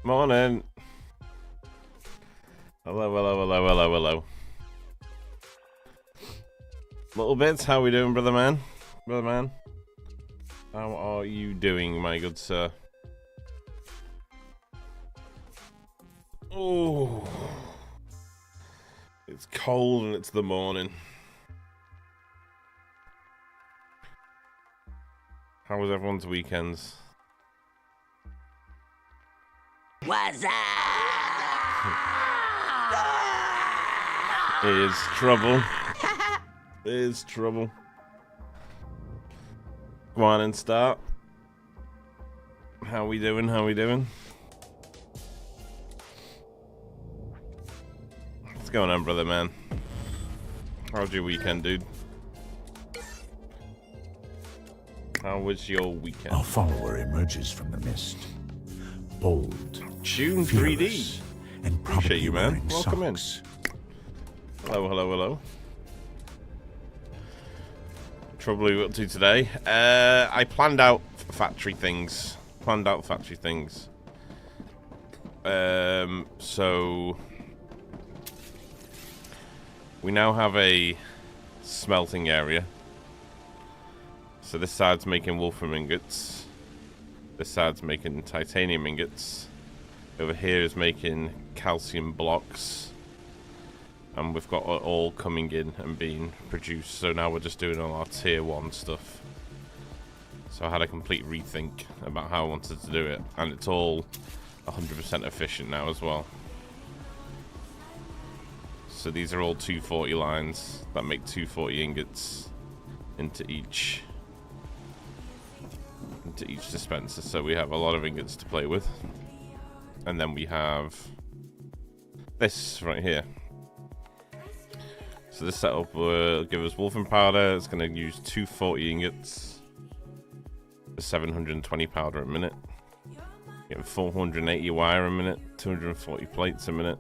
Morning. Hello, hello, hello, hello, hello. Little bits, how we doing, brother man? Brother man? How are you doing, my good sir? Oh, it's cold and it's the morning. How was everyone's weekends? What's up? Is trouble. Is trouble. Go on and start. How we doing? How we doing? What's going on, brother man? How's your weekend, dude? How was your weekend? Our follower emerges from the mist, bold, Tune fearless, 3D. and Appreciate probably you, man. wearing Welcome in. socks. Hello, hello, hello. Trouble we up to today. I planned out factory things. So we now have a smelting area. So this side's making wolfram ingots. This side's making titanium ingots. Over here is making calcium blocks. And we've got it all coming in and being produced. So now we're just doing all our tier 1 stuff. So I had a complete rethink about how I wanted to do it. And it's all 100% efficient now as well. So these are all 240 lines that make 240 ingots into each dispenser. So we have a lot of ingots to play with. And then we have this right here. So this setup will give us wolfram powder. It's going to use 240 ingots for 720 powder a minute. Getting 480 wire a minute, 240 plates a minute,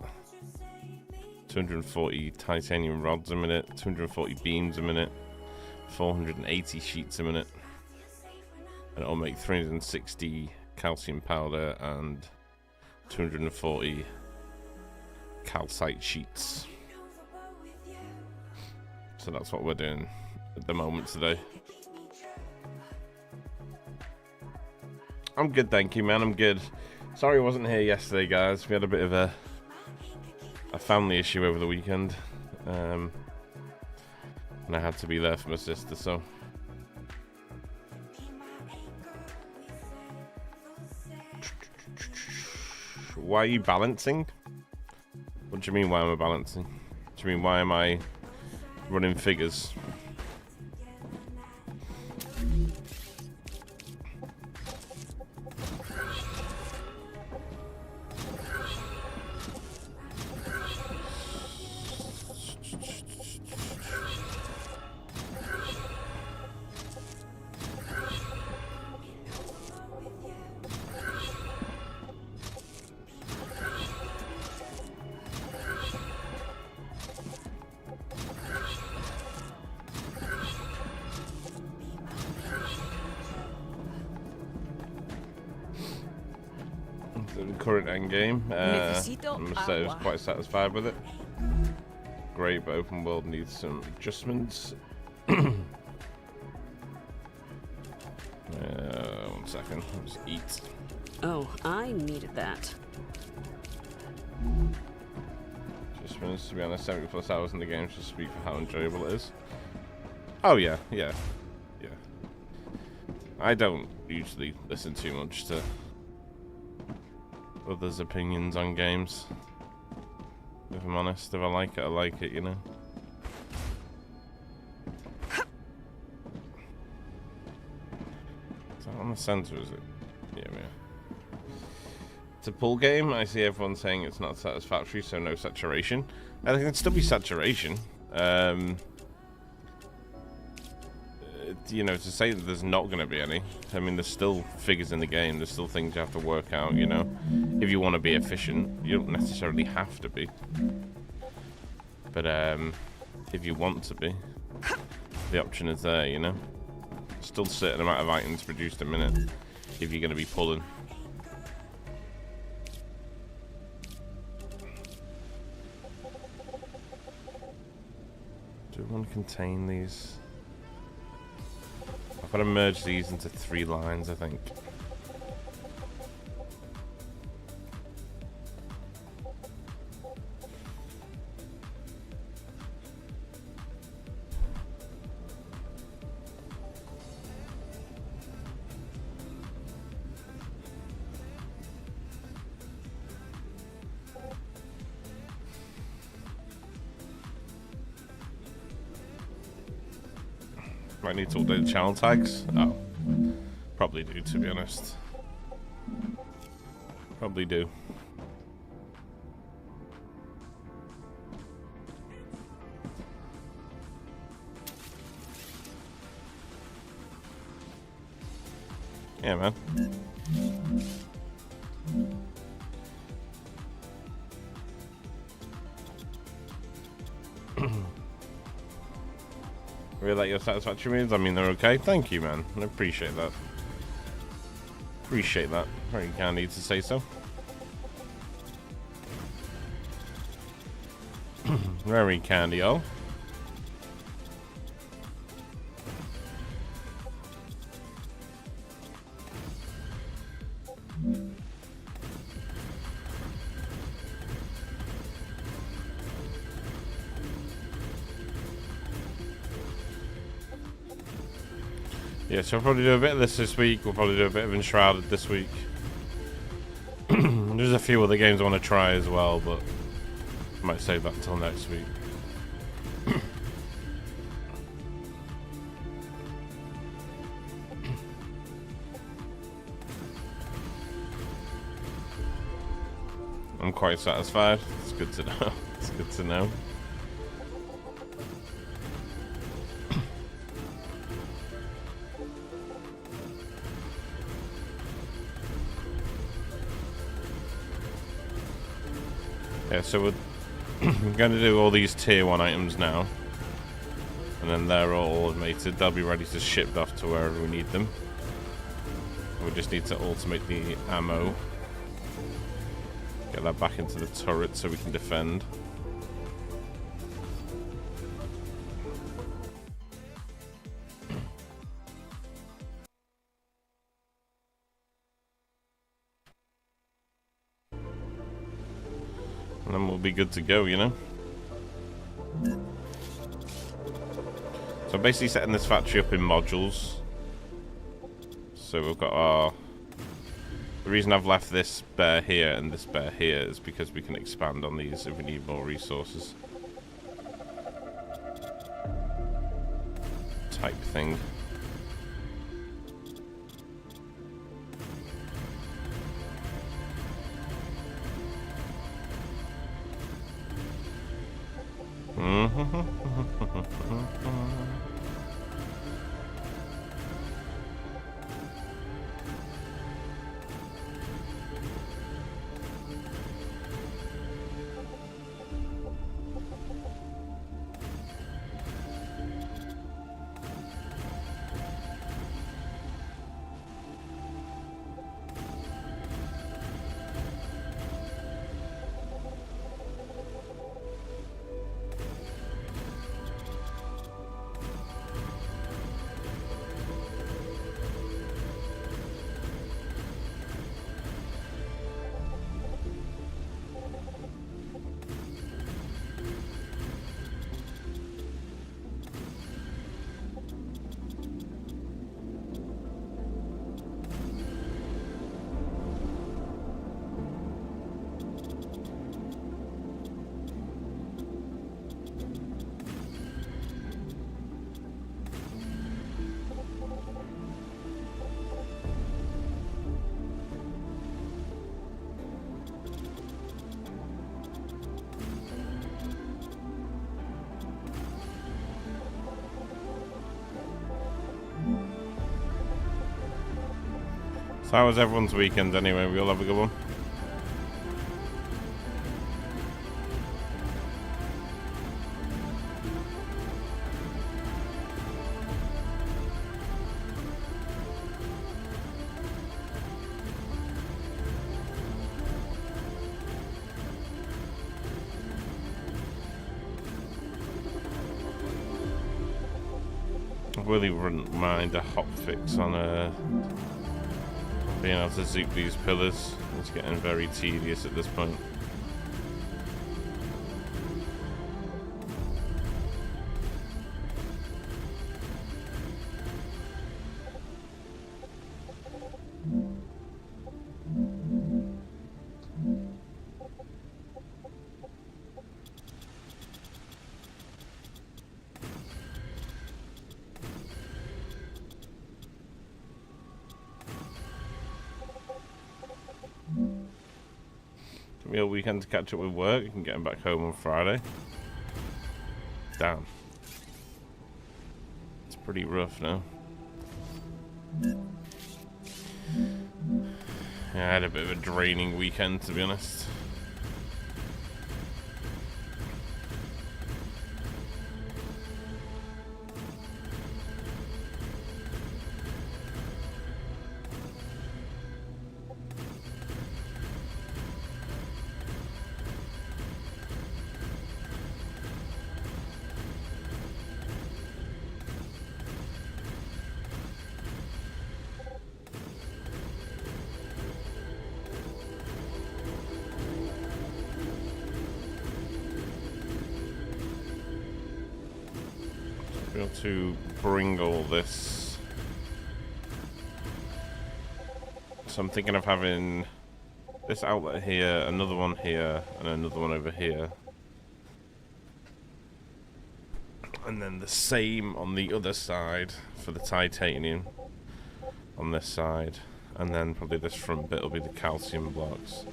240 titanium rods a minute, 240 beams a minute, 480 sheets a minute. And it'll make 360 calcium powder and 240 calcite sheets. So that's what we're doing at the moment today. I'm good, thank you, man. I'm good. Sorry I wasn't here yesterday, guys. We had a bit of a family issue over the weekend. And I had to be there for my sister, so. Why are you balancing? What do you mean, why am I balancing? Do you mean, why am I running figures? Current end game. I was quite satisfied with it. Great, but open world needs some adjustments. 1 second. Let's eat. Oh, I needed that. Adjustments, to be honest, 70 plus hours in the game should speak for how enjoyable it is. Oh yeah. I don't usually listen too much to others' opinions on games. If I'm honest, if I like it, I like it, you know. Is that on the center, is it? Yeah. It's a pull game. I see everyone saying it's not satisfactory, so no saturation. I think it'd still be saturation. You know, to say that there's not going to be any. I mean, there's still figures in the game. There's still things you have to work out, you know. If you want to be efficient, you don't necessarily have to be. But if you want to be, the option is there, you know. Still certain amount of items produced a minute if you're going to be pulling. Do we want to contain these? I've got to merge these into 3 lines, I think. Might need to update the channel tags. Oh, probably do, to be honest. Probably do. Yeah, man. Really like your satisfactory moves? I mean, they're okay. Thank you, man. I appreciate that. Appreciate that. Very kind of you to say so. Very candy, oh. Yeah, so we'll probably do a bit of this week. We'll probably do a bit of Enshrouded this week. There's a few other games I want to try as well, but I might save that until next week. I'm quite satisfied. It's good to know. It's good to know. Yeah, so we're going to do all these tier 1 items now. And then they're all automated. They'll be ready to ship off to wherever we need them. We just need to automate the ammo. Get that back into the turret so we can defend. And then we'll be good to go, you know? So I'm basically setting this factory up in modules. So we've got our... The reason I've left this bear here and this bear here is because we can expand on these if we need more resources. Type thing. So how was everyone's weekend anyway? We all have a good one? I really wouldn't mind a hot fix on being able to zoop these pillars. It's getting very tedious at this point. Real weekend to catch up with work and getting back home on Friday. Damn. It's pretty rough now. Yeah, I had a bit of a draining weekend, to be honest. Be able to bring all this. So I'm thinking of having this outlet here, another one here, and another one over here. And then the same on the other side for the titanium on this side. And then probably this front bit will be the calcium blocks.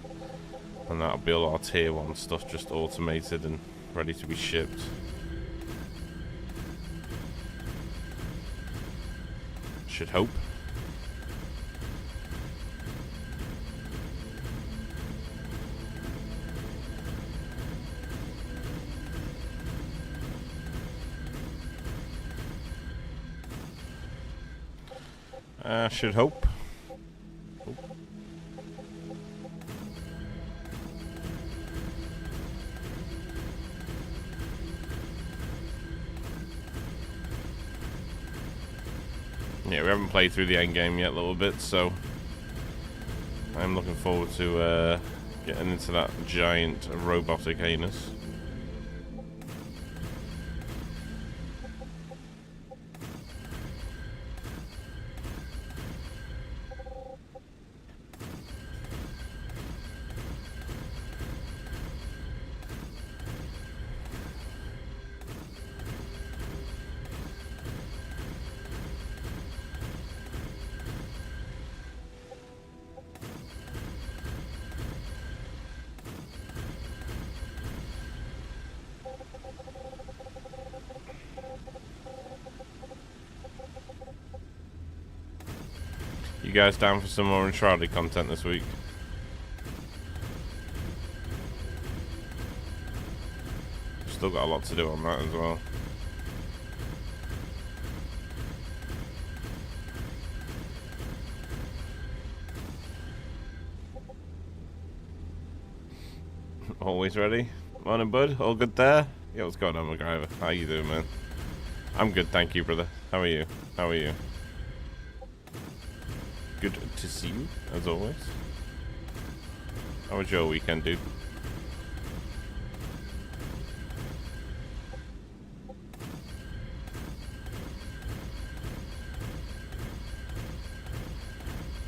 And that'll be all our tier 1 stuff just automated and ready to be shipped. Should hope. Should hope. Yeah, we haven't played through the end game yet a little bit, so I'm looking forward to getting into that giant robotic anus. You guys down for some more Enshrouded content this week? Still got a lot to do on that as well. Always ready. Morning, bud. All good there? Yeah, what's going on, MacGyver? How you doing, man? I'm good, thank you, brother. How are you? How are you? Good to see you, as always. How was your weekend, dude?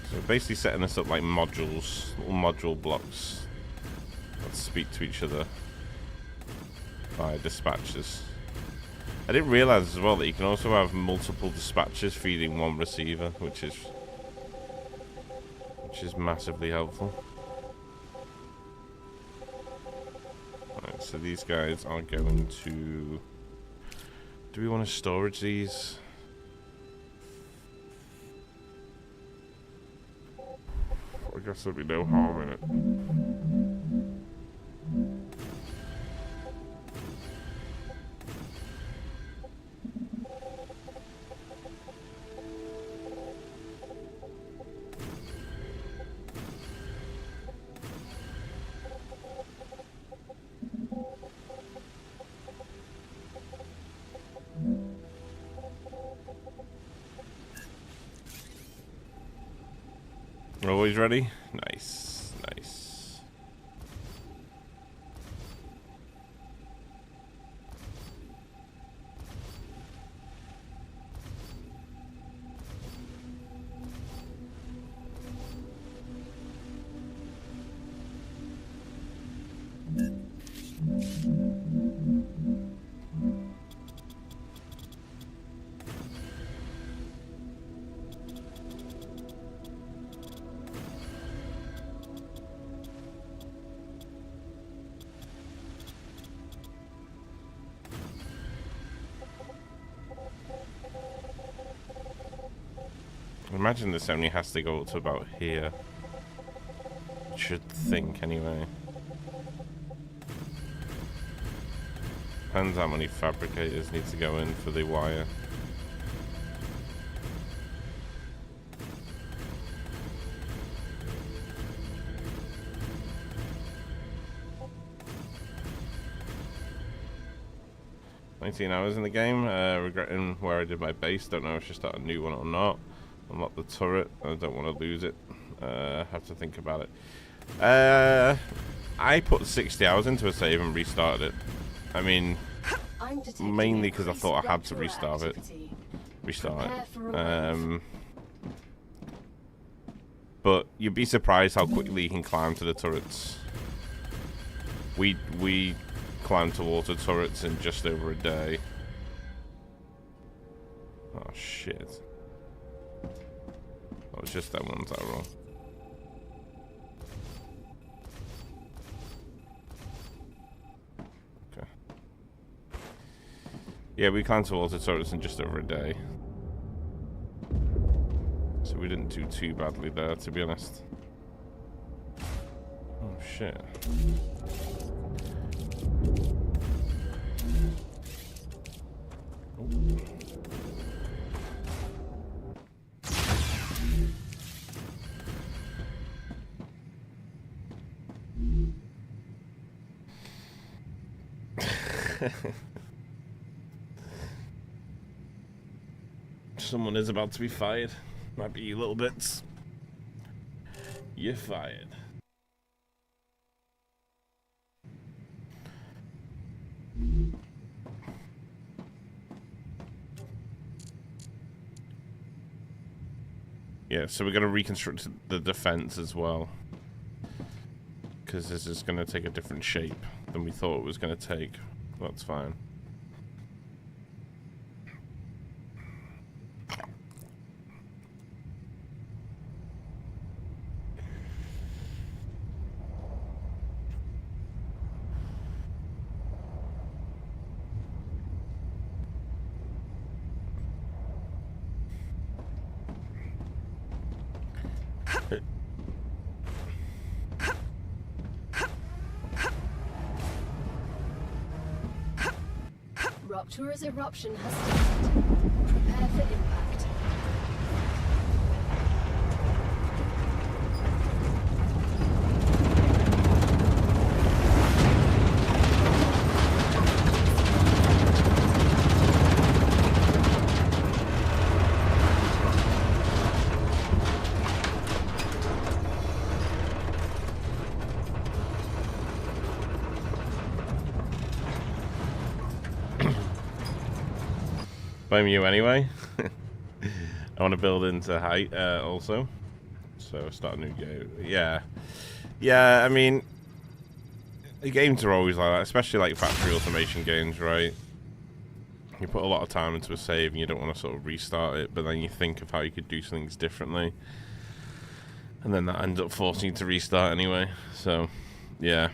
So basically setting us up like modules, little module blocks that speak to each other via dispatches. I didn't realize as well that you can also have multiple dispatches feeding one receiver, which is massively helpful. Alright, so these guys are going to... Do we want to storage these? I guess there'll be no harm in it. always ready? Nice, nice. Imagine this only has to go up to about here. Should think anyway. Depends how many fabricators need to go in for the wire. $19 in the game. Regretting where I did my base. Don't know if I should start a new one or not. Unlock the turret. I don't want to lose it. Have to think about it. I put 60 hours into a save and restarted it. I mean, mainly because I thought I had to restart it. But you'd be surprised how quickly you can climb to the turrets. We climbed towards the turrets in just over a day. Oh shit. Oh, it's just that one's that wrong. Okay. Yeah, we climbed towards the turrets in just over a day. So we didn't do too badly there, to be honest. Oh shit. Someone is about to be fired. Might be you little bits. You're fired. Yeah, so we're going to reconstruct the defense as well. Because this is going to take a different shape than we thought it was going to take. That's fine. Rupture's eruption has started. Prepare for impact. Blame you anyway. I want to build into height also. So start a new game. Yeah. Yeah, I mean, the games are always like that, especially like factory automation games, right? You put a lot of time into a save and you don't want to sort of restart it, but then you think of how you could do things differently. And then that ends up forcing you to restart anyway. So, yeah,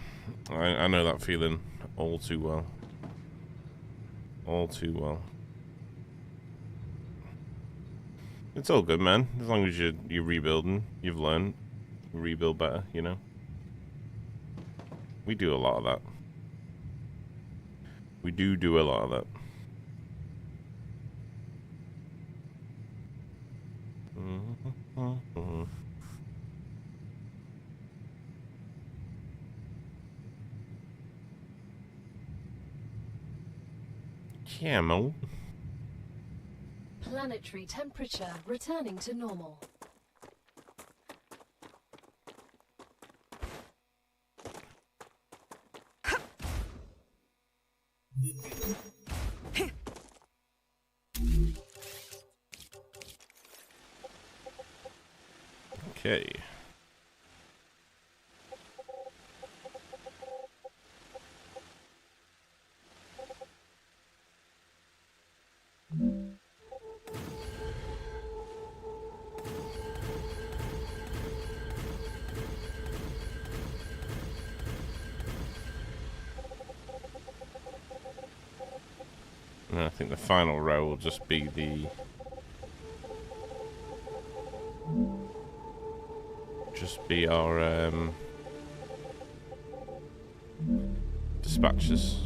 I know that feeling all too well. All too well. It's all good, man. As long as you're rebuilding, you've learned. You rebuild better, you know? We do a lot of that. We do a lot of that. Camel. Planetary temperature returning to normal. Okay. And I think the final row will just be our dispatches.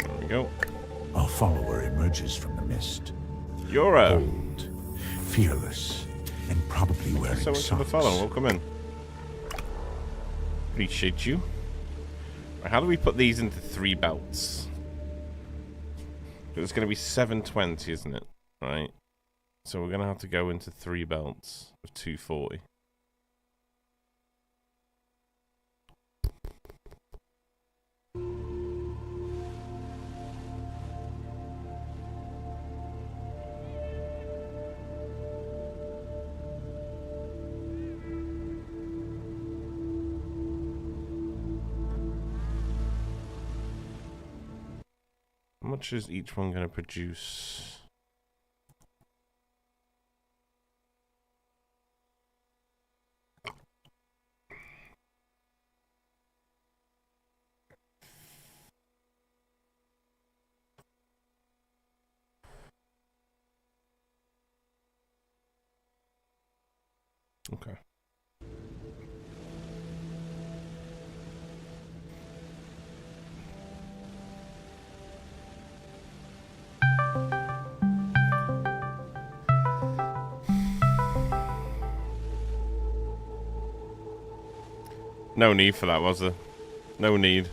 There we go. Our follower emerges from the mist. You're Bold, fearless, and probably wearing so much for the socks. follow. Welcome in. Appreciate you. Right, how do we put these into 3 belts? It's going to be 720, isn't it? Right. So we're going to have to go into 3 belts of 240. How much is each one going to produce? Okay. No need for that, was there? No need.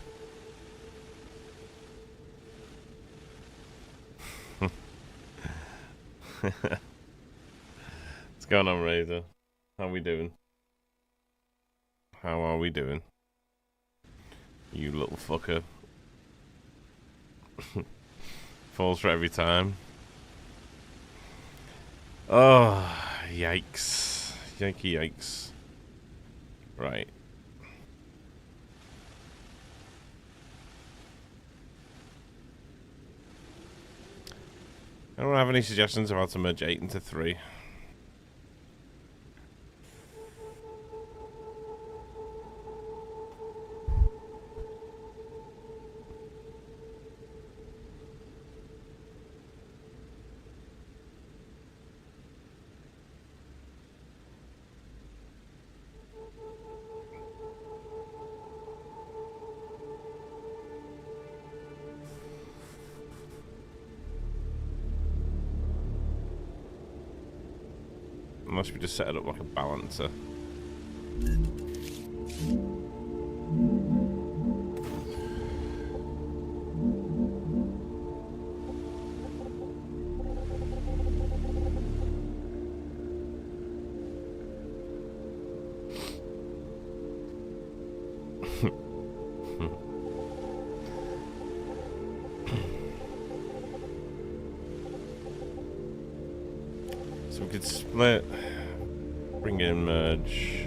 What's going on, Razor? How we doing? How are we doing? You little fucker. Falls for every time. Oh, yikes. Yikey yikes. Right. I don't have any suggestions of how to merge 8 into 3. Unless we just set it up like a balancer. So we could split, bring in merge.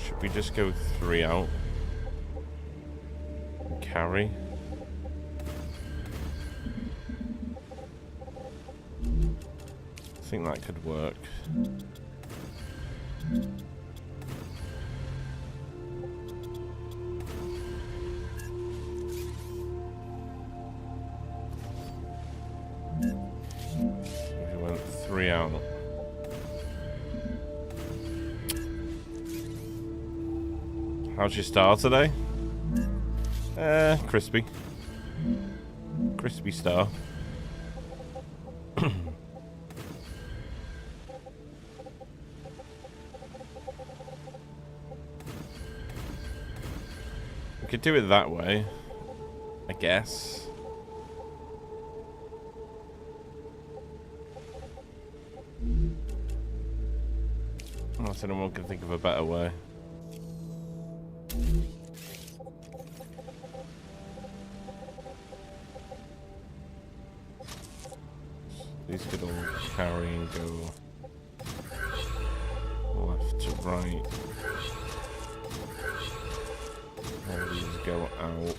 Should we just go 3 out? Carry? I think that could work. We went 3 out. How's your star today? Crispy. Crispy star. We could do it that way, I guess. Unless anyone can think of a better way. These could all carry and go left to right. All these go out.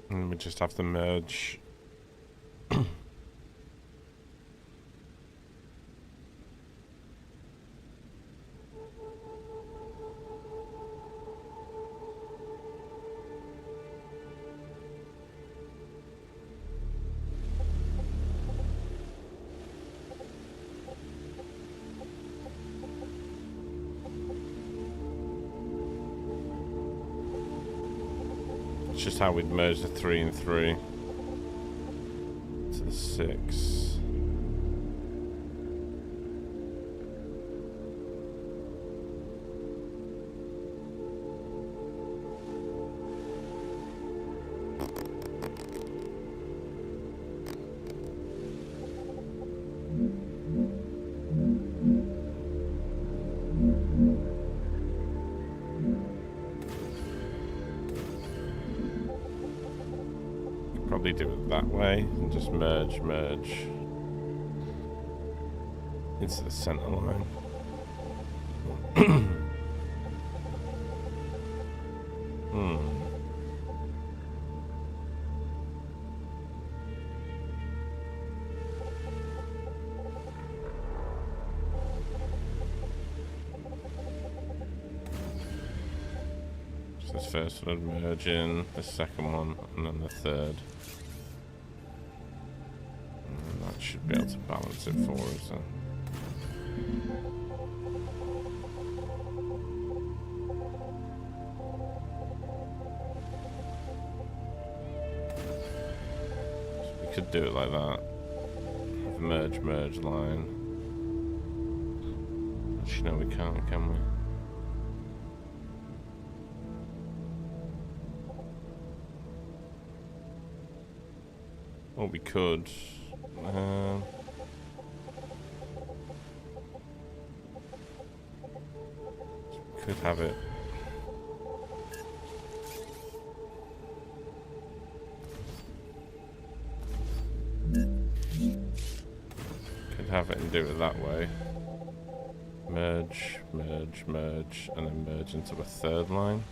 And we just have to merge. It's just how we'd merge the 3 and 3 to the 6. Probably do it that way and just merge into the center line. So this first one would merge in, the second one, and then the third. That should be able to balance it for us. So we could do it like that. Have a merge line. Actually, no, we can't, can we? Or we could. Could have it. Could have it and do it that way. Merge, and then merge into a third line.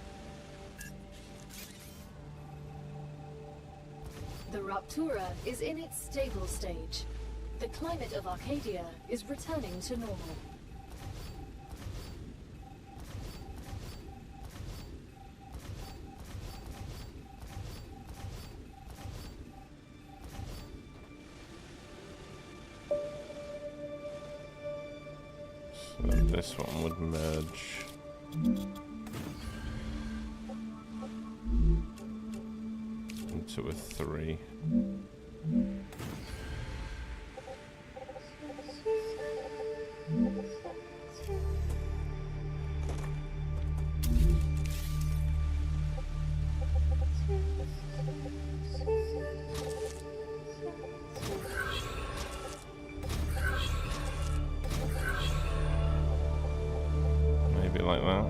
The Rupture is in its stable stage. The climate of Arcadia is returning to normal. So this one would merge Into a 3. Maybe like that.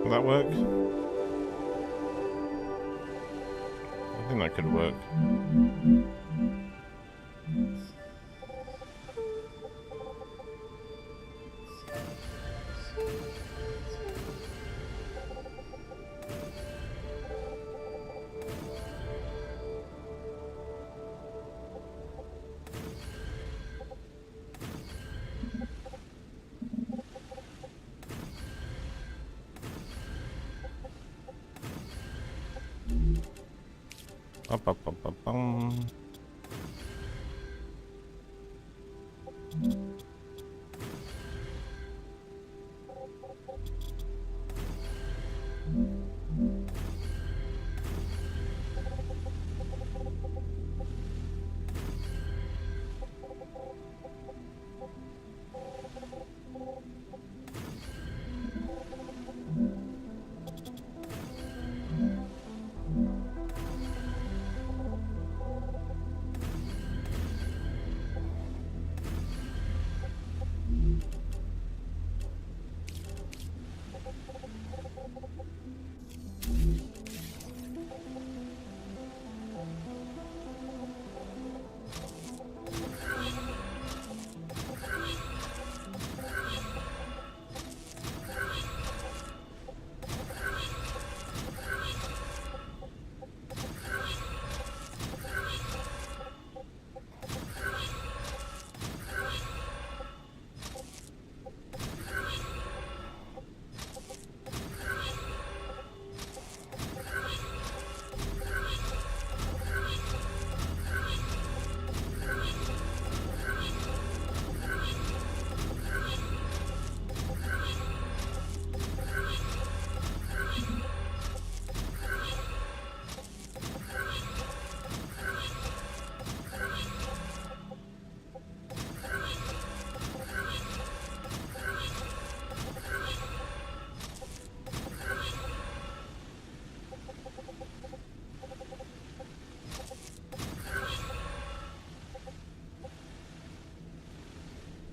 Will that work? I think that could work. Bum.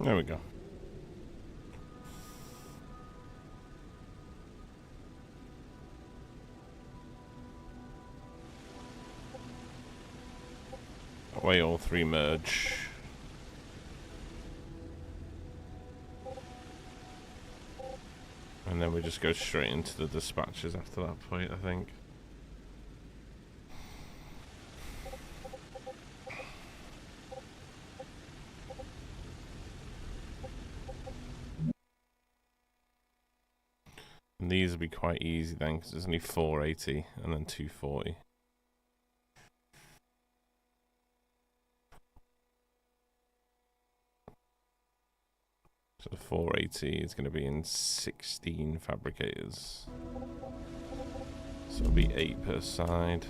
There we go. That way all three merge. And then we just go straight into the dispatches after that point, I think. And these will be quite easy then, because there's only 480 and then 240. So the 480 is going to be in 16 fabricators. So it'll be 8 per side.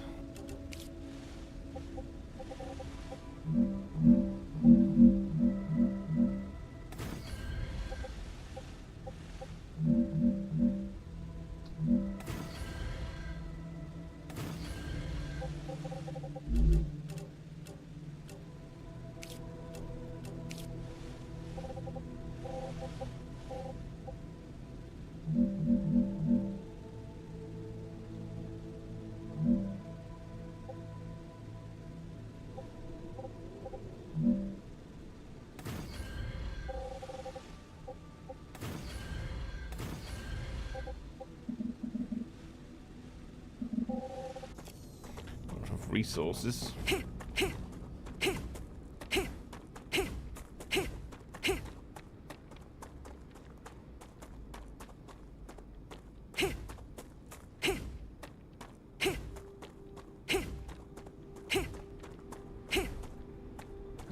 resources.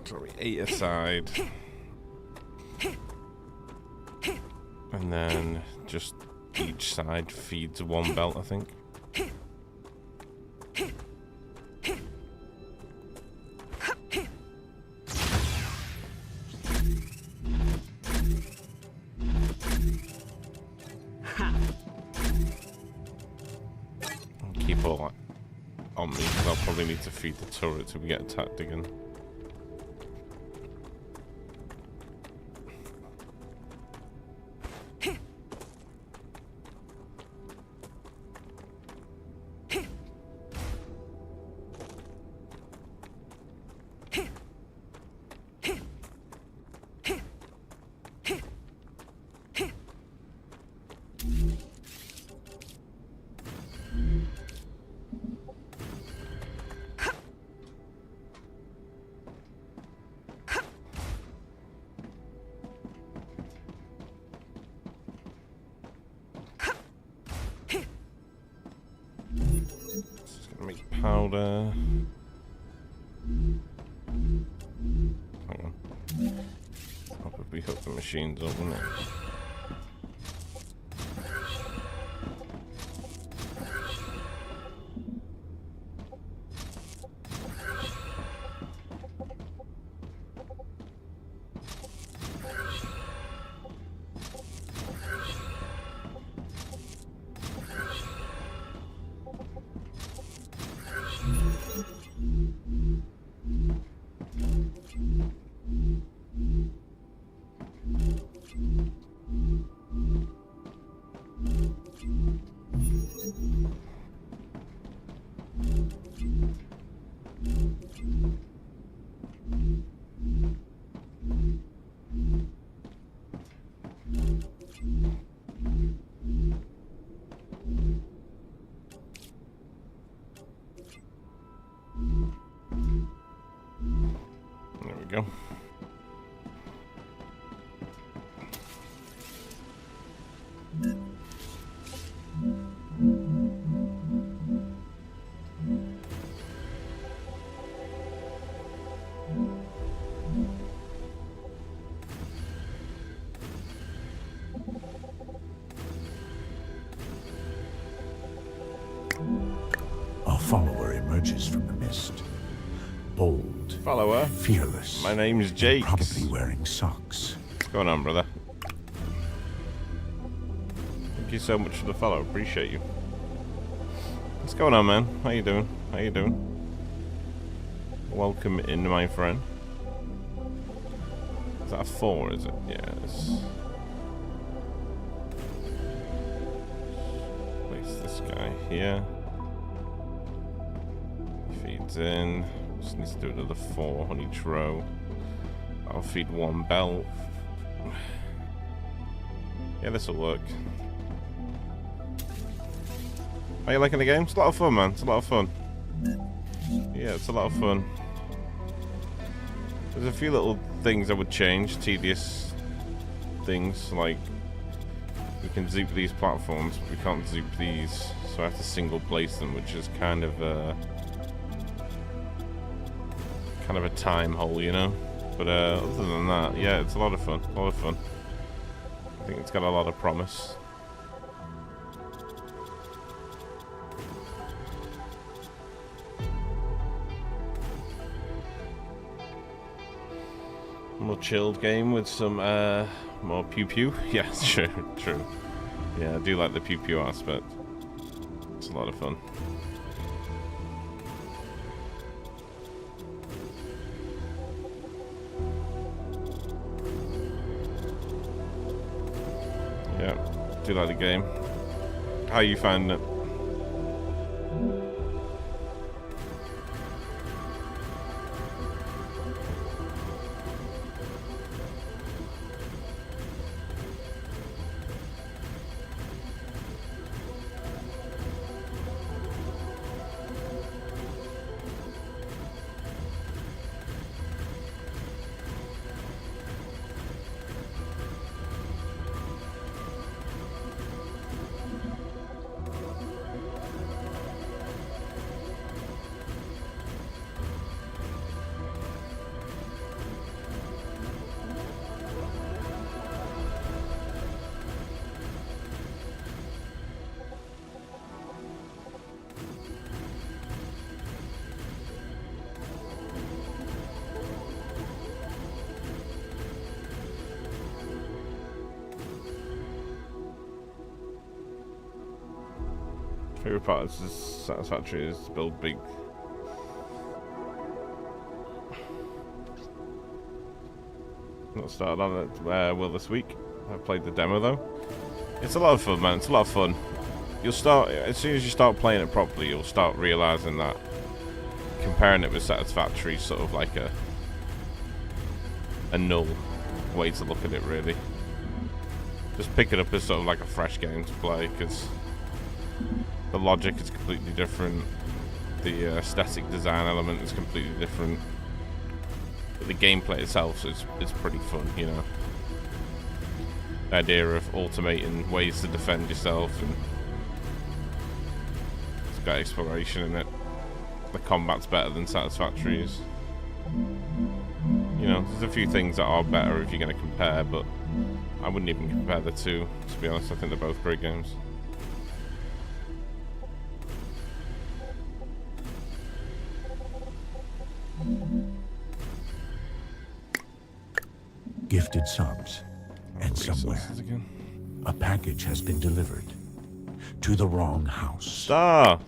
Sorry, 8 aside. And then just each side feeds one belt, I think. Keep all that on me, because I'll probably need to feed the turret till we get attacked again. Powder. Hang on. I'll probably hook the machines up, wouldn't it? There we go. Our follower emerges from the mist. Bold, Follower. fearless. My name's Jake. Probably wearing socks. What's going on, brother? Thank you so much for the follow. Appreciate you. What's going on, man? How you doing? How you doing? Welcome in, my friend. Is that a 4, is it? Yes. Place this guy here. Feeds in. Just needs to do another 4 on each row. I'll feed 1 belt. Yeah, this will work. Are you liking the game? It's a lot of fun, man. It's a lot of fun. Yeah, it's a lot of fun. There's a few little things I would change. Tedious things, like we can zoop these platforms, but we can't zoop these. So I have to single place them, which is kind of a time hole, you know? But other than that, yeah, it's a lot of fun. A lot of fun. I think it's got a lot of promise. More chilled game with some more pew pew. Yeah, true, true. Yeah, I do like the pew pew aspect. It's a lot of fun. Yeah, do like the game. How you finding it? Favorite part is satisfactory is to build big. Not started on it well this week. I've played the demo though. It's a lot of fun, man. It's a lot of fun. You'll start as soon as you start playing it properly. You'll start realizing that comparing it with Satisfactory is sort of like a null way to look at it, really. Just pick it up as sort of like a fresh game to play, because the logic is completely different. The aesthetic design element is completely different. But the gameplay itself is pretty fun, you know. The idea of automating ways to defend yourself, and it's got exploration in it. The combat's better than Satisfactory is. You know, there's a few things that are better if you're going to compare, but I wouldn't even compare the two, to be honest. I think they're both great games. Gifted subs. And somewhere, a package has been delivered to the wrong house. Star!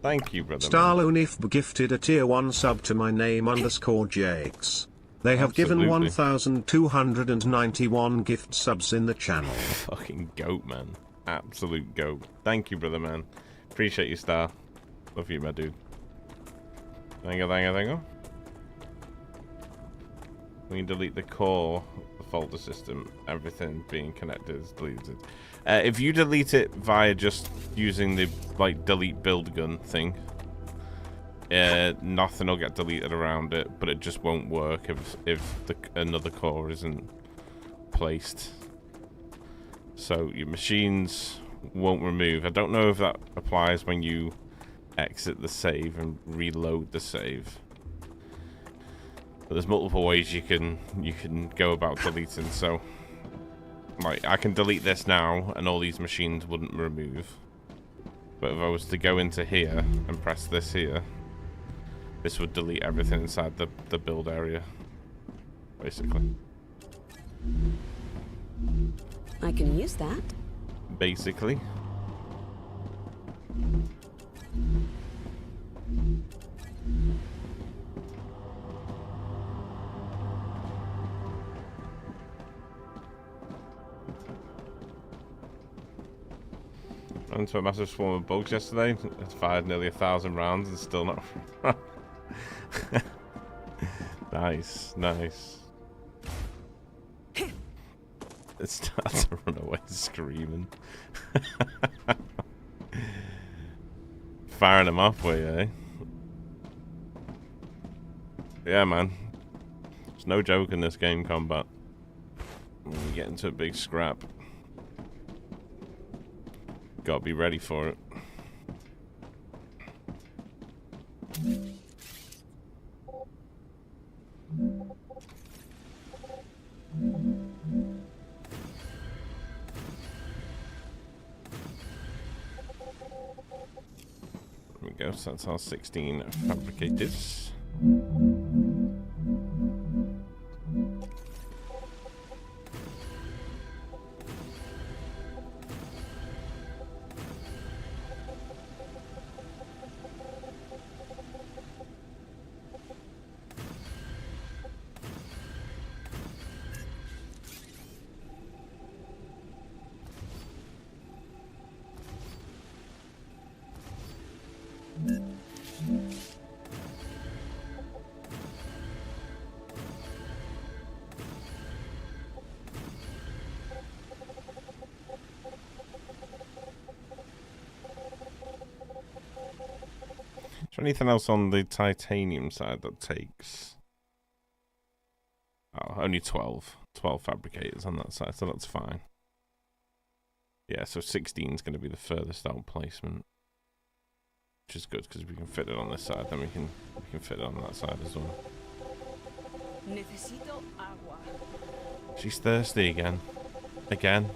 Thank you, brother. Starlonif gifted a tier 1 sub to my name _Jakes. They have Absolutely. given 1,291 gift subs in the channel. Fucking goat, man. Absolute goat. Thank you, brother, man. Appreciate you, Star. Love you, my dude. Thank you, thank you, thank you. We can delete the core, the folder system, everything being connected is deleted. If you delete it via just using the like delete build gun thing, nothing will get deleted around it, but it just won't work if another core isn't placed. So your machines won't remove. I don't know if that applies when you exit the save and reload the save. But there's multiple ways you can go about deleting. So, like, I can delete this now, and all these machines wouldn't remove. But if I was to go into here and press this here, this would delete everything inside the build area, basically. I can use that. Basically. Ran into a massive swarm of bugs yesterday. It's fired nearly 1,000 rounds and still not. Nice, nice. It starts to run away screaming. Firing them off way, eh? Yeah, man. There's no joke in this game combat. When you get into a big scrap, gotta be ready for it. There we go, so that's our 16 fabricated. Is there anything else on the titanium side that takes... Oh, only 12 fabricators on that side, so that's fine. Yeah, so 16 is going to be the furthest out placement, which is good because we can fit it on this side, then we can fit it on that side as well. Necesito agua. She's thirsty again. Again.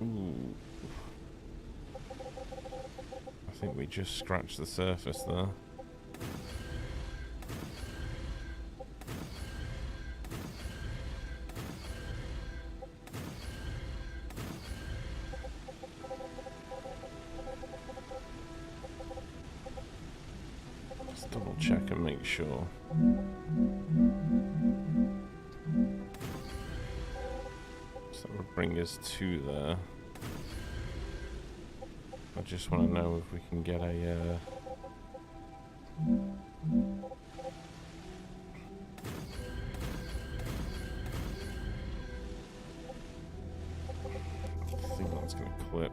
Ooh. I think we just scratched the surface there. double check and make sure. So that would bring us to there. I just want to know if we can get a... I think that's going to clip.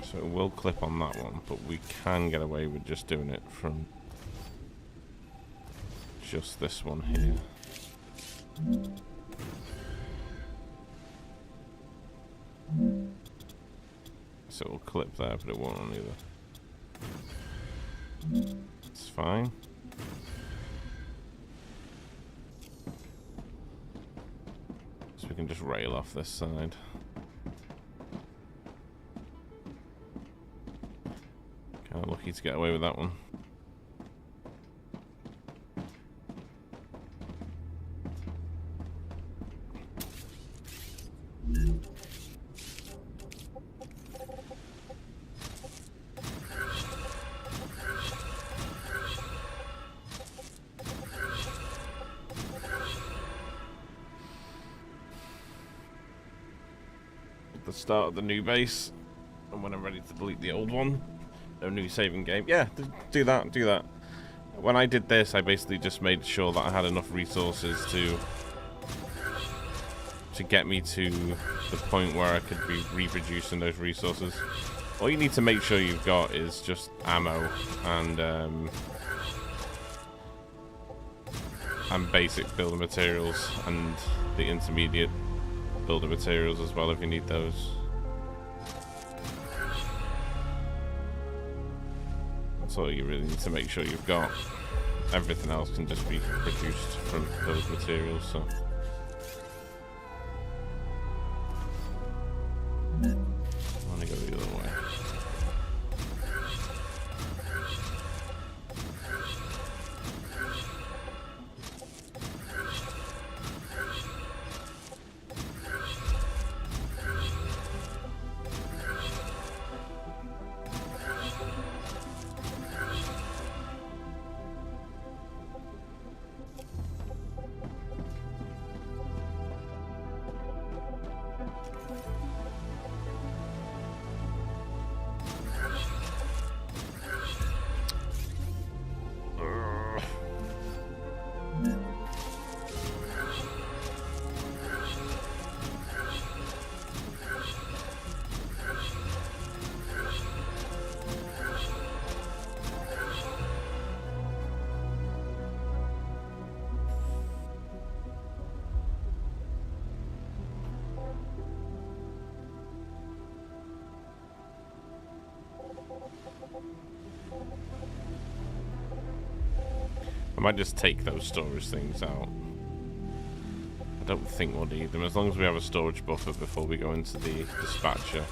So it will clip on that one, but we can get away with just doing it from just this one here. So it will clip there, but it won't on either. It's fine. So we can just rail off this side. Kind of lucky to get away with that one. The start of the new base, and when I'm ready to delete the old one. No new saving game. Yeah, do that, do that. When I did this, I basically just made sure that I had enough resources to get me to the point where I could be reproducing those resources. All you need to make sure you've got is just ammo and basic building materials and the intermediate building materials as well if you need those. That's all you really need to make sure you've got. Everything else can just be produced from those materials, so. I want to go the other way. I might just take those storage things out. I don't think we'll need them, as long as we have a storage buffer before we go into the dispatcher.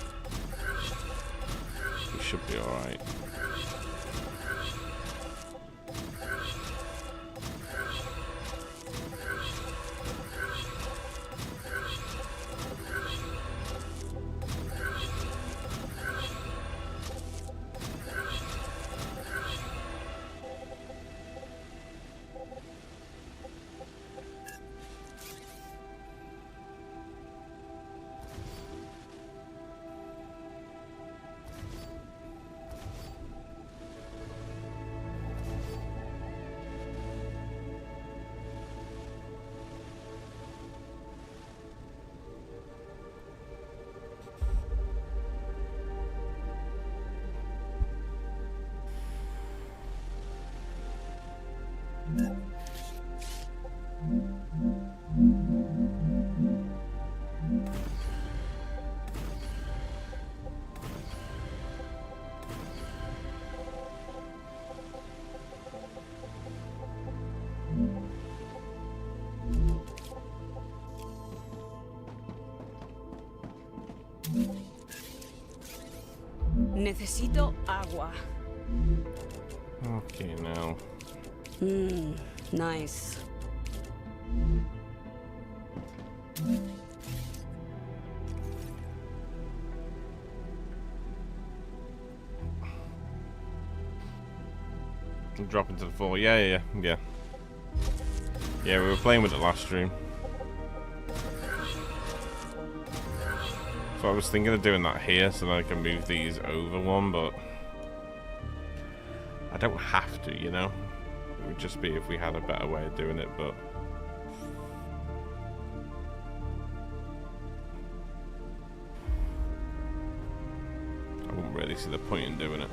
We should be alright. Necesito agua. Okay, now. Nice. Drop into the floor. Yeah. Yeah, we were playing with it last stream. So I was thinking of doing that here so that I can move these over one, but I don't have to, you know? It would just be if we had a better way of doing it, but I wouldn't really see the point in doing it.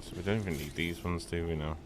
So we don't even need these ones, do we now?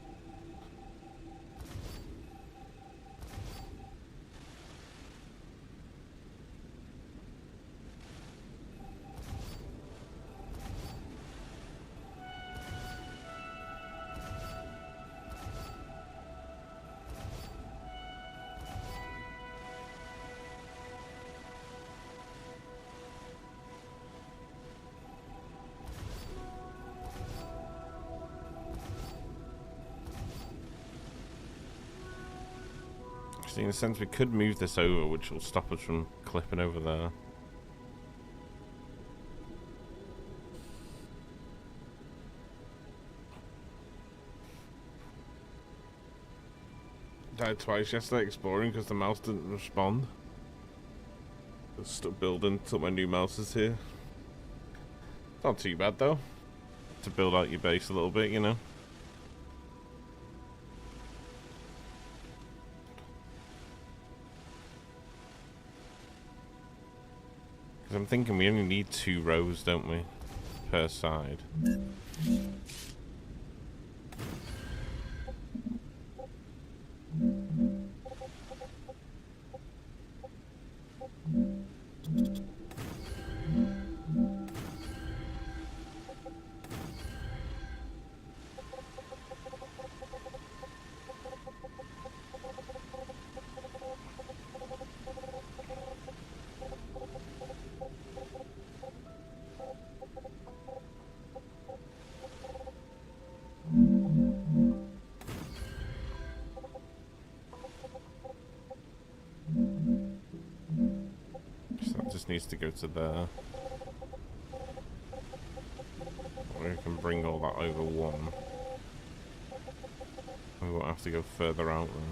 In a sense, we could move this over, which will stop us from clipping over there. Died twice yesterday exploring because the mouse didn't respond. Just stuck building till my new mouse is here. Not too bad though. To build out your base a little bit, you know. I'm thinking we only need 2 rows, don't we? Per side. Needs to go to there. We can bring all that over one. We won't have to go further out then.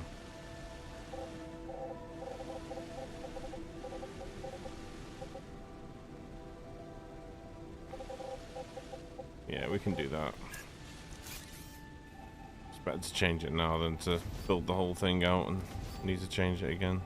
Yeah, we can do that. It's better to change it now than to build the whole thing out and need to change it again.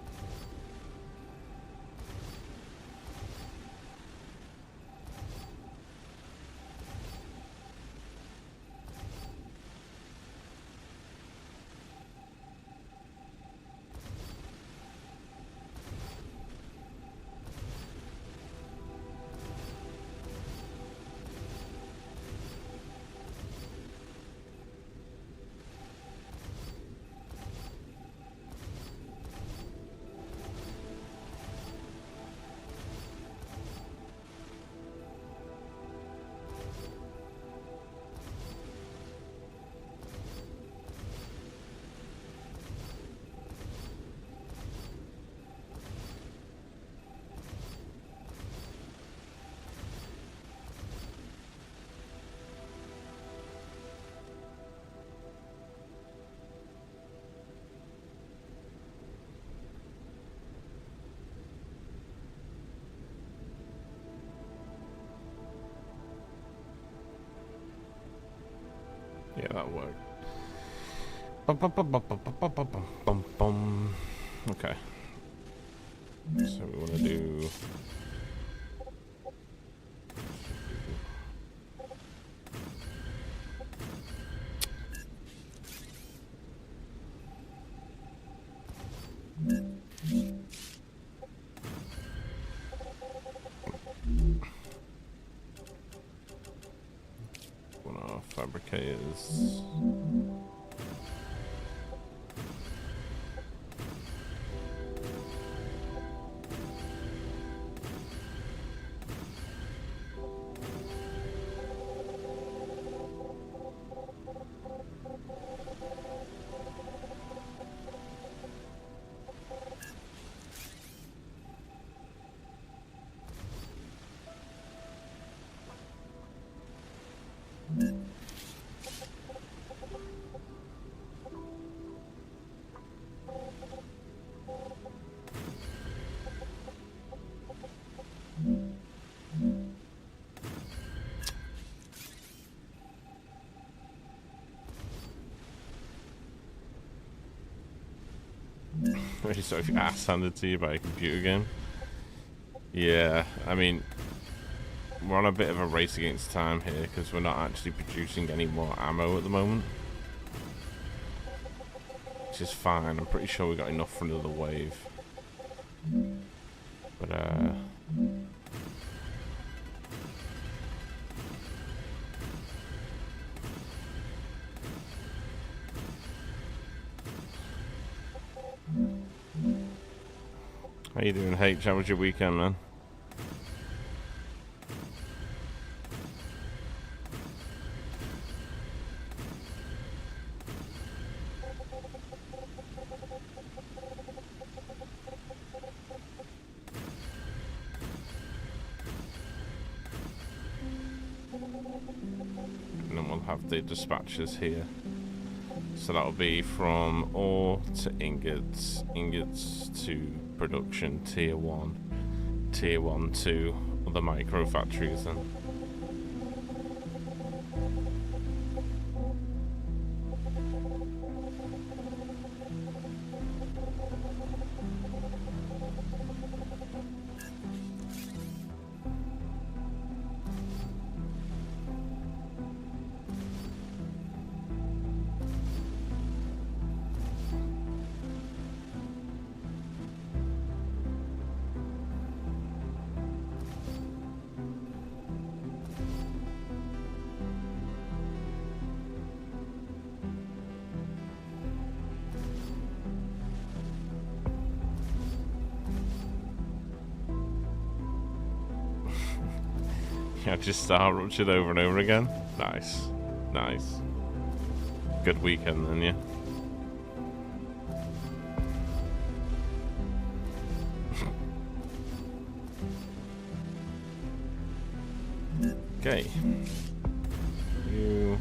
Yeah, that'll work. Bum, bum, bum, bum, bum, bum, bum, bum, bum, bum. Okay. So we want to do... One of our fabricators. Really sorry if your ass handed to you by a computer game. Yeah, I mean, we're on a bit of a race against time here because we're not actually producing any more ammo at the moment. Which is fine, I'm pretty sure we got enough for another wave. But, how you doing, H? How was your weekend, man? And then we'll have the dispatchers here. So that'll be from ore to ingots, ingots to production, tier 1, tier 1 to other micro factories then. Yeah, just start Ruptured over and over again. Nice. Nice. Good weekend then, yeah. Okay. You.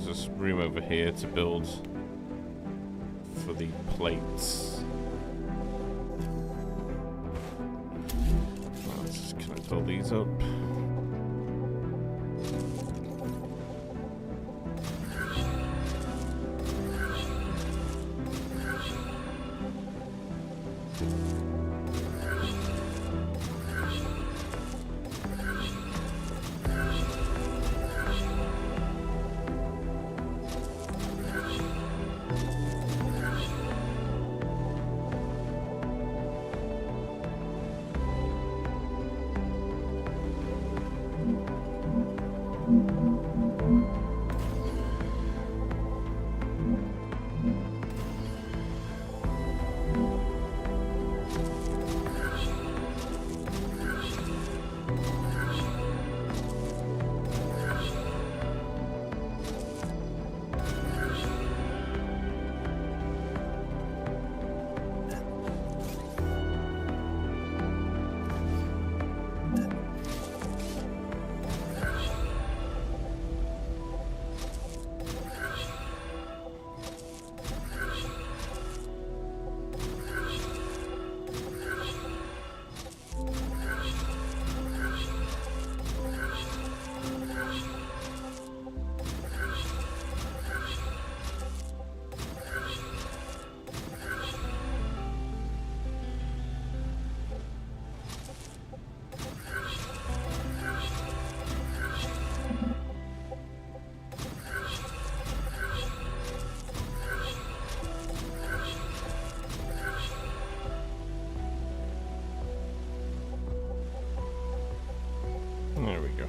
There's room over here to build for the plates. Let's just connect all these up. There we go.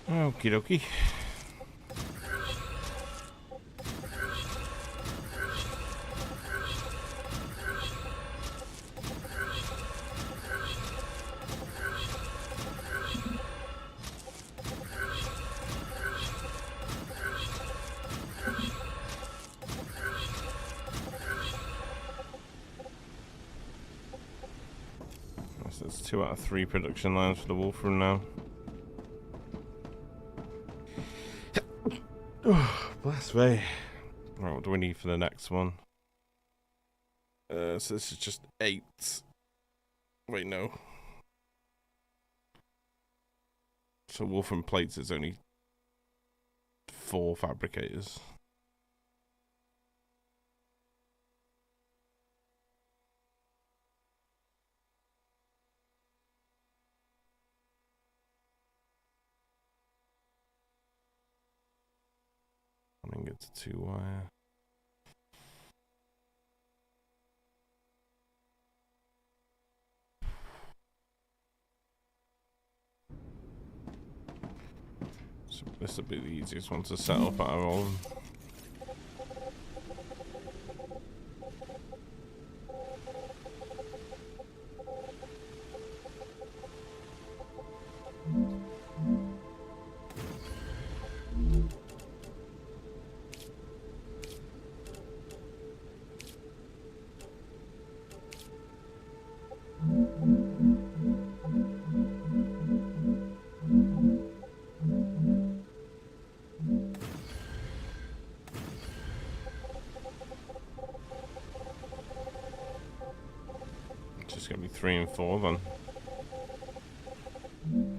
Okie dokie. So it's 2 out of 3 production lines for the Wolfram now. Oh, bless me. Right, what do we need for the next one? So this is just 8. Wait, no. So Wolfram plates is only 4 fabricators. I think it's 2 wire. So this will be the easiest one to set up out of all of them. Just gonna be 3 and 4 then.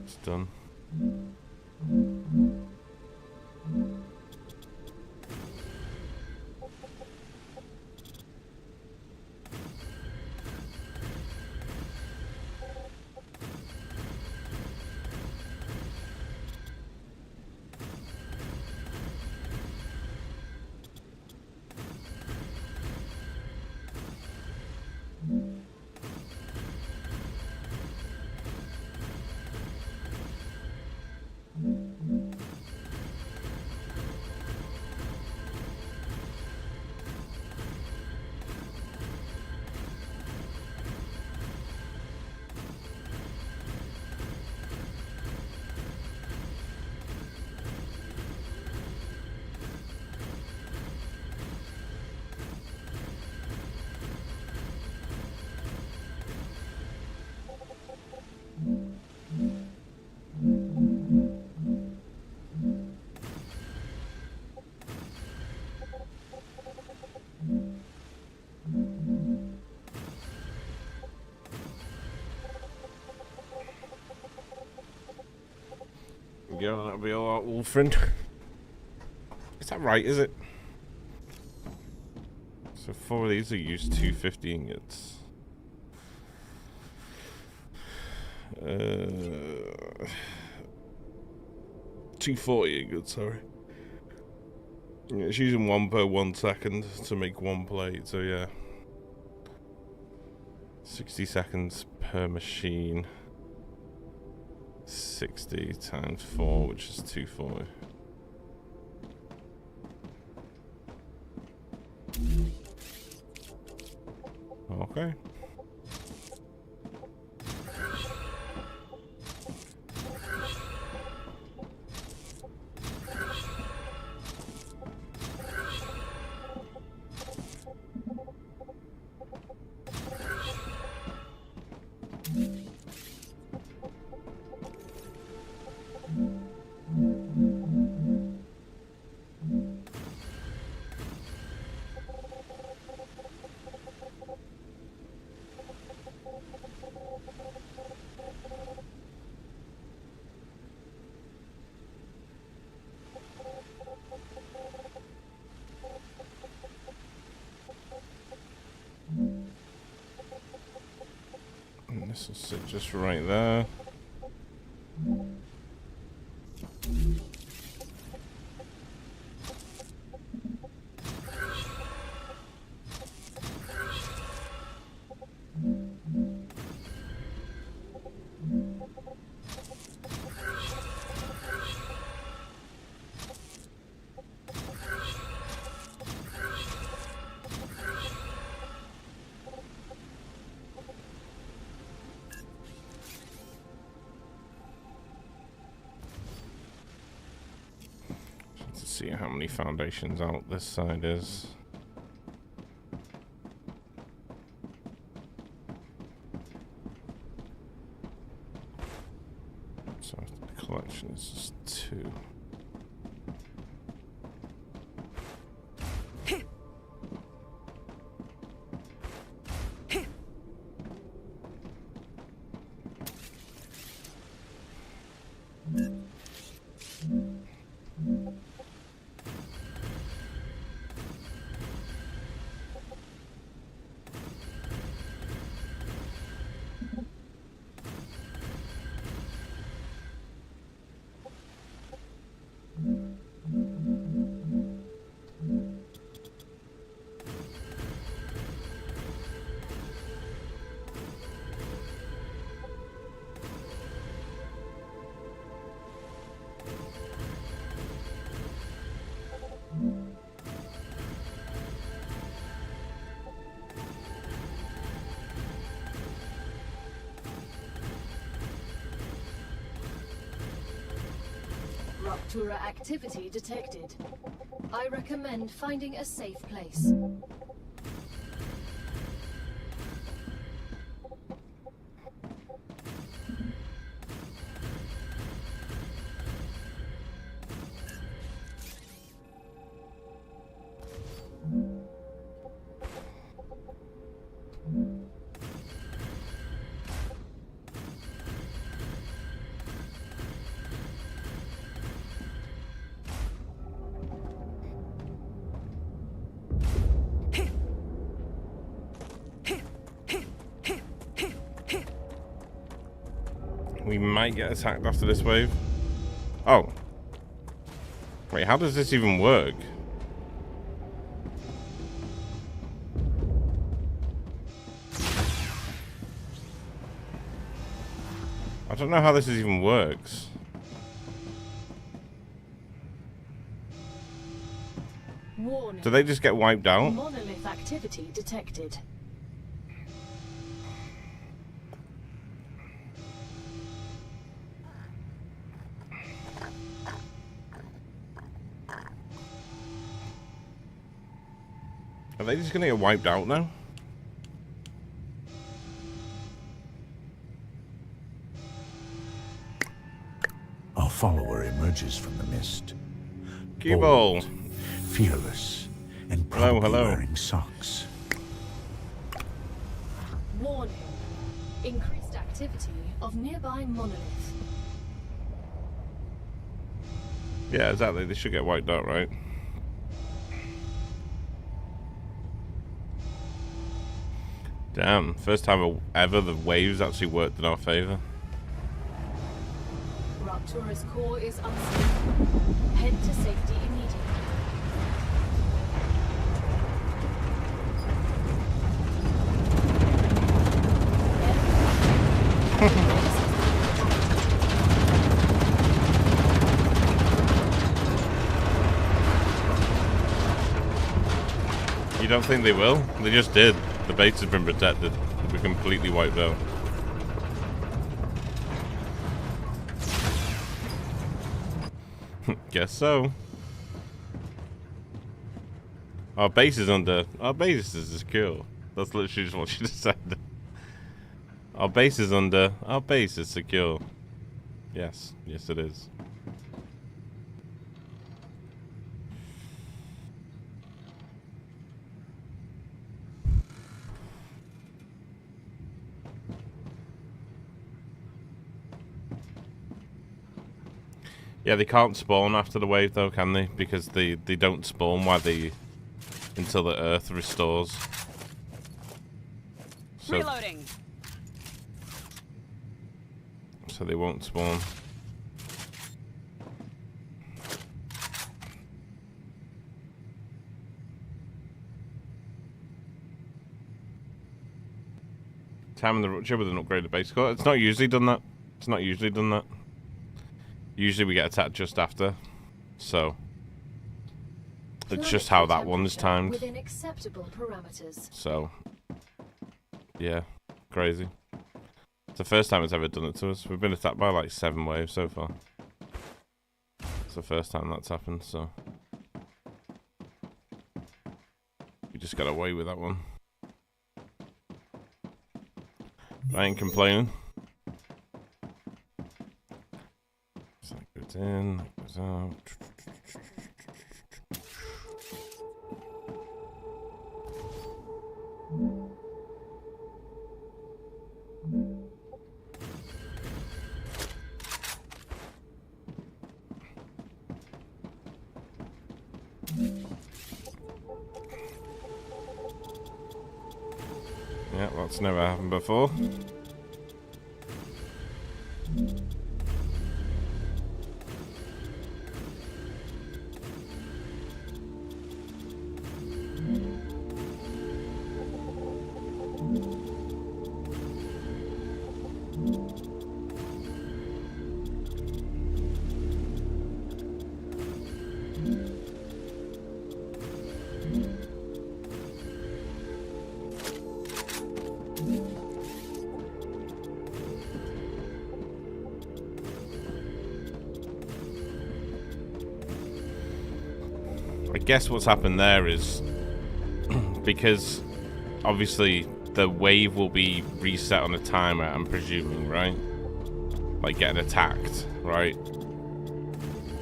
It's done. Yeah, that'll be alright, Wolfriend. Is that right, is it? So 4 of these are used 250 ingots. 240 ingots, sorry. Yeah, it's using 1 per 1 second to make 1 plate, so yeah. 60 seconds per machine. 60 times 4, which is 240. Okay. And this will sit just right there. Let's see how many foundations out this side is. So the collection is just 2. Rupture activity detected. I recommend finding a safe place. We might get attacked after this wave. Oh. Wait, how does this even work? I don't know how this even works. Warning. Do they just get wiped out? Monolith activity detected. Are they just gonna get wiped out now? A follower emerges from the mist. Cue ball. Bold, fearless, and Hello, probably hello. wearing socks. Warning. Increased activity of nearby monolith. Yeah, exactly. They should get wiped out, right? Damn, first time ever the waves actually worked in our favor. Rupture's core is unstable. Head to safety immediately. don't think they will? They just did. The base has been protected. They'll be completely wiped out. Guess so. Our base is under... Our base is secure. That's literally just what she just said. Our base is under... Our base is secure. Yes. Yes, it is. Yeah, they can't spawn after the wave though, can they? Because they don't spawn while they... until the Earth restores. So, Reloading. So they won't spawn. Time in the Rupture with an upgraded base core. It's not usually done that. It's not usually done that. Usually we get attacked just after. So it's just how that one is timed. Within acceptable parameters. So yeah, crazy. It's the first time it's ever done it to us. We've been attacked by like 7 waves so far. It's the first time that's happened, so we just got away with that one. I ain't complaining. So that goes in, that goes out. Yeah, that's never happened before. I guess what's happened there is because obviously the wave will be reset on a timer, I'm presuming, right? Like getting attacked, right?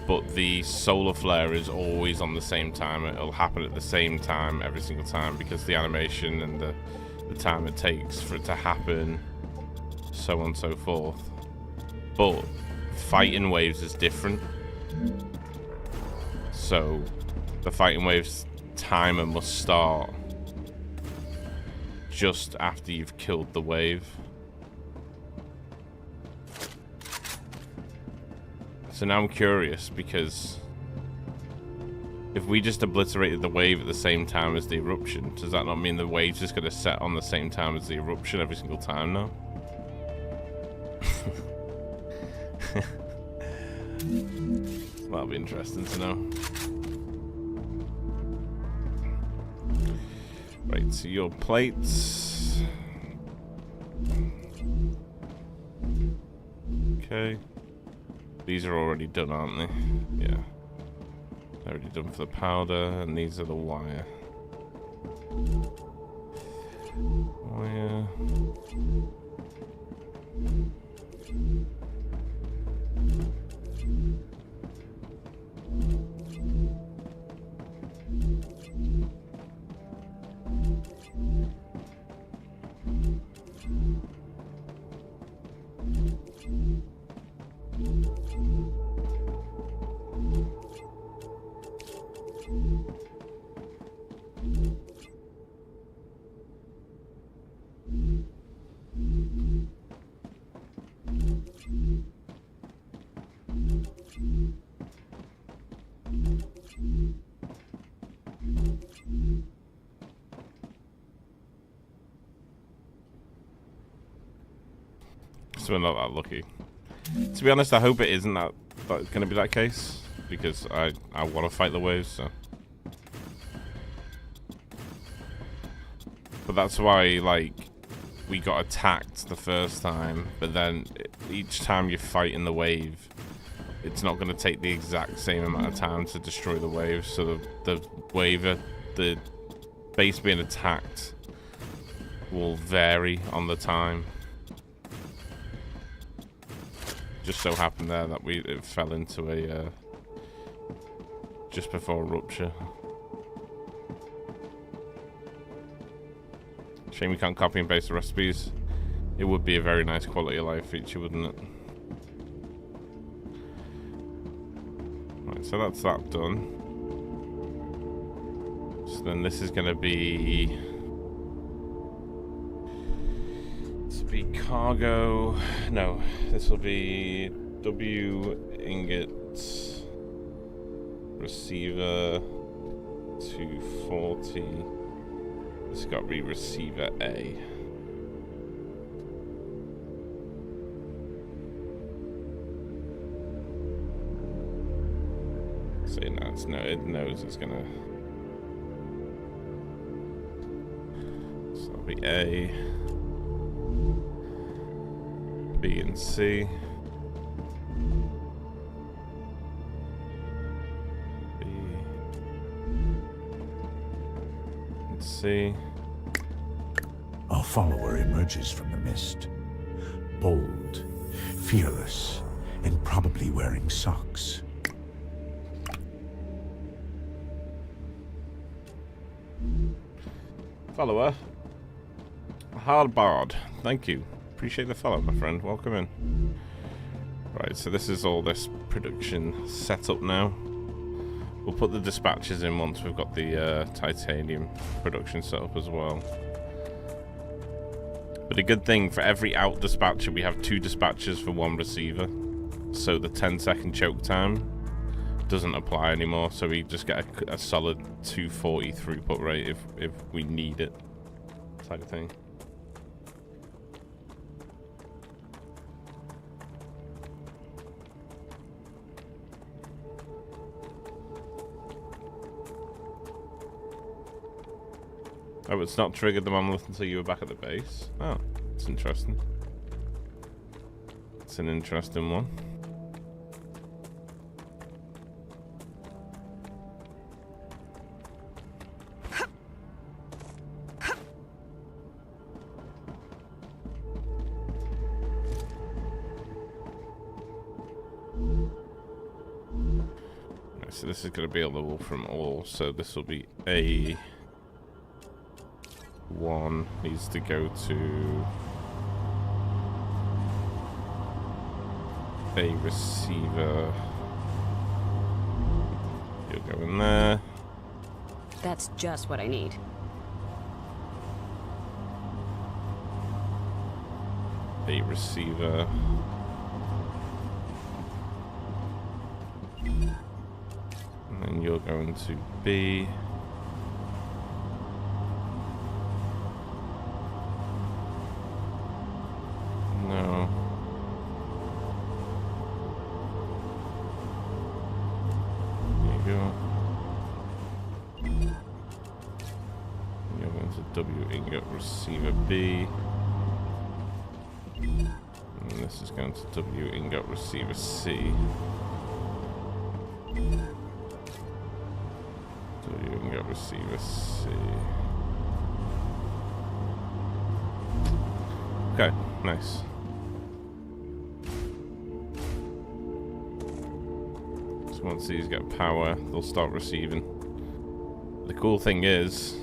But the solar flare is always on the same timer. It'll happen at the same time every single time because the animation and the time it takes for it to happen, so on and so forth. But fighting waves is different. So the fighting waves timer must start just after you've killed the wave. So now I'm curious because if we just obliterated the wave at the same time as the eruption, does that not mean the wave's just going to set on the same time as the eruption every single time now? That'll be interesting to know. Right, so your plates. Okay. These are already done, aren't they? Yeah. They're already done for the powder, and these are the wire. Wire. So we're not that lucky. To be honest, I hope it isn't that going to be that case, because I want to fight the waves. So But that's why, like, we got attacked the first time, but then each time you fight in the wave, it's not going to take the exact same amount of time to destroy the wave. So the base being attacked will vary on the time. Just so happened there that it fell into a just before Rupture. Shame we can't copy and paste the recipes. It would be a very nice quality of life feature, wouldn't it? Right, so that's that done. So then this is going to be... This will be cargo... No, this will be W ingots, receiver 240. This got to be receiver A. So no, it knows it's gonna. So that'll be A, B, and C. B and C. Our follower emerges from the mist. Bold, fearless, and probably wearing socks. Follower. Hardbard. Thank you. Appreciate the follow, my friend. Welcome in. Right, so this is all this production set up now. We'll put the dispatches in once we've got the titanium production set up as well. But a good thing, for every out dispatcher, we have 2 dispatchers for 1 receiver. So the 10-second choke time doesn't apply anymore, so we just get a solid 240 throughput rate if we need it, type of thing. Oh, it's not triggered the monolith until you were back at the base. Oh, it's interesting. It's an interesting one. So this is going to be a level from all, so this will be A1 needs to go to a receiver. You'll go in there. That's just what I need. A receiver. And then you're going to B. No. There you go. You're going to W ingot receiver B. And this is going to W ingot receiver C. W ingot receiver C. Okay, nice. So once these get power, they'll start receiving. The cool thing is,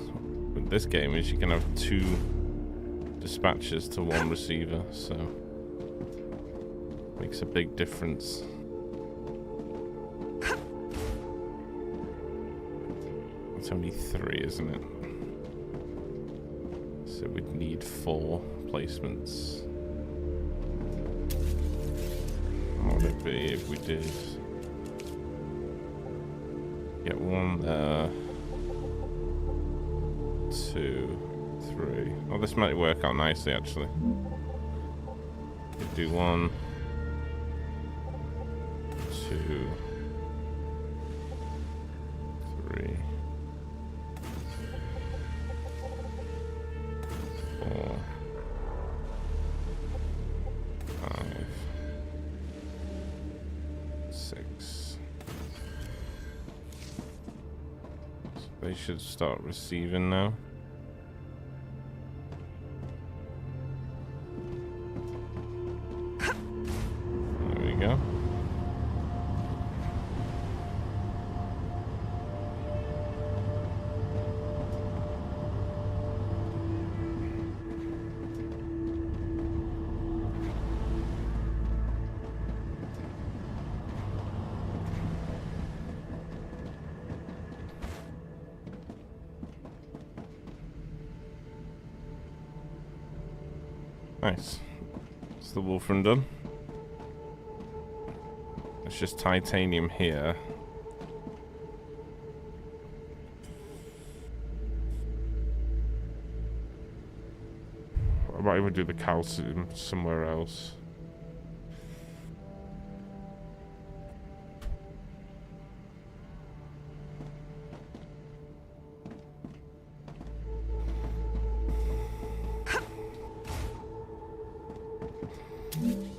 with this game, is you can have 2 dispatches to 1 receiver, so makes a big difference. It's only 3, isn't it? So we'd need 4 placements. What would it be if we did get 1 there, 2, 3. Oh, this might work out nicely actually. Do 1, 2, 3. They should start receiving now. There we go. Nice. It's the wolfram done. It's just titanium here. I might even do the calcium somewhere else.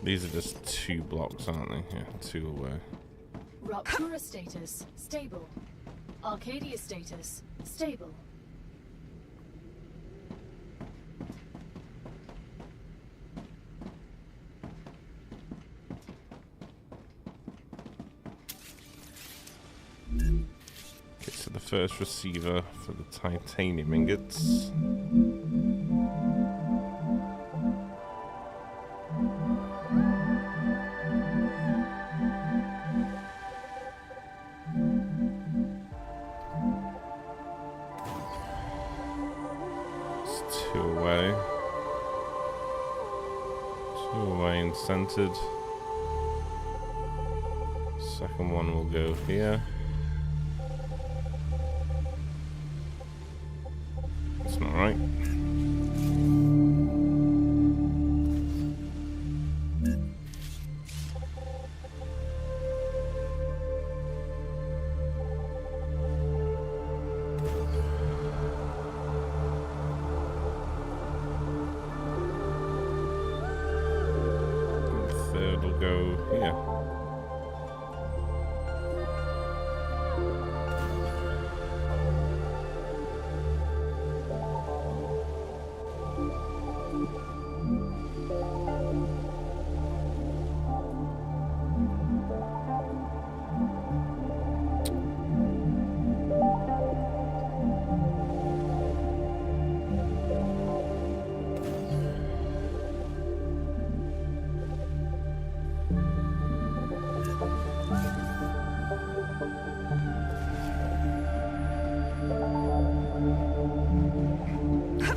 These are just 2 blocks, aren't they? Yeah, 2 away. Rupture status stable. Arcadia status stable. Okay, so the first receiver for the titanium ingots. It's 2 away. 2 away and centered. Second one will go here. That's not right. And the third will go here.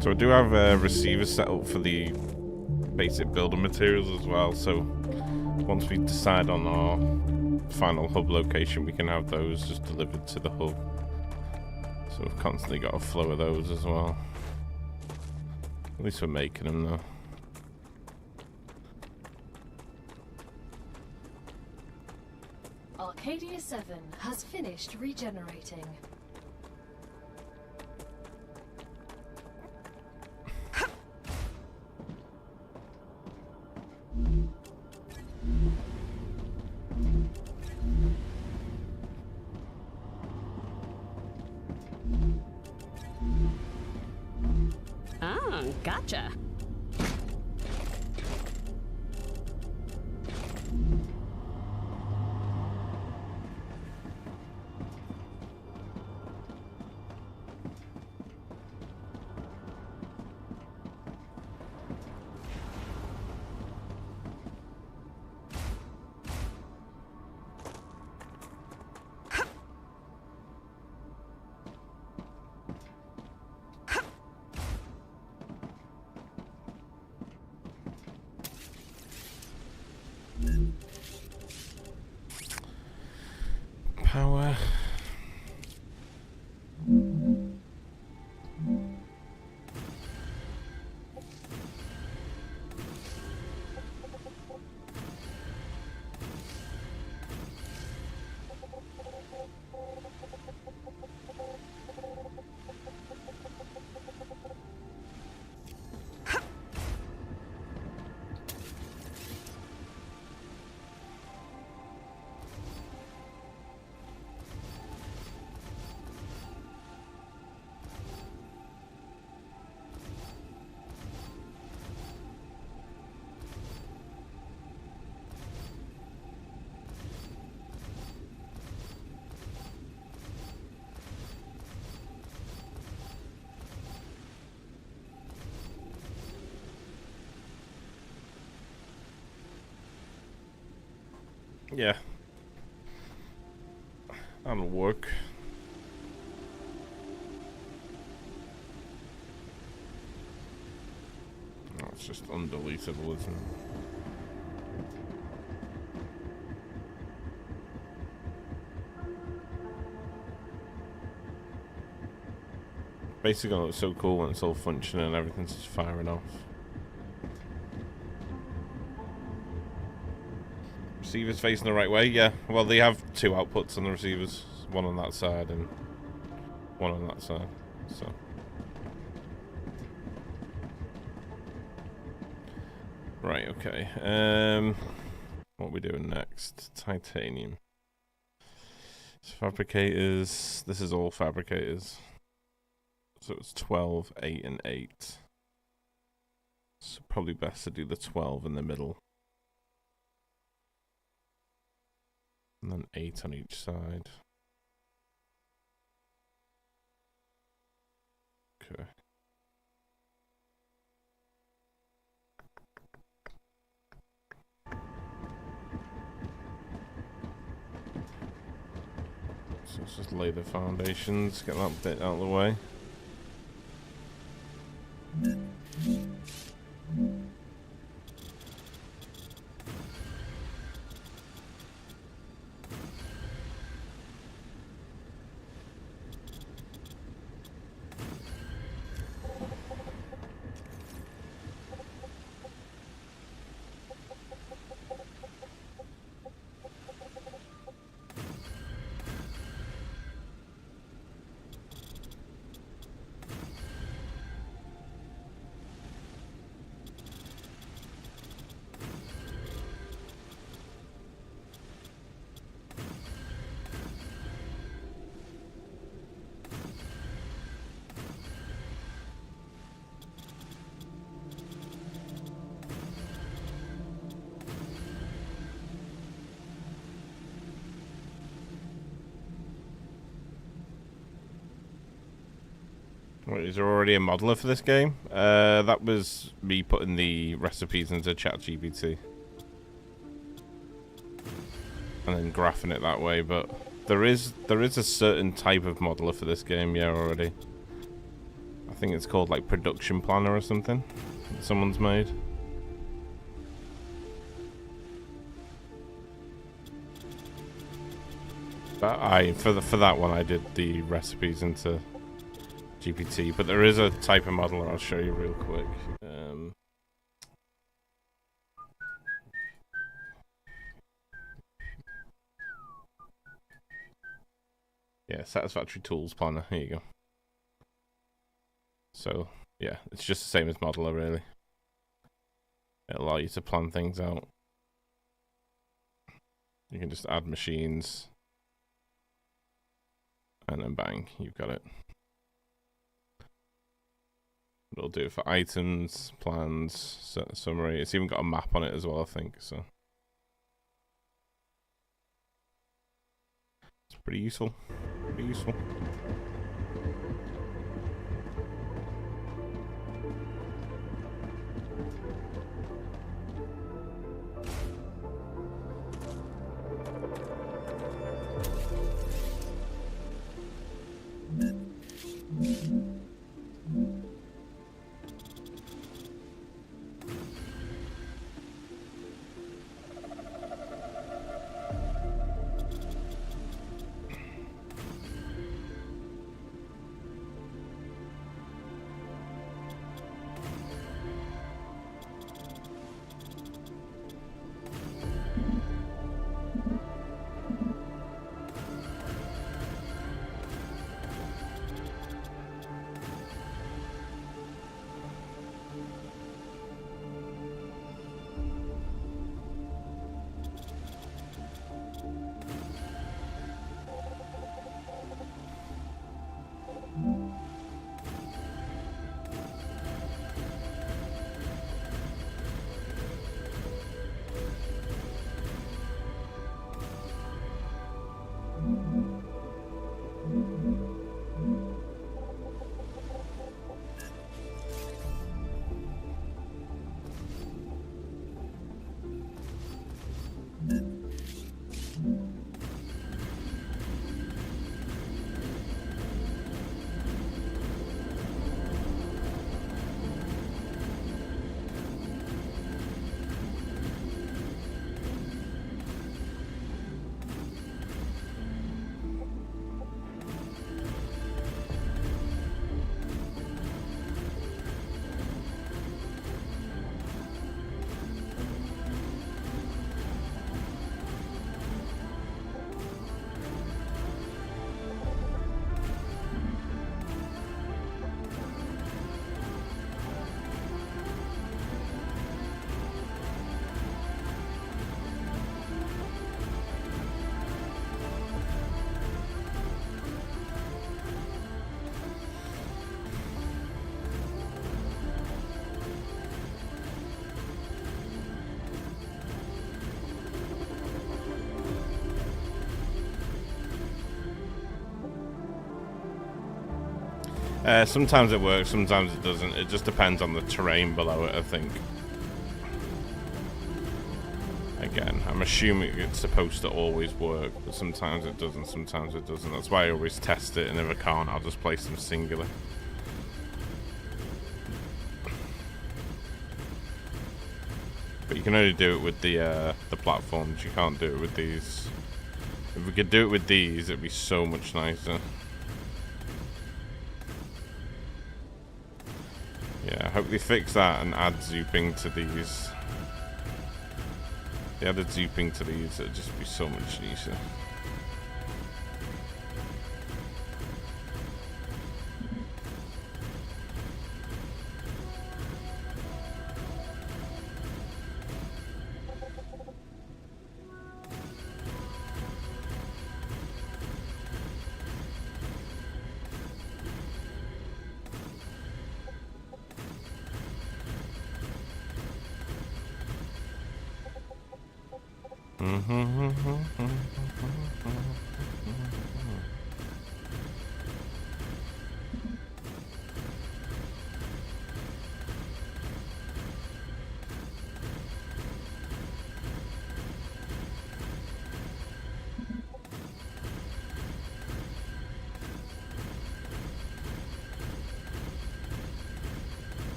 So I do have a receiver set up for the basic building materials as well, so once we decide on our final hub location, we can have those just delivered to the hub. So we've constantly got a flow of those as well. At least we're making them though. Arcadia 7 has finished regenerating. Ah, gotcha. Yeah. That'll work. Oh, it's just undeletable, isn't it? Basically, gonna look so cool when it's all functioning and everything's just firing off. Receivers facing the right way, yeah. Well, they have two outputs on the receivers, one on that side and one on that side. So, right, okay. What are we doing next? Titanium. Fabricators. This is all fabricators. So it's 12, 8, and 8. So probably best to do the 12 in the middle. And then 8 on each side. Okay. So let's just lay the foundations, get that bit out of the way. Wait, is there already a modeler for this game? That was me putting the recipes into ChatGPT. And then graphing it that way, but there is a certain type of modeler for this game, yeah, already. I think it's called like Production Planner or something that someone's made. But for that one I did the recipes into GPT, but there is a type of modeler I'll show you real quick. Yeah, Satisfactory Tools Planner. Here you go. So yeah, it's just the same as modeler really. It'll allow you to plan things out. You can just add machines, and then bang, you've got it. It'll do it for items, plans, summary. It's even got a map on it as well, I think. So it's pretty useful. Pretty useful. Sometimes it works, sometimes it doesn't. It just depends on the terrain below it, I think. Again, I'm assuming it's supposed to always work, but sometimes it doesn't, sometimes it doesn't. That's why I always test it, and if I can't, I'll just place them singular. But you can only do it with the platforms. You can't do it with these. If we could do it with these, it'd be so much nicer. Yeah, I hope they fix that and add zooping to these. If they added zooping to these, it'd just be so much easier.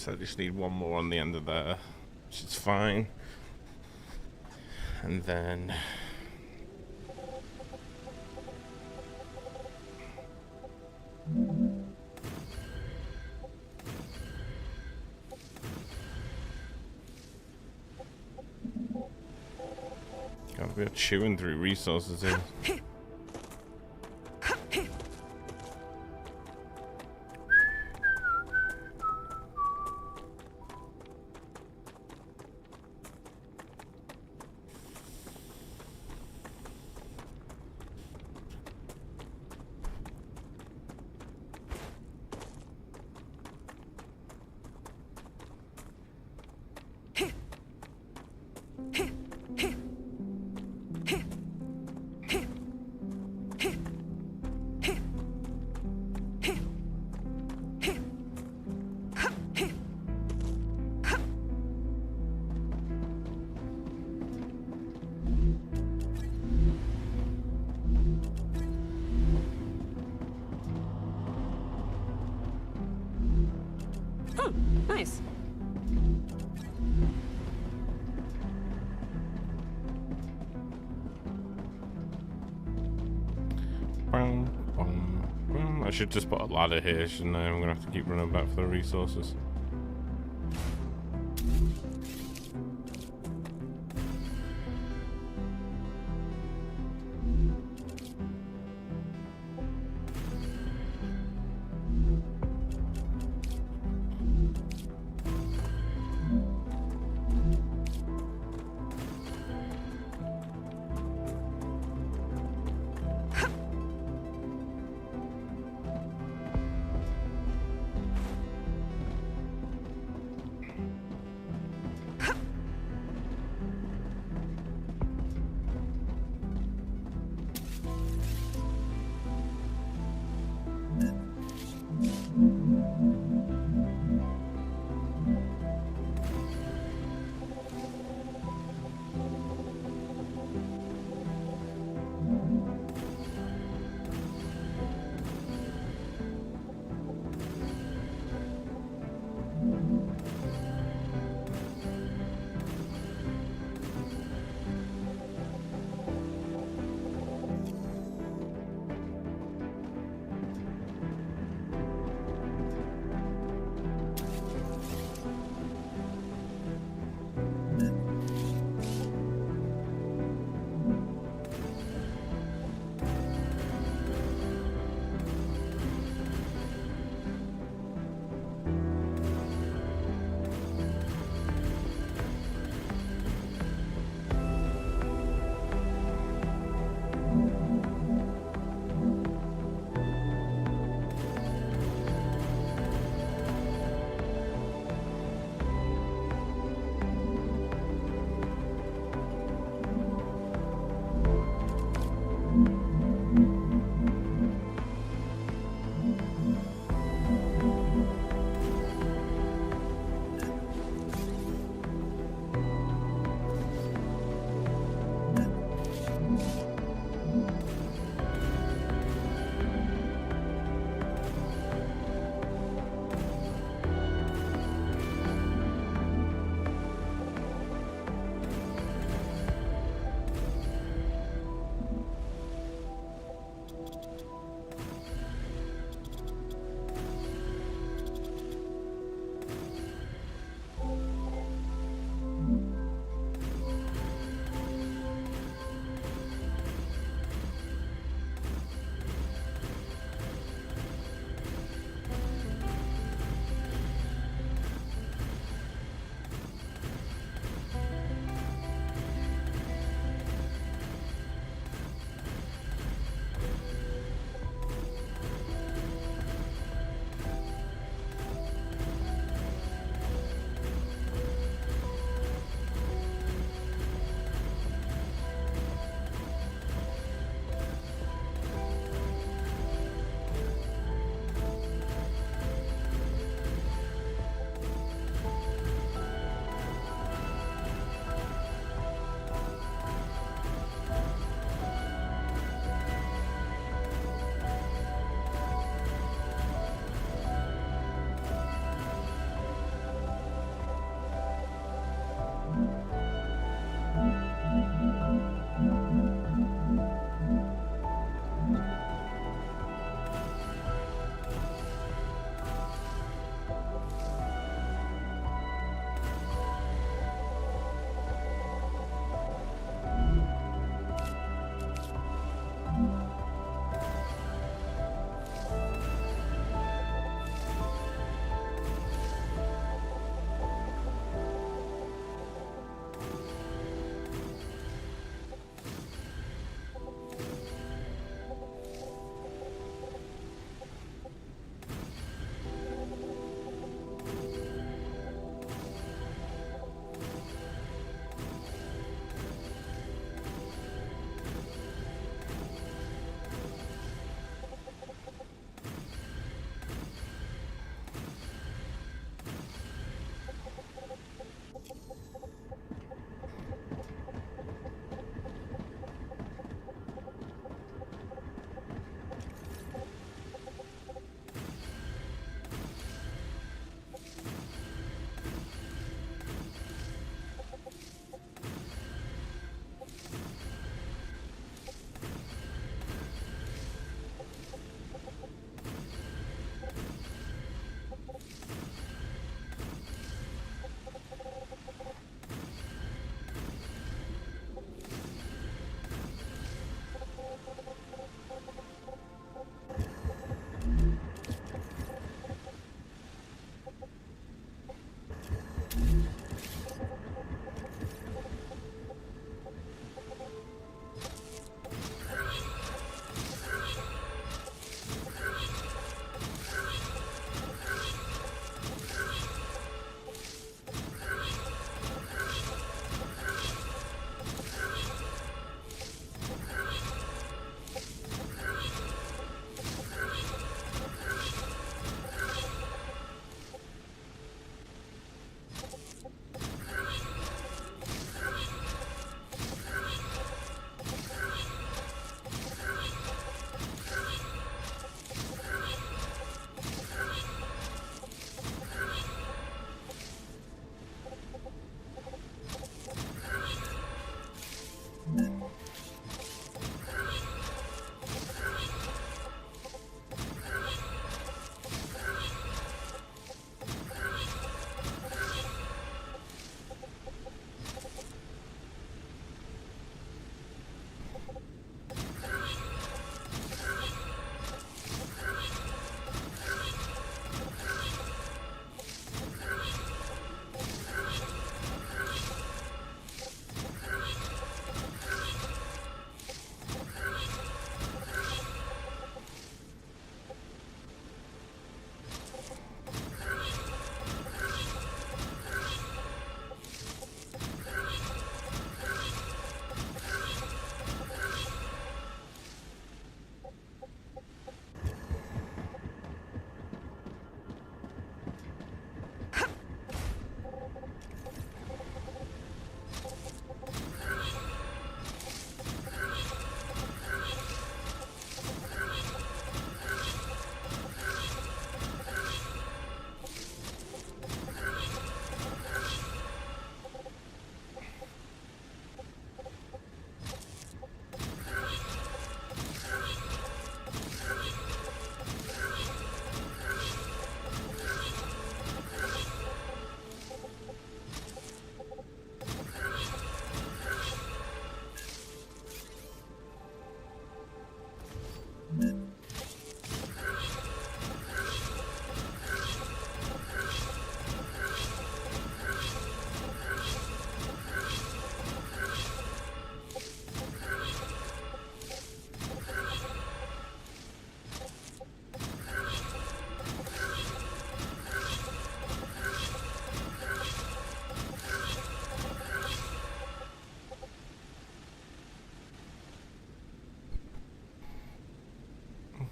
So I just need one more on the end of there, which is fine. And then gotta be chewing through resources here. Nice. I should just put a ladder here, shouldn't I? I'm gonna have to keep running back for the resources.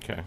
Okay.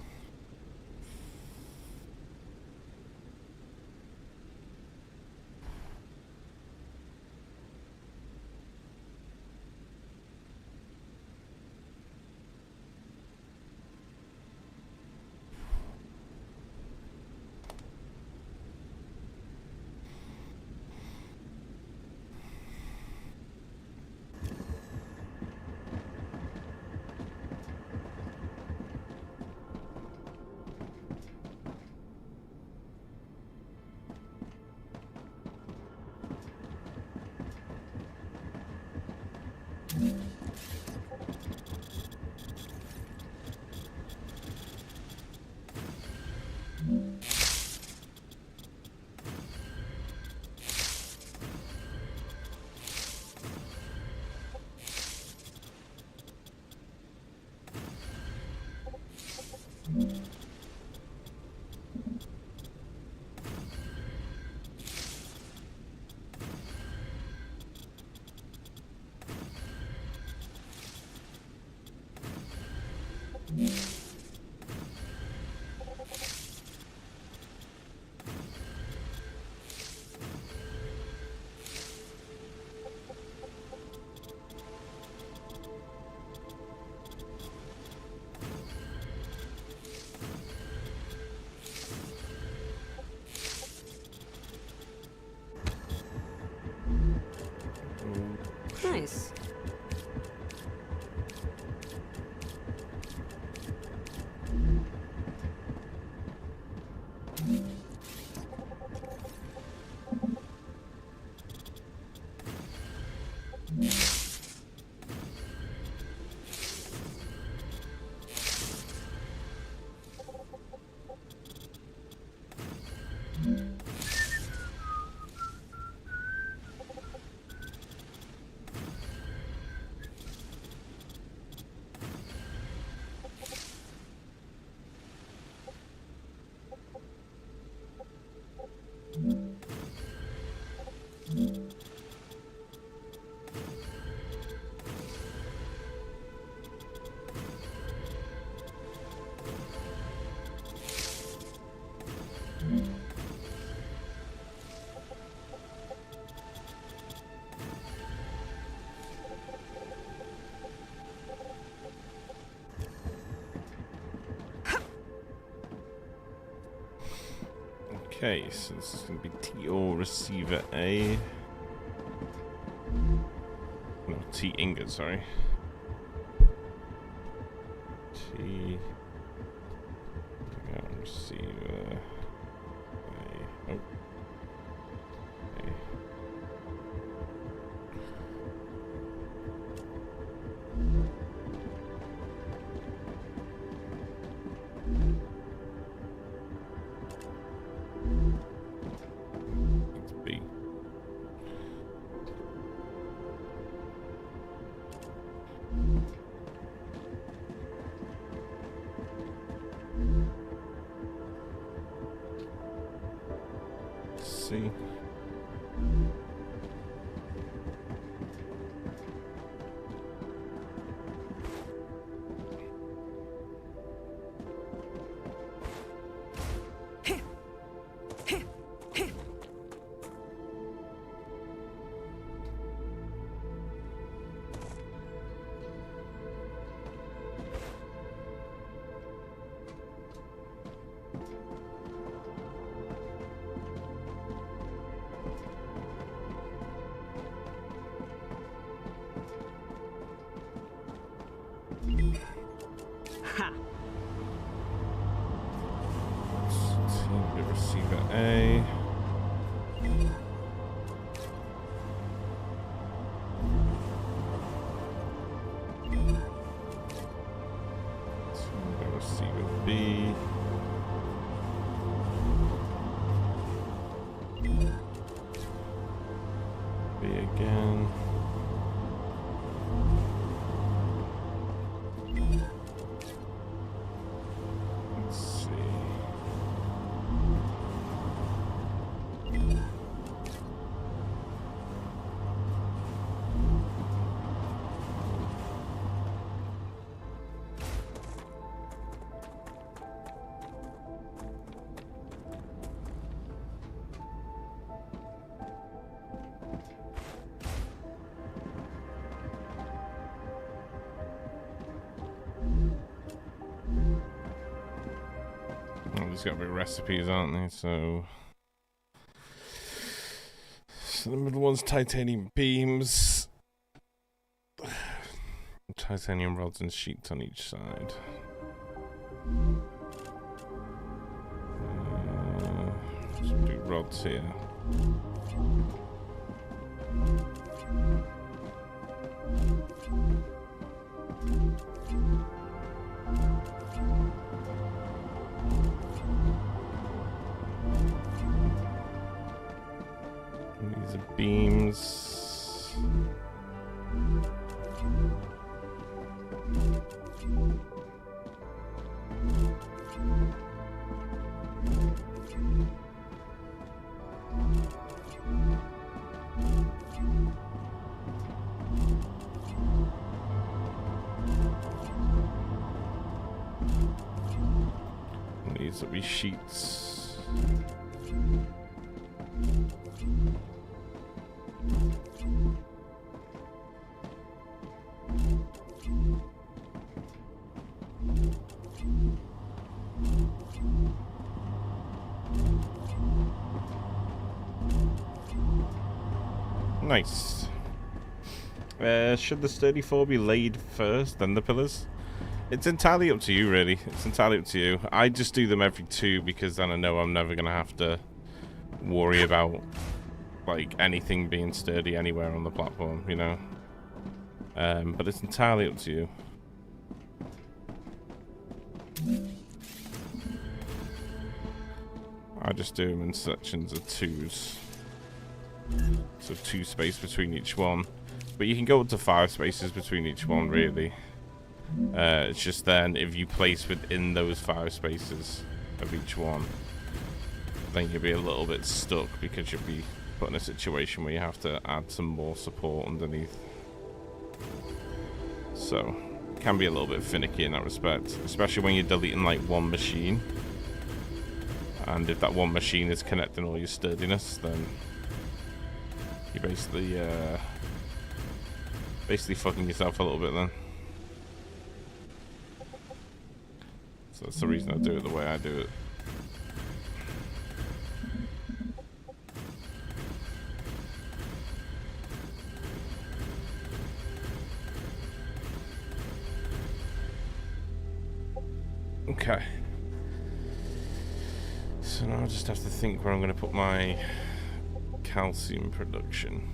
Nice. Okay, so this is going to be TO receiver A. No, T ingot, sorry. T. Receiver A. Oh. A. It's B. C. Oh, these got big recipes, aren't they? So the middle one's titanium beams, titanium rods and sheets on each side. Let's do rods here. And these are beams. And these will be sheets. Nice. Should the sturdy floor be laid first, then the pillars? It's entirely up to you, really. It's entirely up to you. I just do them every 2 because then I know I'm never going to have to worry about, like, anything being sturdy anywhere on the platform, you know? But it's entirely up to you. I just do them in sections of 2s. So 2 space between each one. But you can go up to 5 spaces between each one, really. It's just then, if you place within those 5 spaces of each one, then you'll be a little bit stuck because you'll be put in a situation where you have to add some more support underneath. So, it can be a little bit finicky in that respect, especially when you're deleting like one machine. And if that one machine is connecting all your sturdiness, then you're basically fucking yourself a little bit then. So that's the reason I do it the way I do it. Okay. So now I just have to think where I'm going to put my calcium production.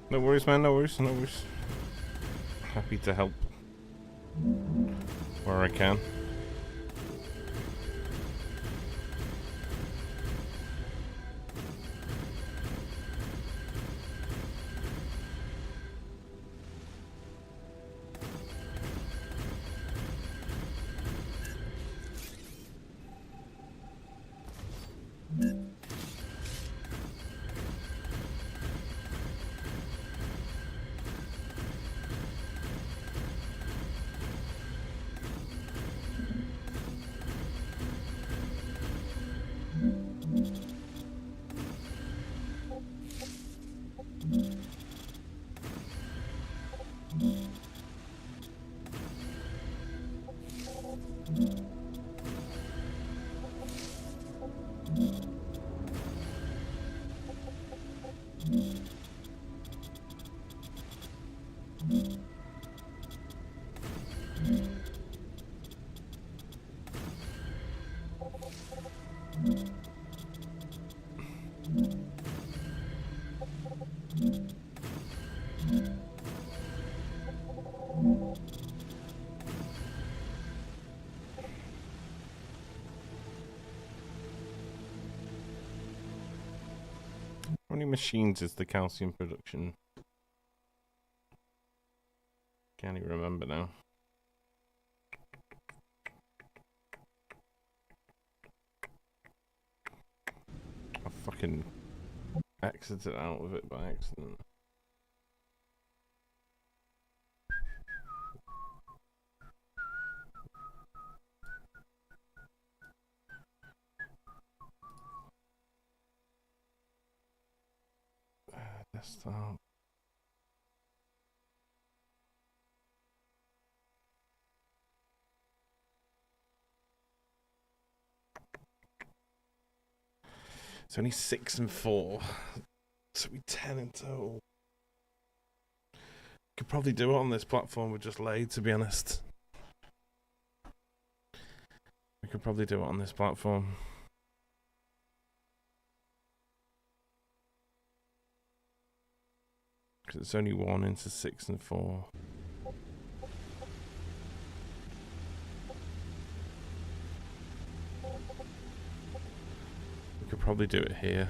No worries, man, no worries, no worries. Happy to help where I can. many machines is the calcium production? Can't even remember now. I fucking exited out of it by accident. Desktop. It's only 6 and 4. So we 10 in total. Could probably do it on this platform with just laid, to be honest. We could probably do it on this platform. Because it's only 1 into 6 and 4. We could probably do it here.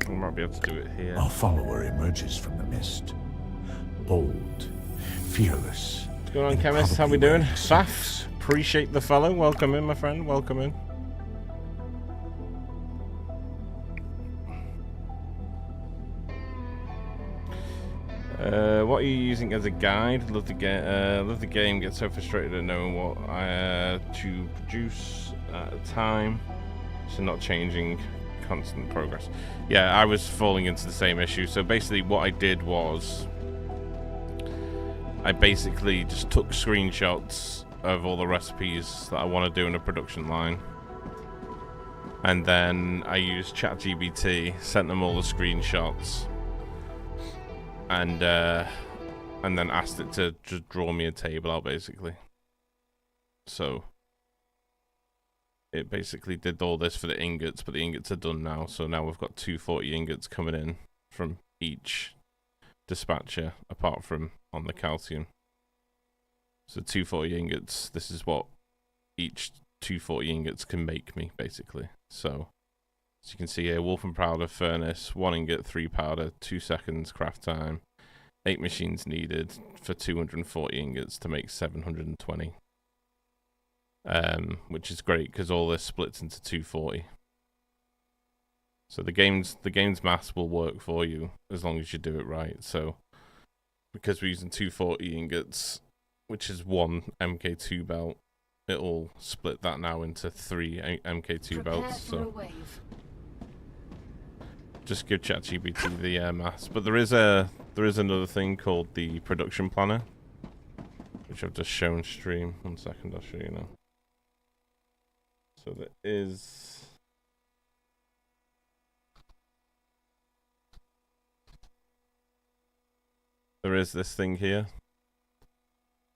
I might be able to do it here. A follower emerges from the mist. Bold, fearless. What's going on, Chemist? How we doing? Saf, appreciate the follow. Welcome in, my friend. Welcome in. What are you using as a guide? Love the game. Get so frustrated at knowing what to produce at a time. So not changing. Constant progress. Yeah, I was falling into the same issue. So basically what I did was I basically just took screenshots of all the recipes that I want to do in a production line, and then I used ChatGPT, sent them all the screenshots, and then asked it to just draw me a table out, basically. So it basically did all this for the ingots, but the ingots are done now. So now we've got 240 ingots coming in from each dispatcher, apart from on the calcium. So 240 ingots, this is what each 240 ingots can make me, basically. So as you can see here, wolf and powder furnace, 1 ingot, 3 powder, 2 seconds craft time, 8 machines needed for 240 ingots to make 720. Which is great because all this splits into 240. So the game's maths will work for you as long as you do it right. So because we're using 240 ingots, which is 1 MK2 belt, it'll split that now into 3 MK2 belts. So just give ChatGPT the maths. But there is another thing called the production planner, which I've just shown stream. 1 second, I'll show you now. So there is this thing here.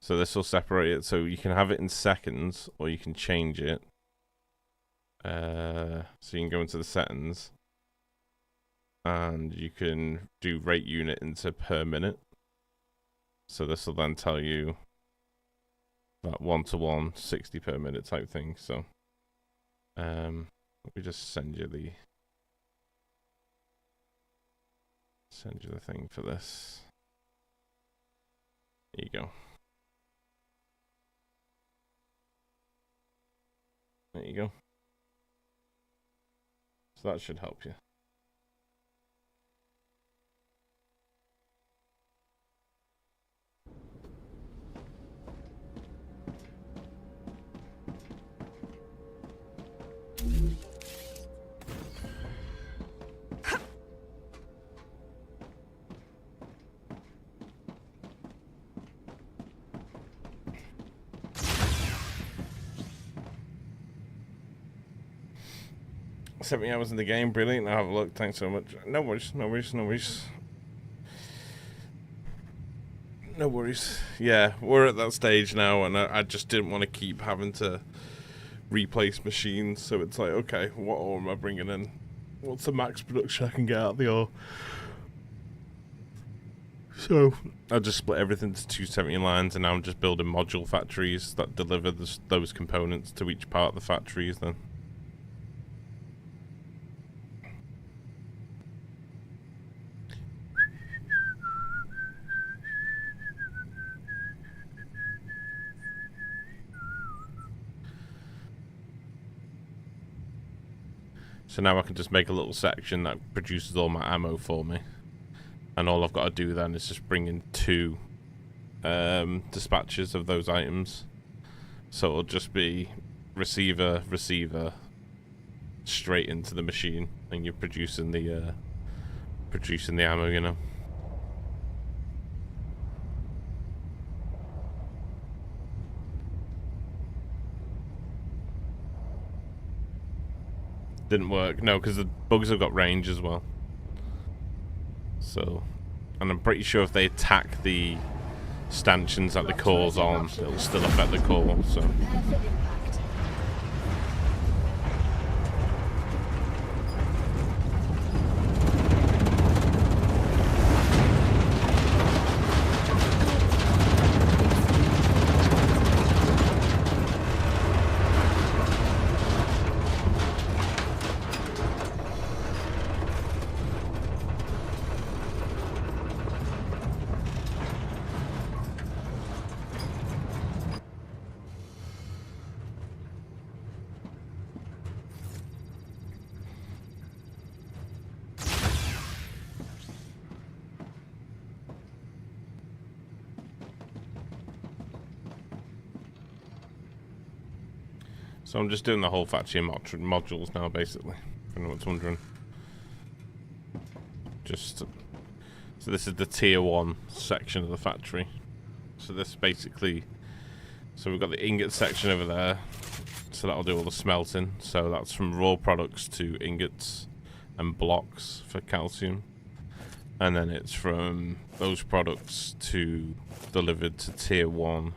So this will separate it. So you can have it in seconds, or you can change it. So you can go into the settings, and you can do rate unit into per minute. So this will then tell you that 1-to-1, 60 per minute type thing. So let me just send you the thing for this. There you go. There you go. So that should help you. $70 hours in the game, brilliant. I'll have a look. Thanks so much. No worries, no worries, no worries. No worries. Yeah, we're at that stage now, and I just didn't want to keep having to replace machines. So it's like, okay, what ore am I bringing in? What's the max production I can get out of the ore? So I just split everything to 270 lines, and now I'm just building module factories that deliver those components to each part of the factories then. So now I can just make a little section that produces all my ammo for me. And all I've got to do then is just bring in 2 dispatches of those items. So it'll just be receiver, receiver, straight into the machine, and you're producing the ammo, you know. Didn't work. No, because the bugs have got range as well. So, and I'm pretty sure if they attack the stanchions that the core's on, it'll still affect the core. So. Prepare for impact. So I'm just doing the whole factory modules now, basically, if anyone's wondering. So this is the tier 1 section of the factory. So this basically, so we've got the ingot section over there. So that'll do all the smelting. So that's from raw products to ingots and blocks for calcium. And then it's from those products to delivered to tier 1.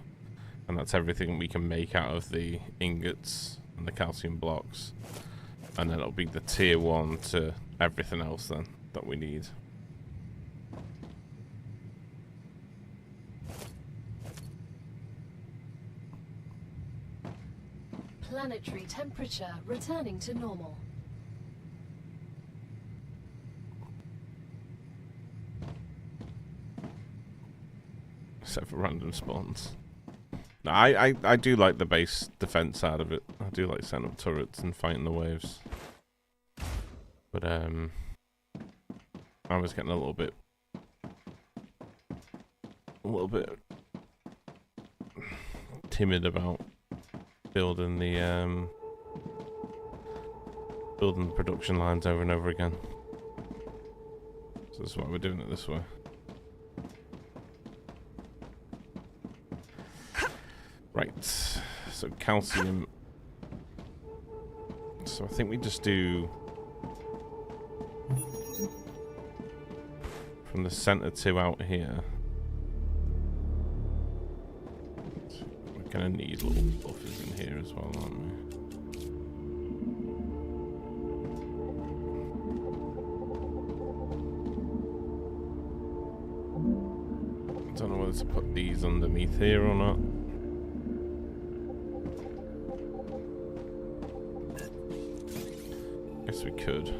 And that's everything we can make out of the ingots and the calcium blocks. And then it'll be the tier 1 to everything else then that we need. Planetary temperature returning to normal. Except for random spawns. No, I do like the base defense side of it. I do like setting up turrets and fighting the waves. But I was getting a little bit timid about building the production lines over and over again. So that's why we're doing it this way. Right, so calcium. So I think we just do from the center to out here. We're gonna need little buffers in here as well, aren't we? Don't know whether to put these underneath here or not. Guess we could.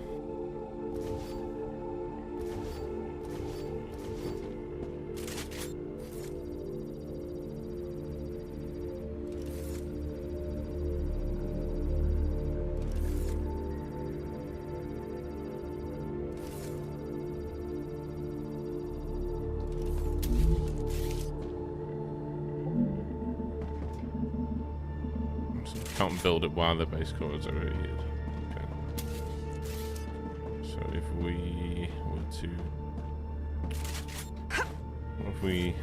Can't build it while the base cores are here. Okay. So if we were to, if we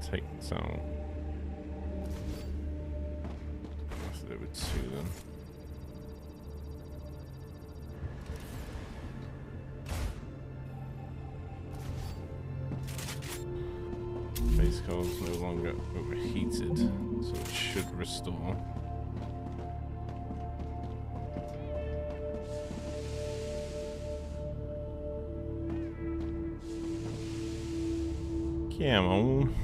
take this out, let's do it with 2 then. Base core is no longer overheated, so it should restore. Come on.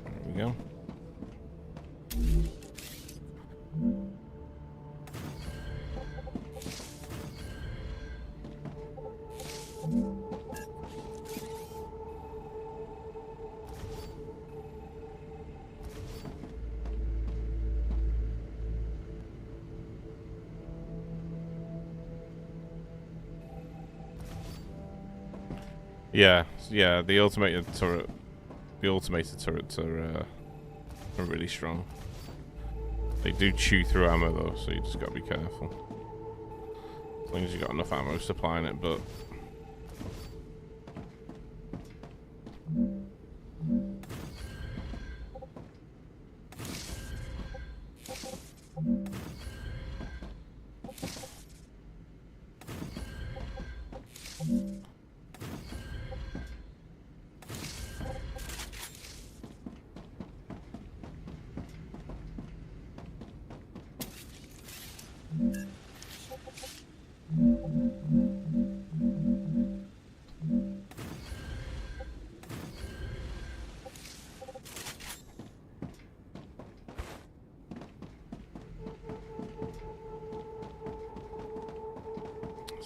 There we go. Yeah, the automated turrets are really strong. They do chew through ammo though, so you just gotta be careful. As long as you got enough ammo supplying it, but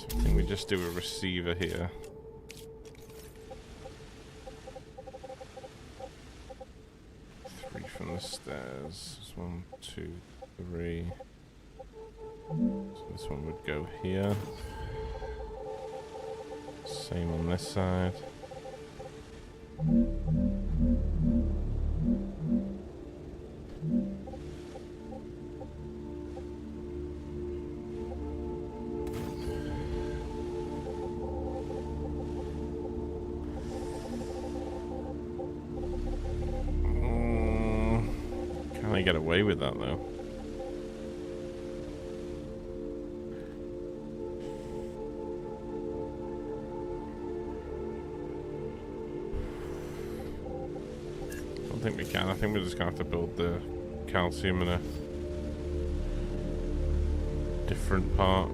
I think we just do a receiver here. Three from the stairs. 1, 2, 3. So this one would go here. Same on this side. Can I get away with that though? I don't think we can. I think we're just gonna have to build the calcium in a different part.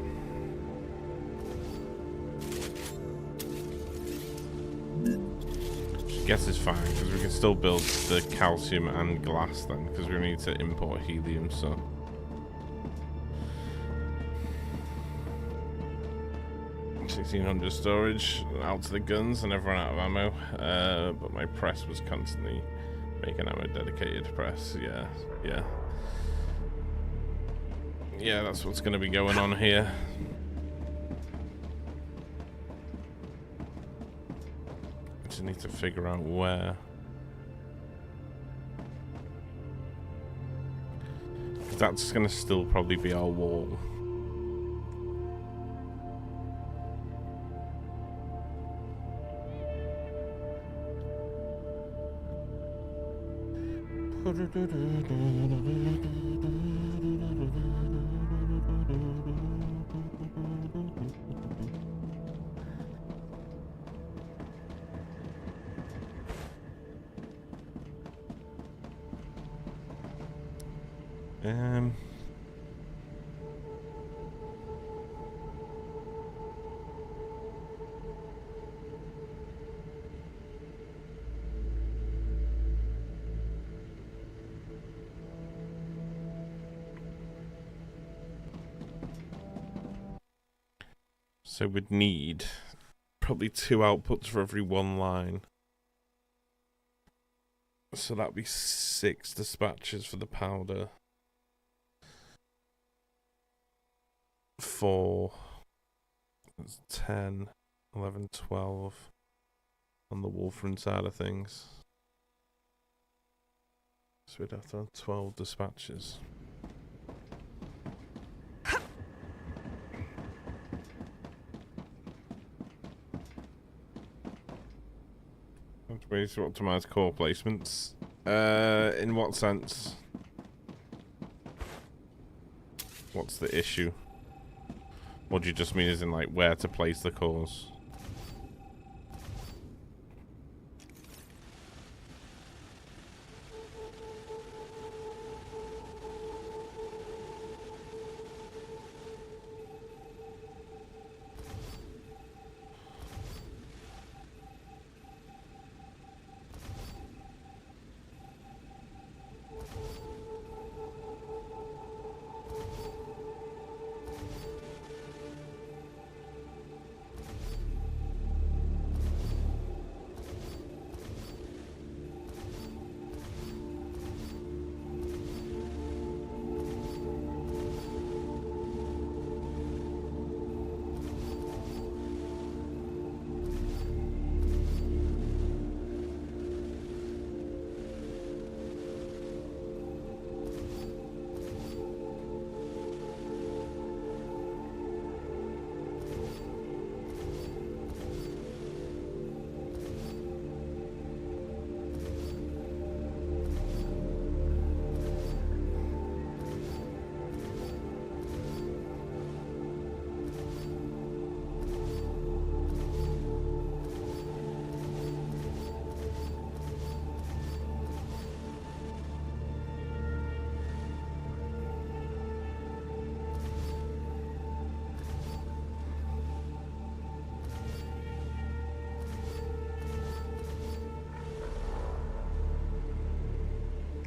I guess it's fine because we can still build the calcium and glass then, because we need to import helium. So 1600 storage out to the guns, and I've run out of ammo. But my press was constantly making ammo dedicated press. Yeah, that's what's going to be going on here. Just need to figure out where. That's going to still probably be our wall. Um. So we'd need probably 2 outputs for every 1 line. So that'd be 6 dispatches for the powder. 4. That's 10, 11, 12 on the Wolfram side of things. So we'd have to have 12 dispatches. Ways to optimize core placements. In what sense? What's the issue? What do you just mean as in like where to place the cores?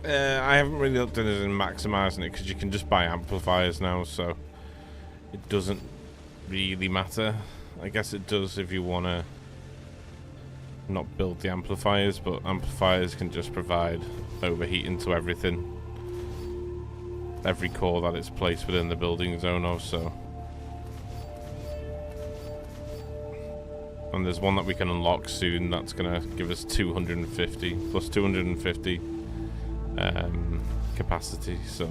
I haven't really looked at it in maximizing it because you can just buy amplifiers now, so it doesn't really matter. I guess it does if you want to not build the amplifiers, but amplifiers can just provide overheating to everything. Every core that it's placed within the building zone of, so. And there's one that we can unlock soon that's going to give us 250 plus 250 capacity, so.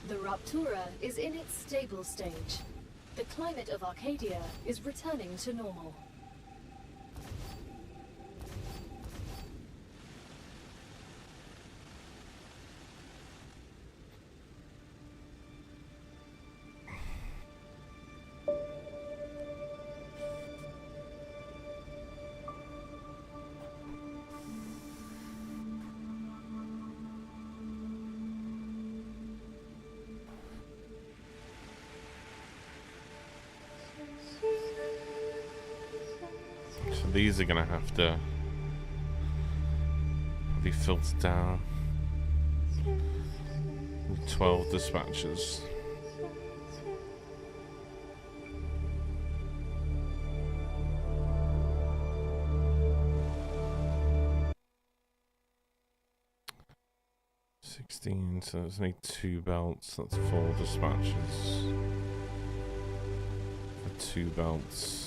The Rupture is in its stable stage. The climate of Arcadia is returning to normal. So these are gonna have to be filtered down. 12 dispatches. 16, so there's only 2 belts. That's 4 dispatches. For 2 belts.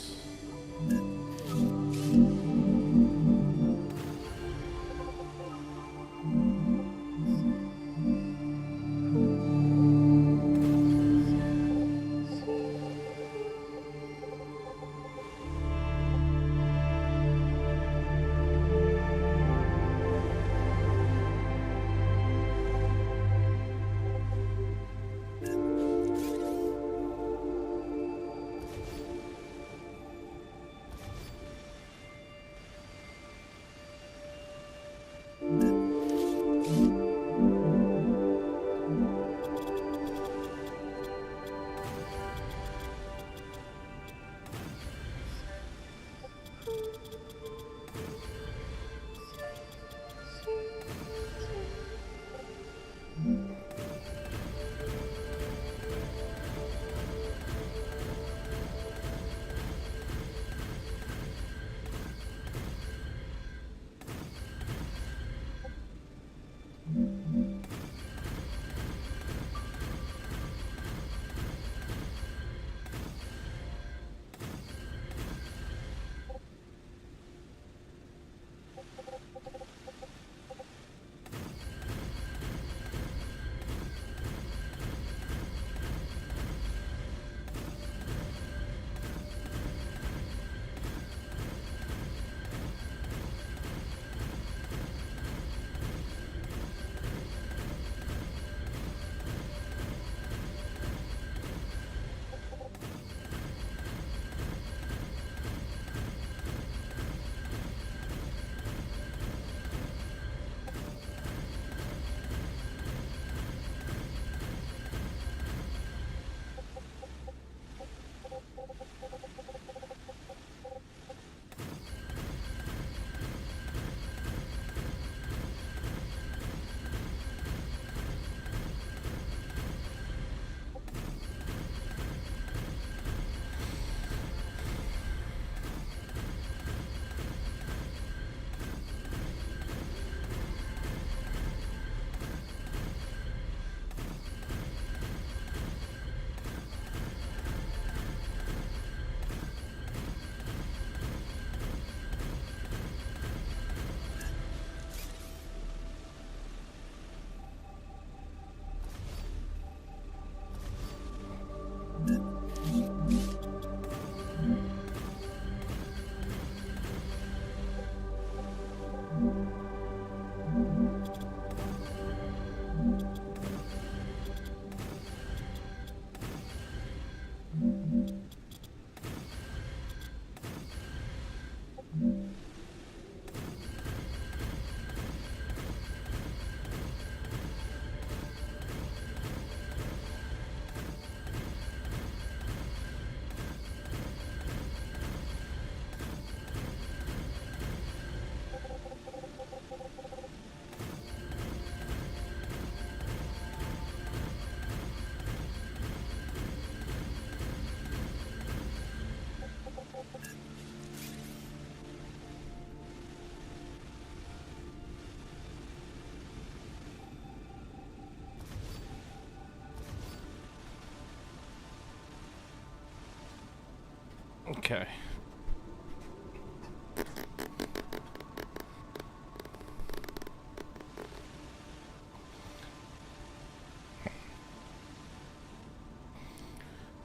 Okay.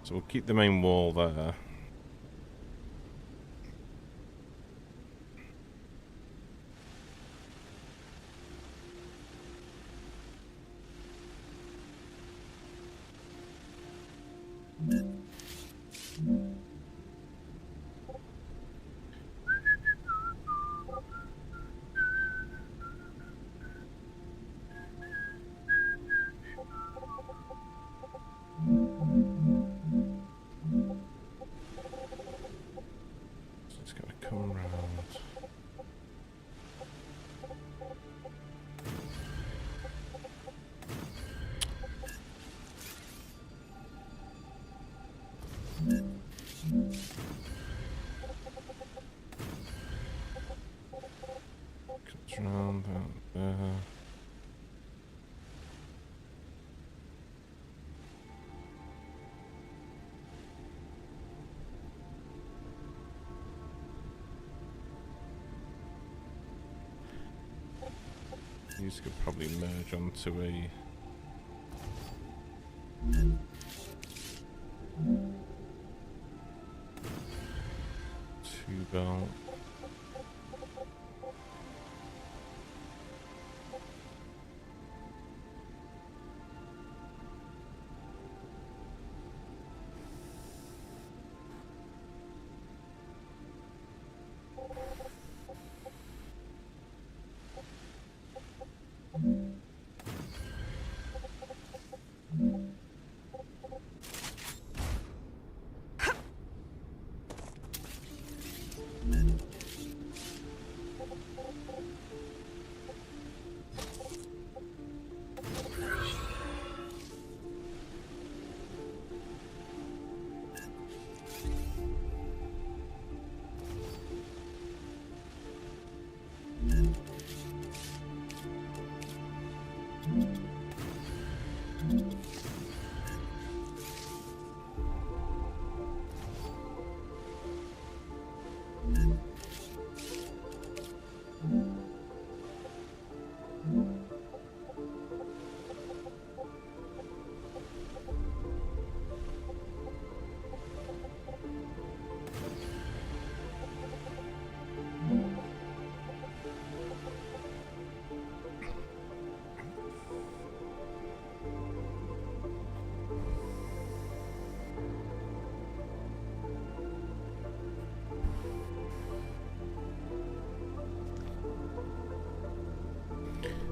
So we'll keep the main wall there. So it's going to come around. Comes around that there. These could probably merge onto a two belt.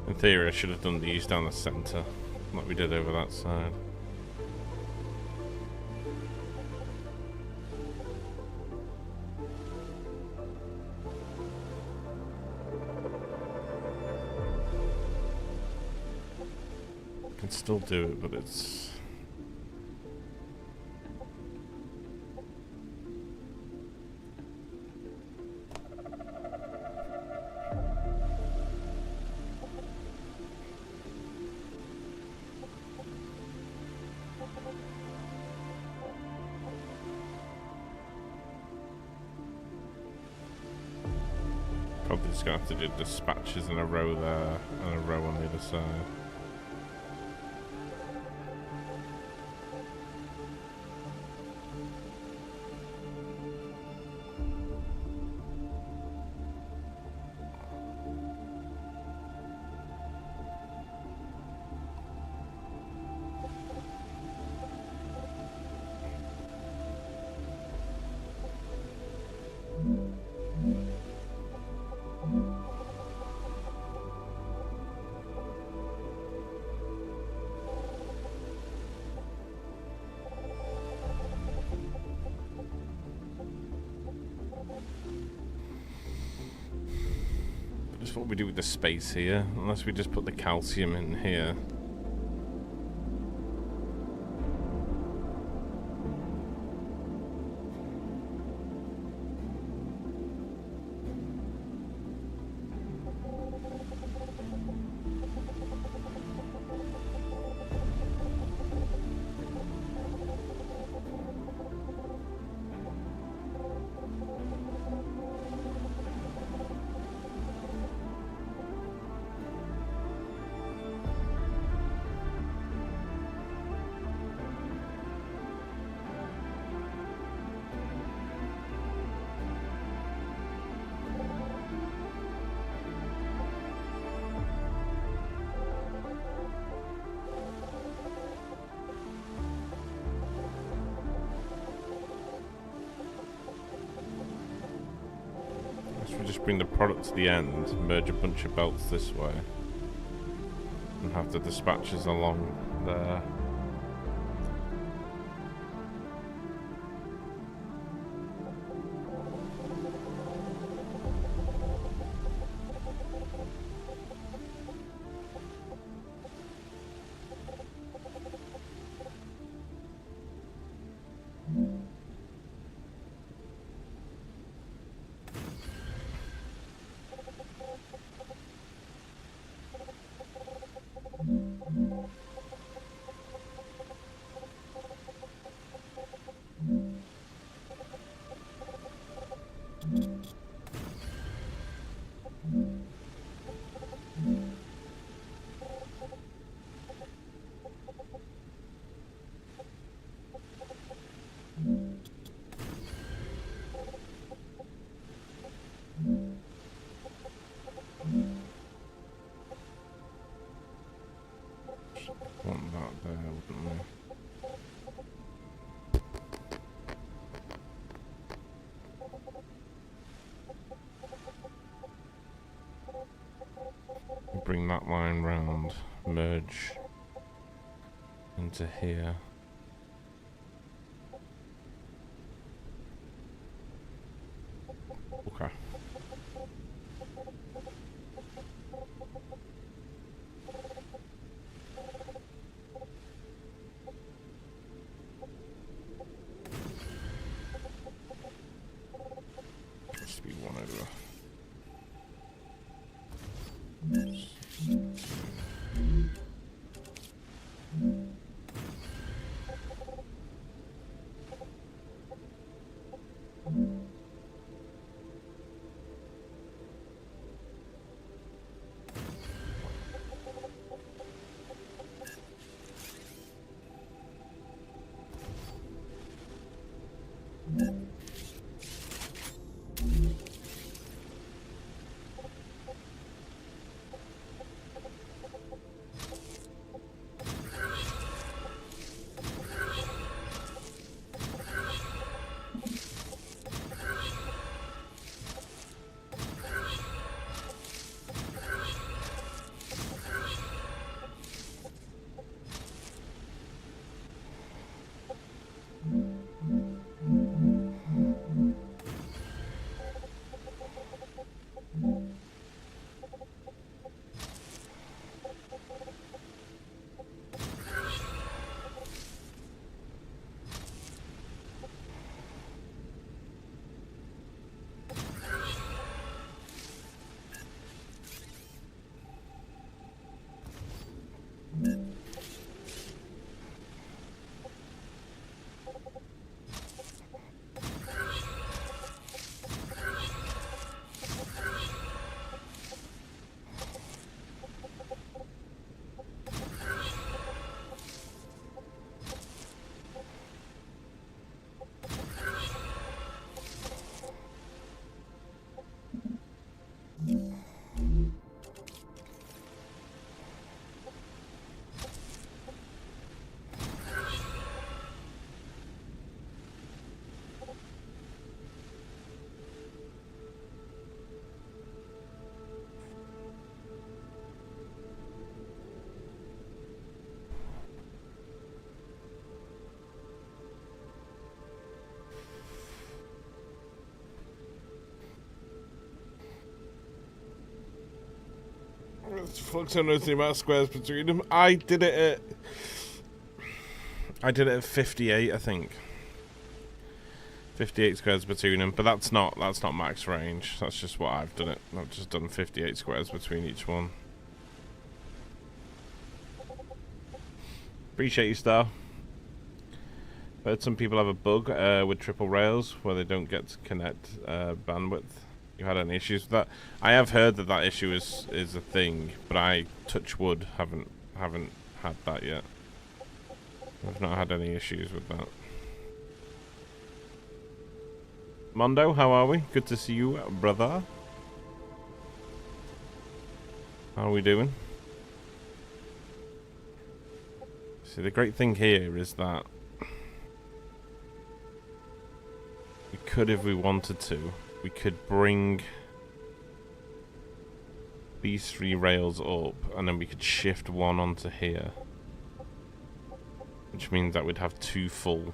In theory, I should have done these down the centre, like we did over that side. I can still do it, but it's... Probably just gonna have to do dispatches in a row there and a row on the other side. That's what we do with the space here, unless we just put the calcium in here. So we just bring the product to the end, merge a bunch of belts this way, and have the dispatches along there. bring that line round, merge into here. Okay. Must be one over. Flux on the amount of squares between them. I did it at 58, I think. 58 squares between them, but that's not max range. That's just what I've done it. I've just done 58 squares between each one. Appreciate you, Star. Heard some people have a bug with triple rails where they don't get to connect bandwidth. You had any issues with that? I have heard that issue is a thing, but I, touch wood, haven't had that yet. I've not had any issues with that. Mondo, how are we? Good to see you, brother. How are we doing? See, the great thing here is that we could, if we wanted to, we could bring these 3 rails up and then we could shift one onto here, which means that we'd have 2 full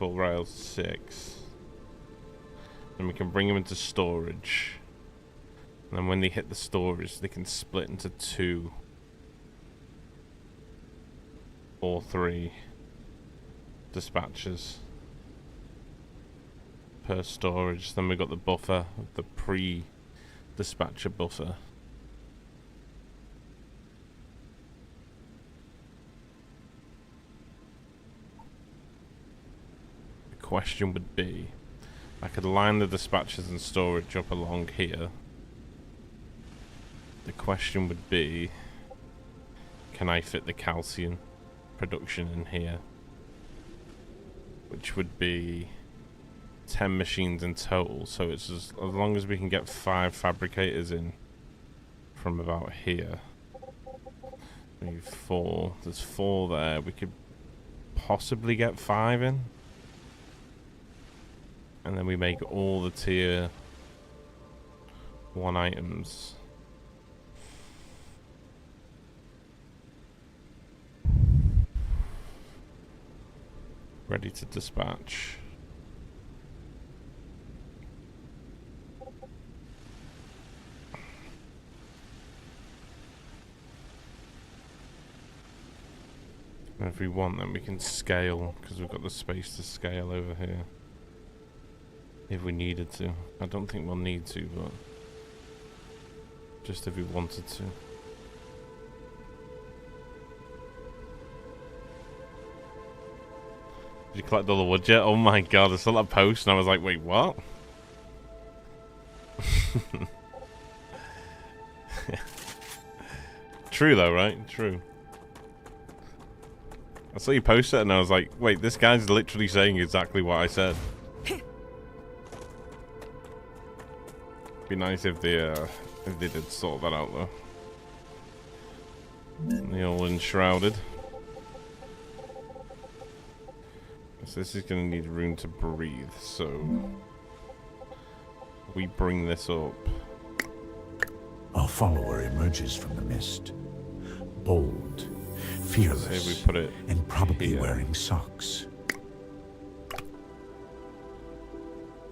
rails, 6. Then we can bring them into storage, and then when they hit the storage they can split into 2 or 3 dispatches per storage. Then we've got the buffer, the pre-dispatcher buffer. The question would be, I could line the dispatchers and storage up along here. The question would be, can I fit the calcium production in here? Which would be 10 machines in total, so it's as long as we can get 5 fabricators in from about here. We need 4. There's 4 there. We could possibly get 5 in. And then we make all the tier 1 items. Ready to dispatch. And if we want, then we can scale, because we've got the space to scale over here. If we needed to. I don't think we'll need to, but just if we wanted to. Did you collect all the wood yet? Oh my god, I saw that post and I was like, wait, what? True though, right? True. I saw you post it and I was like, wait, this guy's literally saying exactly what I said. Be nice if they did sort that out though. They all enshrouded. So this is gonna need room to breathe, so we bring this up. A follower emerges from the mist. Bold, fearless, Say we put it and probably here. wearing socks.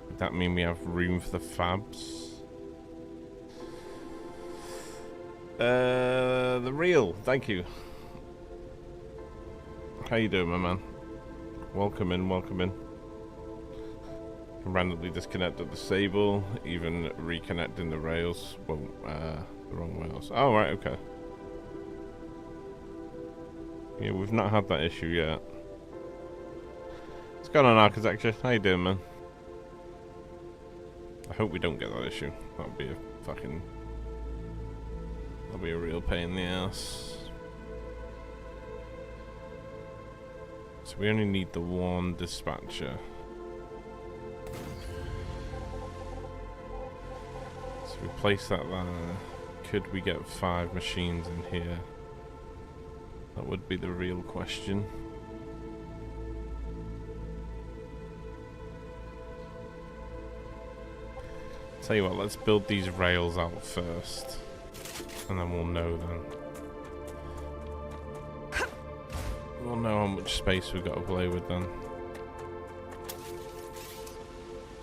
Would that mean we have room for the fabs? The real, thank you. How you doing, my man? Welcome in, welcome in. Can randomly disconnect or disable, even reconnecting the rails. Well, the wrong rails. Oh, right, okay. Yeah, we've not had that issue yet. What's going on, architecture? How you doing, man? I hope we don't get that issue. That would be a fucking... That'll be a real pain in the ass. So we only need the one dispatcher. So we place that there. Could we get 5 machines in here? That would be the real question. Tell you what, let's build these rails out first. And then we'll know then. We'll know how much space we've got to play with then.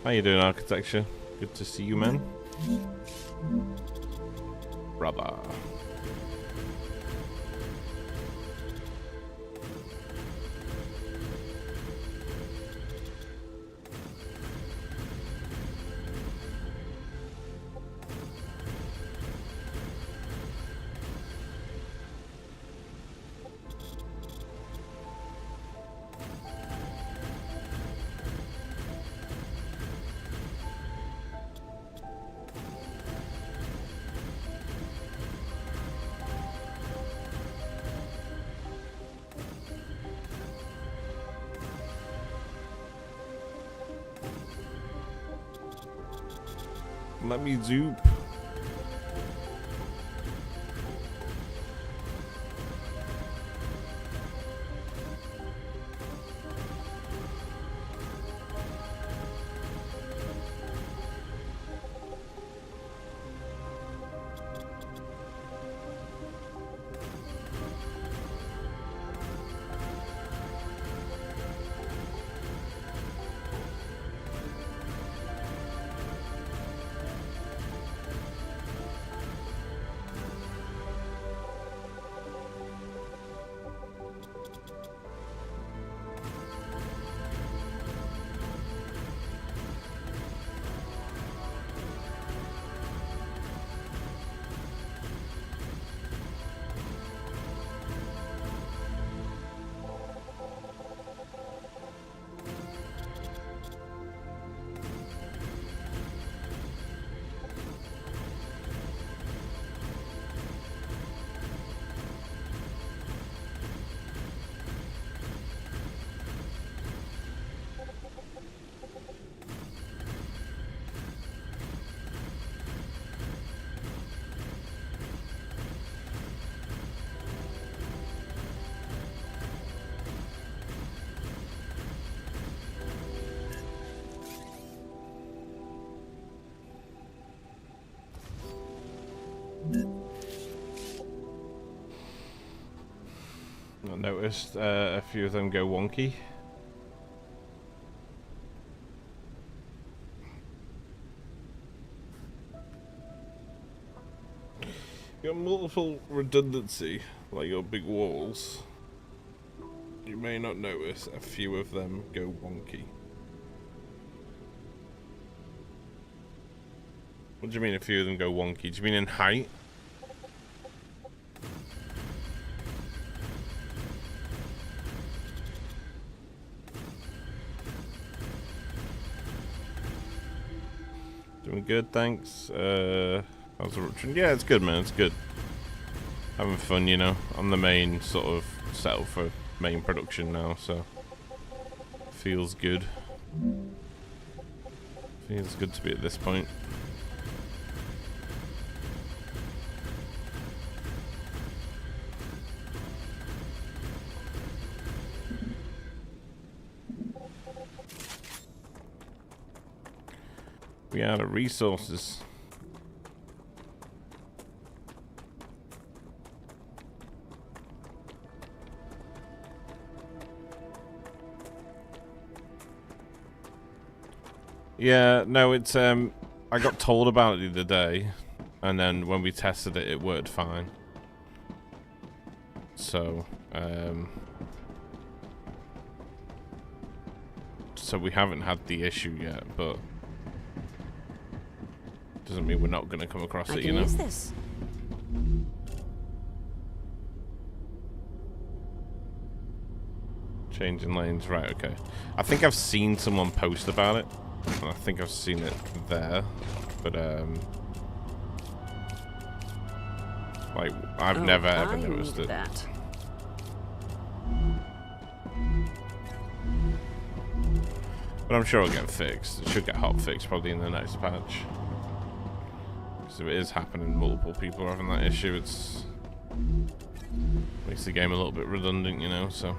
How you doing, architecture? Good to see you, man. Brother. Let me zoop. noticed a few of them go wonky. You got multiple redundancy, like your big walls. You may not notice a few of them go wonky. What do you mean a few of them go wonky? Do you mean in height? Doing good, thanks. How's the Rupture? Yeah, it's good, man. It's good. Having fun, you know. I'm the main sort of setup for main production now, so feels good. Feels good to be at this point. We out of resources. Yeah, no, it's I got told about it the other day, and then when we tested it, it worked fine. So, so we haven't had the issue yet, but doesn't mean we're not going to come across it, you know. Use this. Changing lanes, right? Okay. I think I've seen someone post about it. And I think I've seen it there, but like I've never ever noticed it. That. But I'm sure it'll get fixed. It should get hot fixed probably in the next patch. Because if it is happening, multiple people are having that issue. It's makes the game a little bit redundant, you know. So.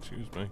Excuse me.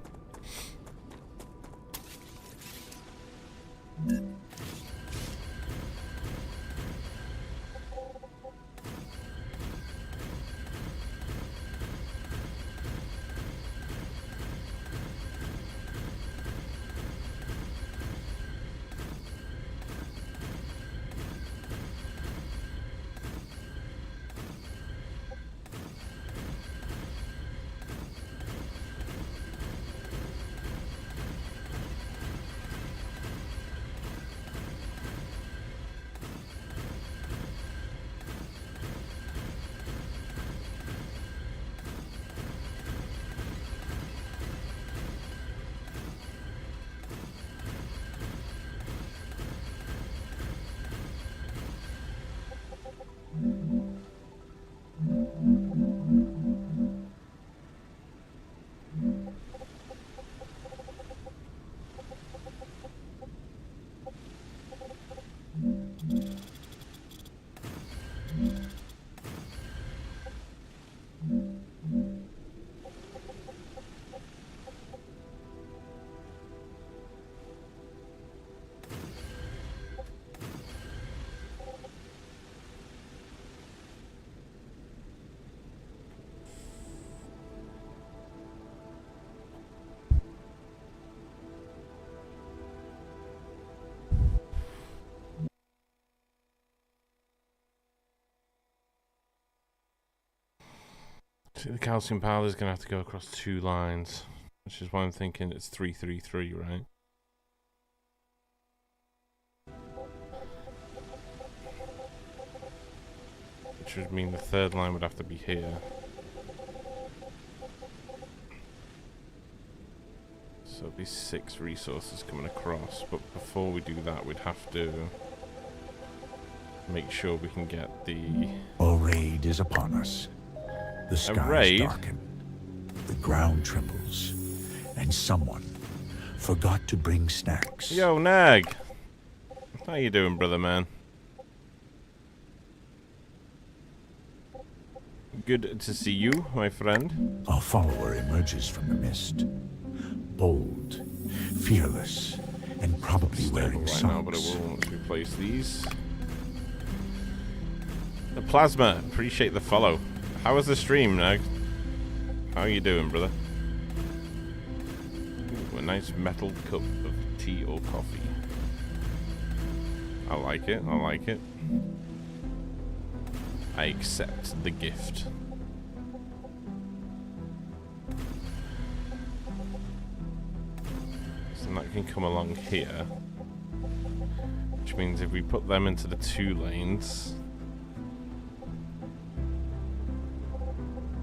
See, the calcium powder is going to have to go across 2 lines, which is why I'm thinking it's 333, right? Which would mean the 3rd line would have to be here. So it'd be 6 resources coming across, but before we do that, we'd have to make sure we can get the... A raid is upon us. The skies darken, the ground trembles, and someone forgot to bring snacks. Yo, Nag! How you doing, brother man? Good to see you, my friend. Our follower emerges from the mist. Bold, fearless, and probably wearing Right socks. now, but it will once we place these. The Plasma, appreciate the follow. How was the stream, Nag? How you doing, brother? Ooh, a nice metal cup of tea or coffee. I like it, I like it. I accept the gift. So that can come along here. Which means if we put them into the 2 lanes,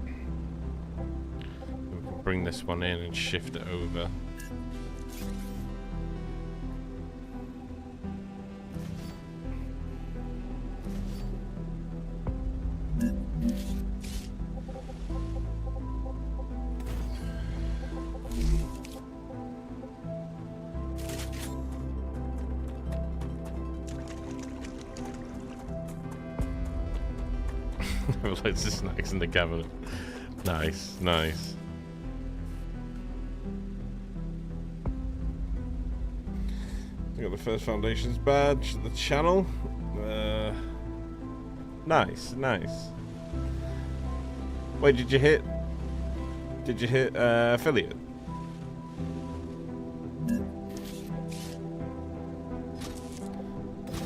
we can bring this one in and shift it over. Loads of snacks in the cabinet. Nice, nice. We got the first Foundations badge, the channel. Nice, nice. Wait, did you hit affiliate?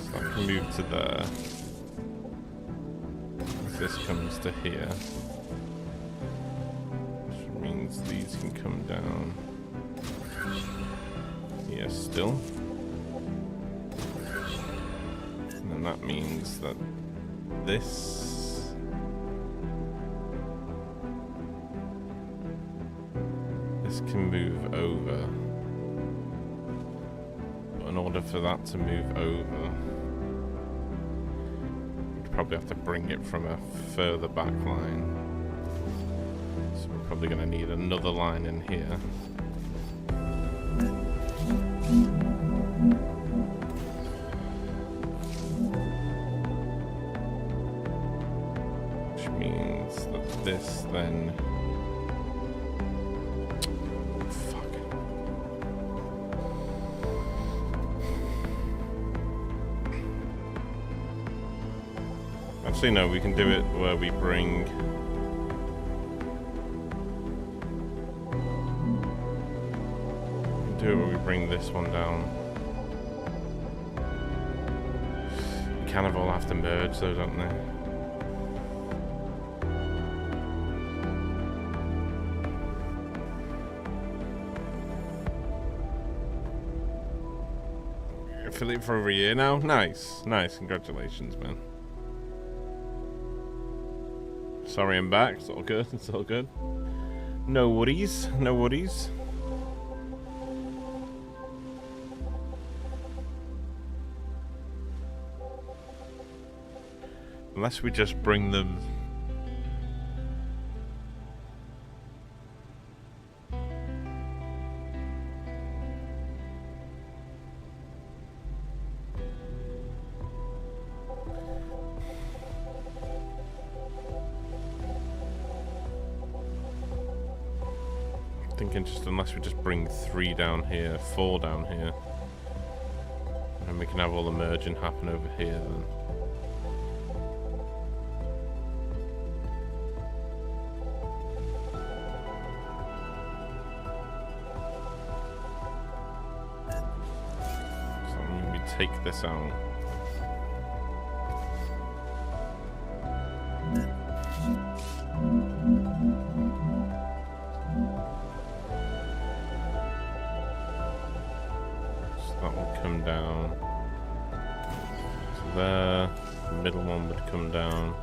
So I can move to there. This comes to here, which means these can come down here still, and then that means that this can move over, but in order for that to move over, probably have to bring it from a further back line. So we're probably going to need another line in here. Which means that this then... Actually, no, we can do it where we bring... We can do it where we bring this one down. They kind of all have to merge though, don't they? Affiliate for over a year now? Nice, nice, congratulations, man. Sorry I'm back, it's all good, it's all good. No worries, no worries. Unless we just bring them... Thinking just unless we just bring 3 down here, 4 down here, and we can have all the merging happen over here then. So when we take this out. That will come down to there. The middle one would come down.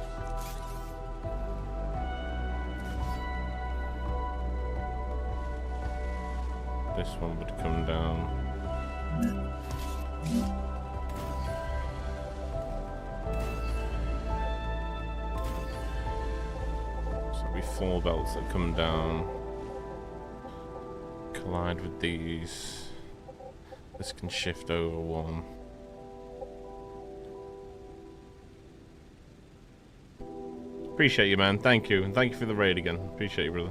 This one would come down. So there'll be 4 belts that come down, collide with these. This can shift over 1. Appreciate you, man. Thank you. And thank you for the raid again. Appreciate you, brother.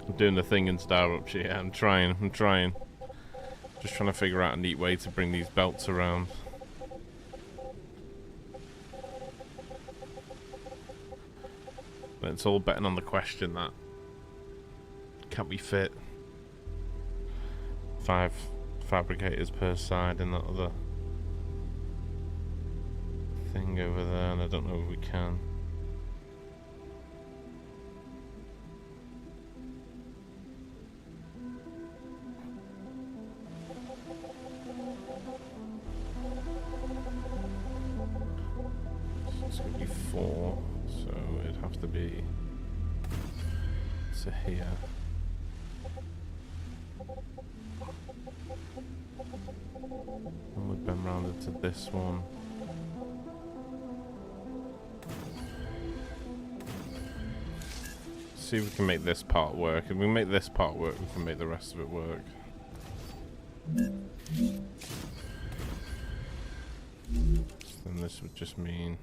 I'm doing the thing in Star Rupture. Yeah, I'm trying. Just trying to figure out a neat way to bring these belts around. But it's all betting on the question that can we fit 5 fabricators per side in that other thing over there, and I don't know if we can. It's going to be 4, so it'd have to be to here. And we've been rounded to this one. See if we can make this part work. If we make this part work, we can make the rest of it work. Then this would just mean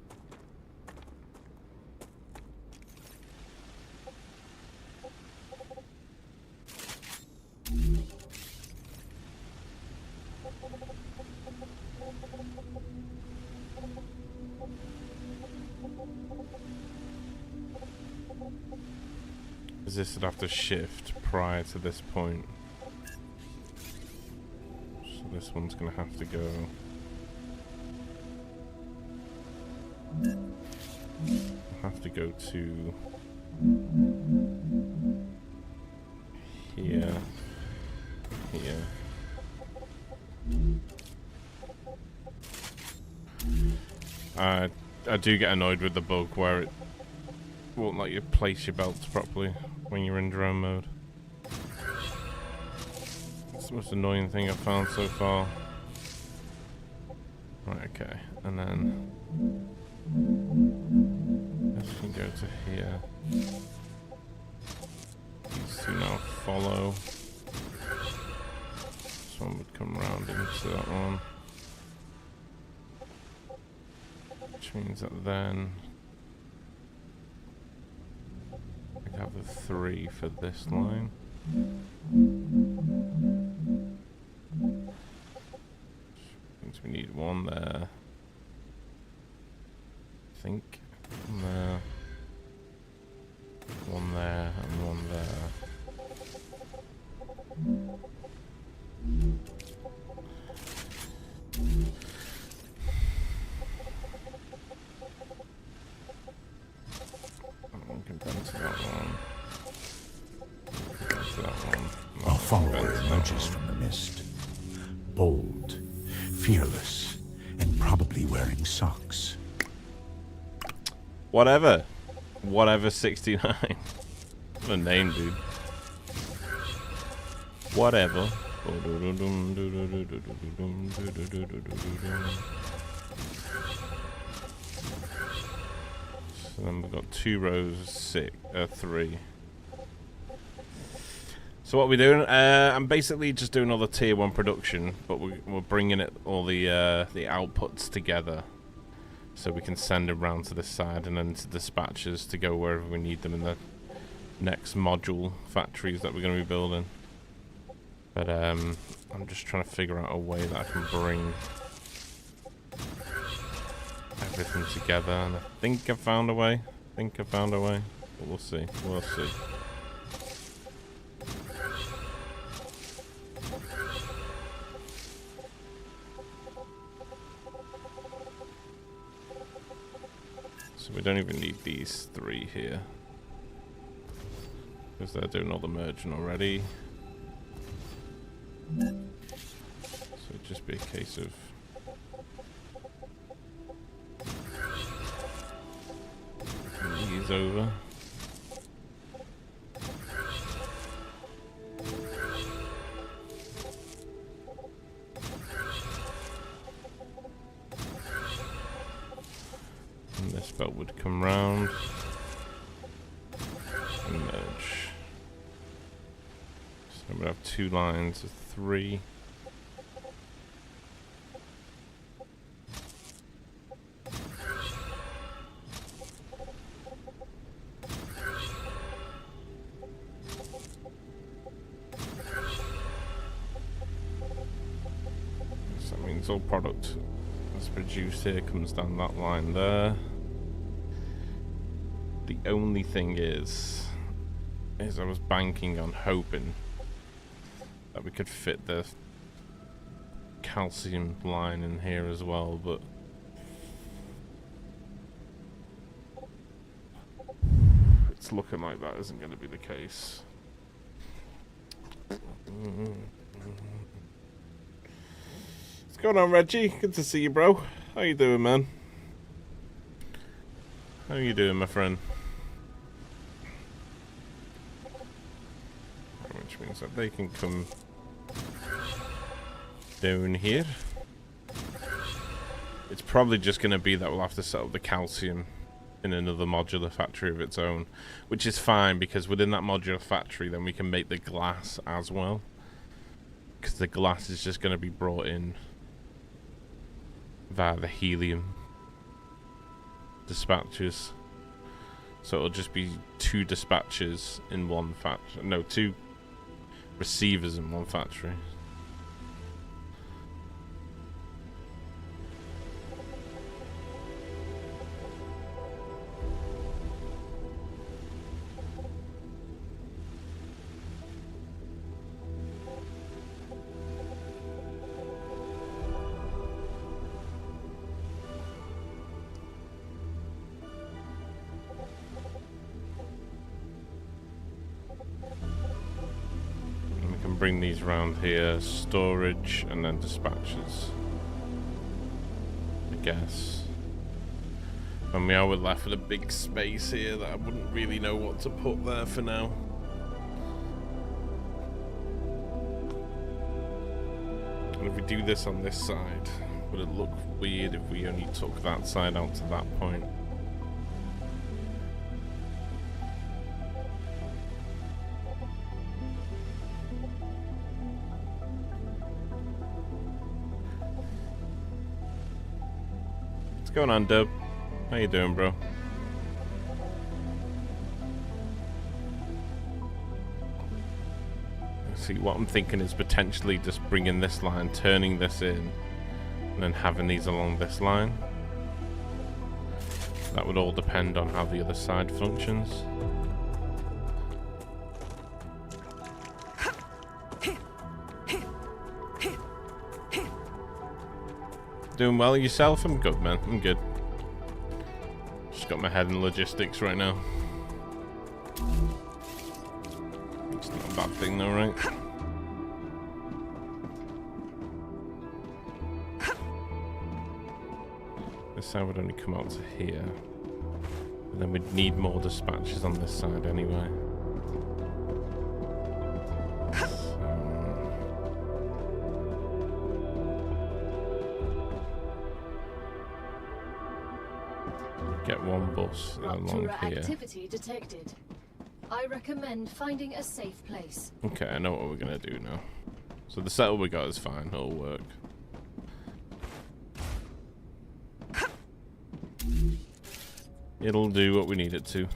this would have to shift prior to this point. So this one's gonna have to go to here, here. I do get annoyed with the bug where it won't let you place your belts properly when you're in drone mode. It's the most annoying thing I've found so far. Right, okay, and then this can go to here. These two now follow. This one would come around into that one. Which means that then we'd have the 3 for this line. Means we need 1 there. I think 1 there, 1 there, and 1 there. A follower emerges from the mist. Bold, fearless, and probably wearing socks. Whatever. Whatever 69. What a name, dude. Whatever. So then we've got 2 rows of 3. So what we're doing, I'm basically just doing all the tier 1 production, but we're bringing all the outputs together, so we can send them around to this side and then to dispatchers to go wherever we need them in the next module factories that we're going to be building. But I'm just trying to figure out a way that I can bring everything together, and I think I've found a way. But we'll see. So we don't even need these 3 here, because they're doing all the merging already. So it'd just be a case of these over. And this belt would come round and merge. So we have 2 lines of 3. it's all product that's produced here comes down that line there. The only thing is I was banking on hoping that we could fit the calcium line in here as well, but it's looking like that isn't going to be the case. What's going on, Reggie? Good to see you, bro. How you doing, man? How you doing, my friend? Which means that they can come down here. It's probably just going to be that we'll have to set up the calcium in another modular factory of its own, which is fine because within that modular factory then we can make the glass as well, because the glass is just going to be brought in via the helium dispatches, so it'll just be 2 dispatches in one factory, no, 2 receivers in one factory. Bring these around here, storage and then dispatches, I guess. And we are left with a big space here that I wouldn't really know what to put there for now. And if we do this on this side, would it look weird if we only took that side out to that point? What's going on, Dub? How you doing, bro? See, what I'm thinking is potentially just bringing this line, turning this in, and then having these along this line. That would all depend on how the other side functions. Doing well yourself? I'm good, man. I'm good. Just got my head in logistics right now. It's not a bad thing though, right? This side would only come out to here. And then we'd need more dispatches on this side anyway. Get one bus along here. Activity detected. I recommend finding a safe place. Okay, I know what we're gonna do now. So the setup we got is fine, it'll work. It'll do what we need it to.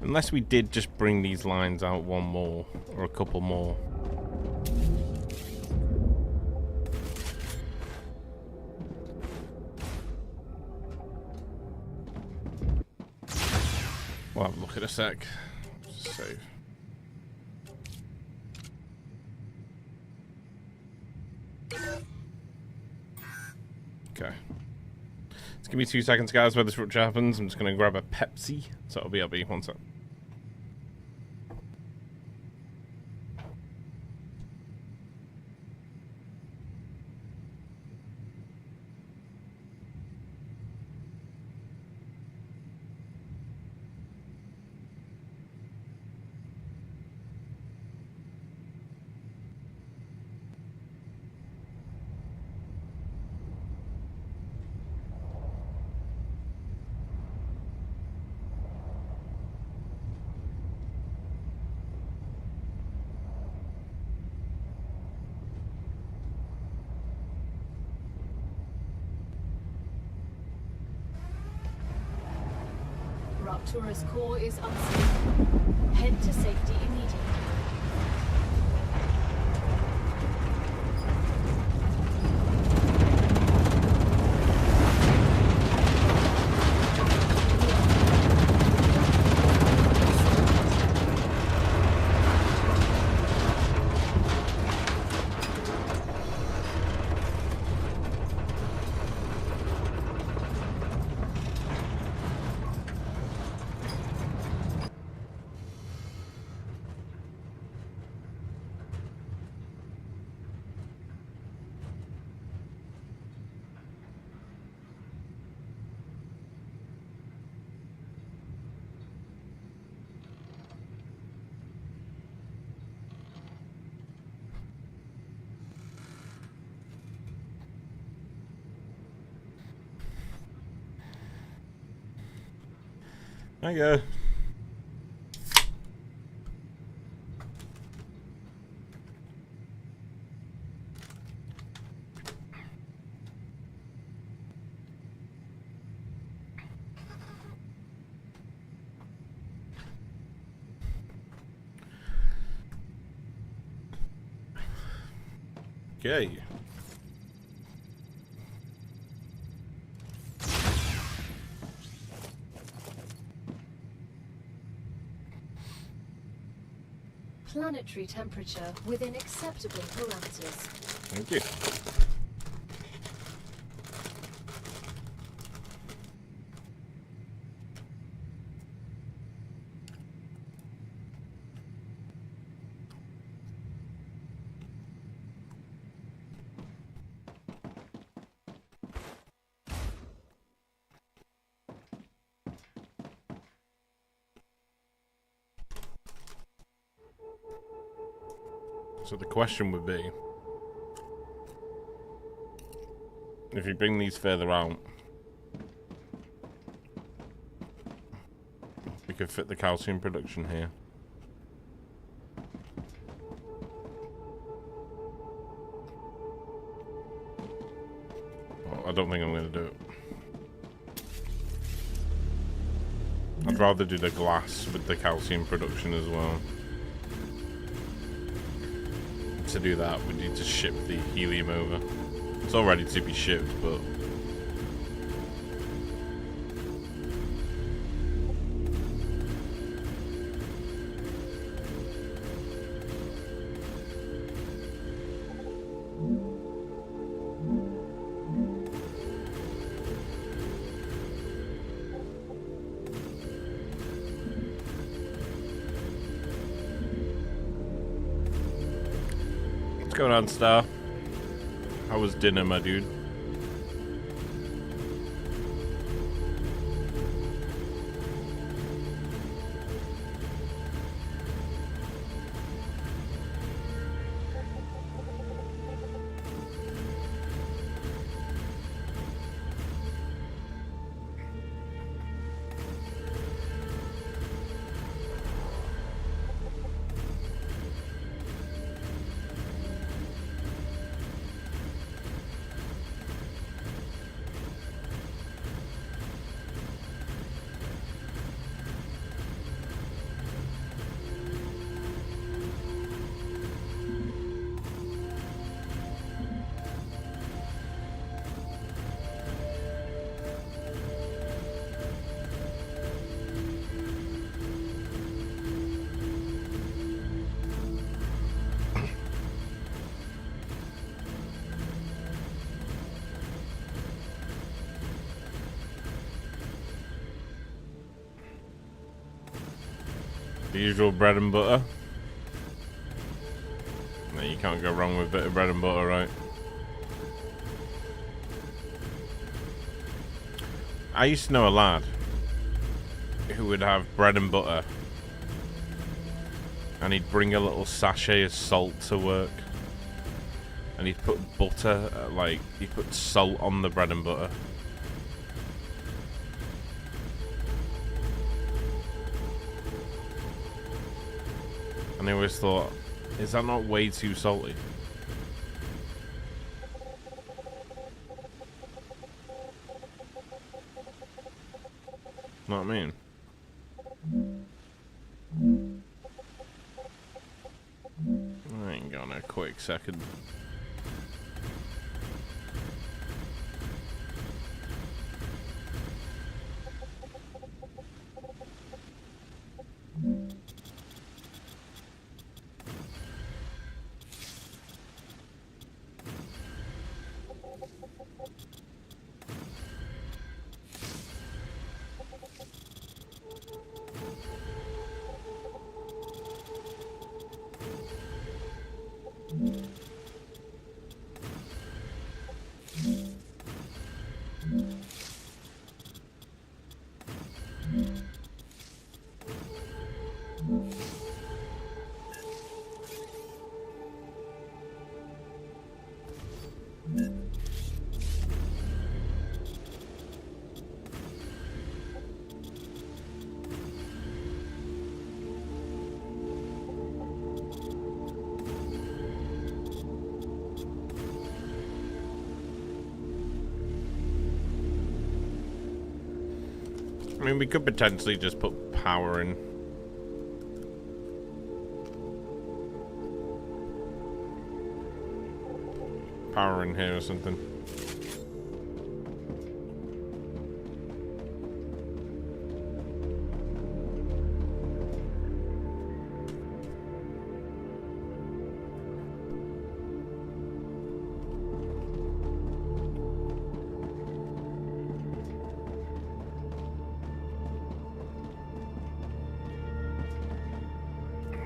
Unless we did just bring these lines out one more, or a couple more. We'll have a look at a sec. Just save. Okay. Just give me 2 seconds, guys, while this rupture happens. I'm just going to grab a Pepsi. So it'll be 1 sec. Ruptura's core is unstable. Head to safety immediately. There you go. Okay. Planetary temperature within acceptable parameters. Thank you. So the question would be, if you bring these further out, we could fit the calcium production here. Well, I don't think I'm going to do it. I'd rather do the glass with the calcium production as well. To do that, we need to ship the helium over. It's all ready to be shipped, but what's going on, Star? How was dinner, my dude? The usual bread and butter. No, you can't go wrong with a bit of bread and butter, right? I used to know a lad who would have bread and butter and he'd bring a little sachet of salt to work and he'd put butter, like, he'd put salt on the bread and butter. And I always thought, is that not way too salty? Know what I mean? on a quick second. I mean, we could potentially just put power in. Power in here or something.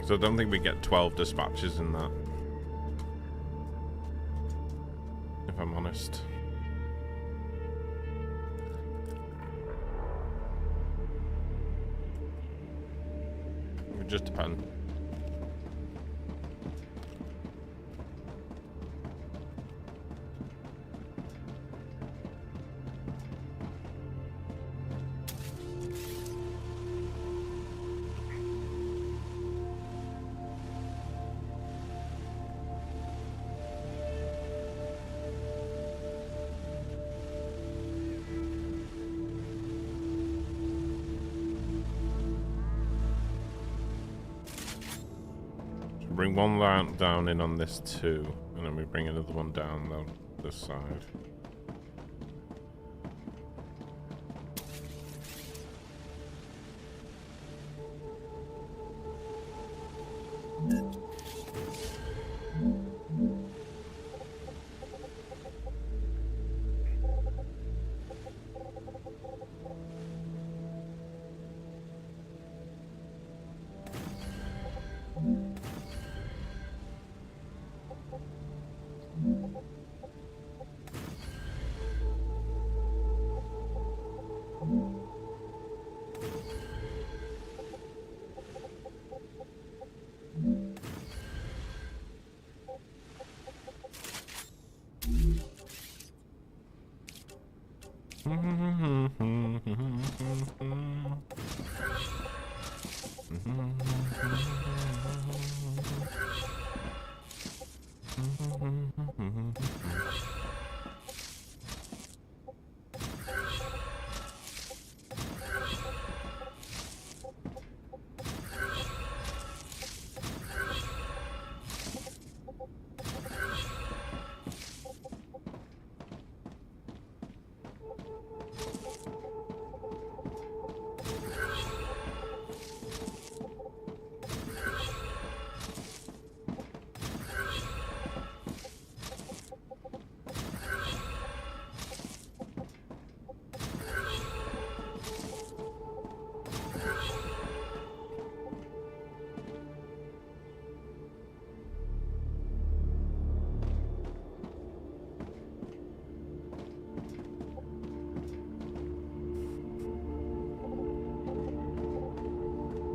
So I don't think we get 12 dispatches in that, if I'm honest. It would just depend. Bring one lamp down in on this too, and then we bring another one down this side.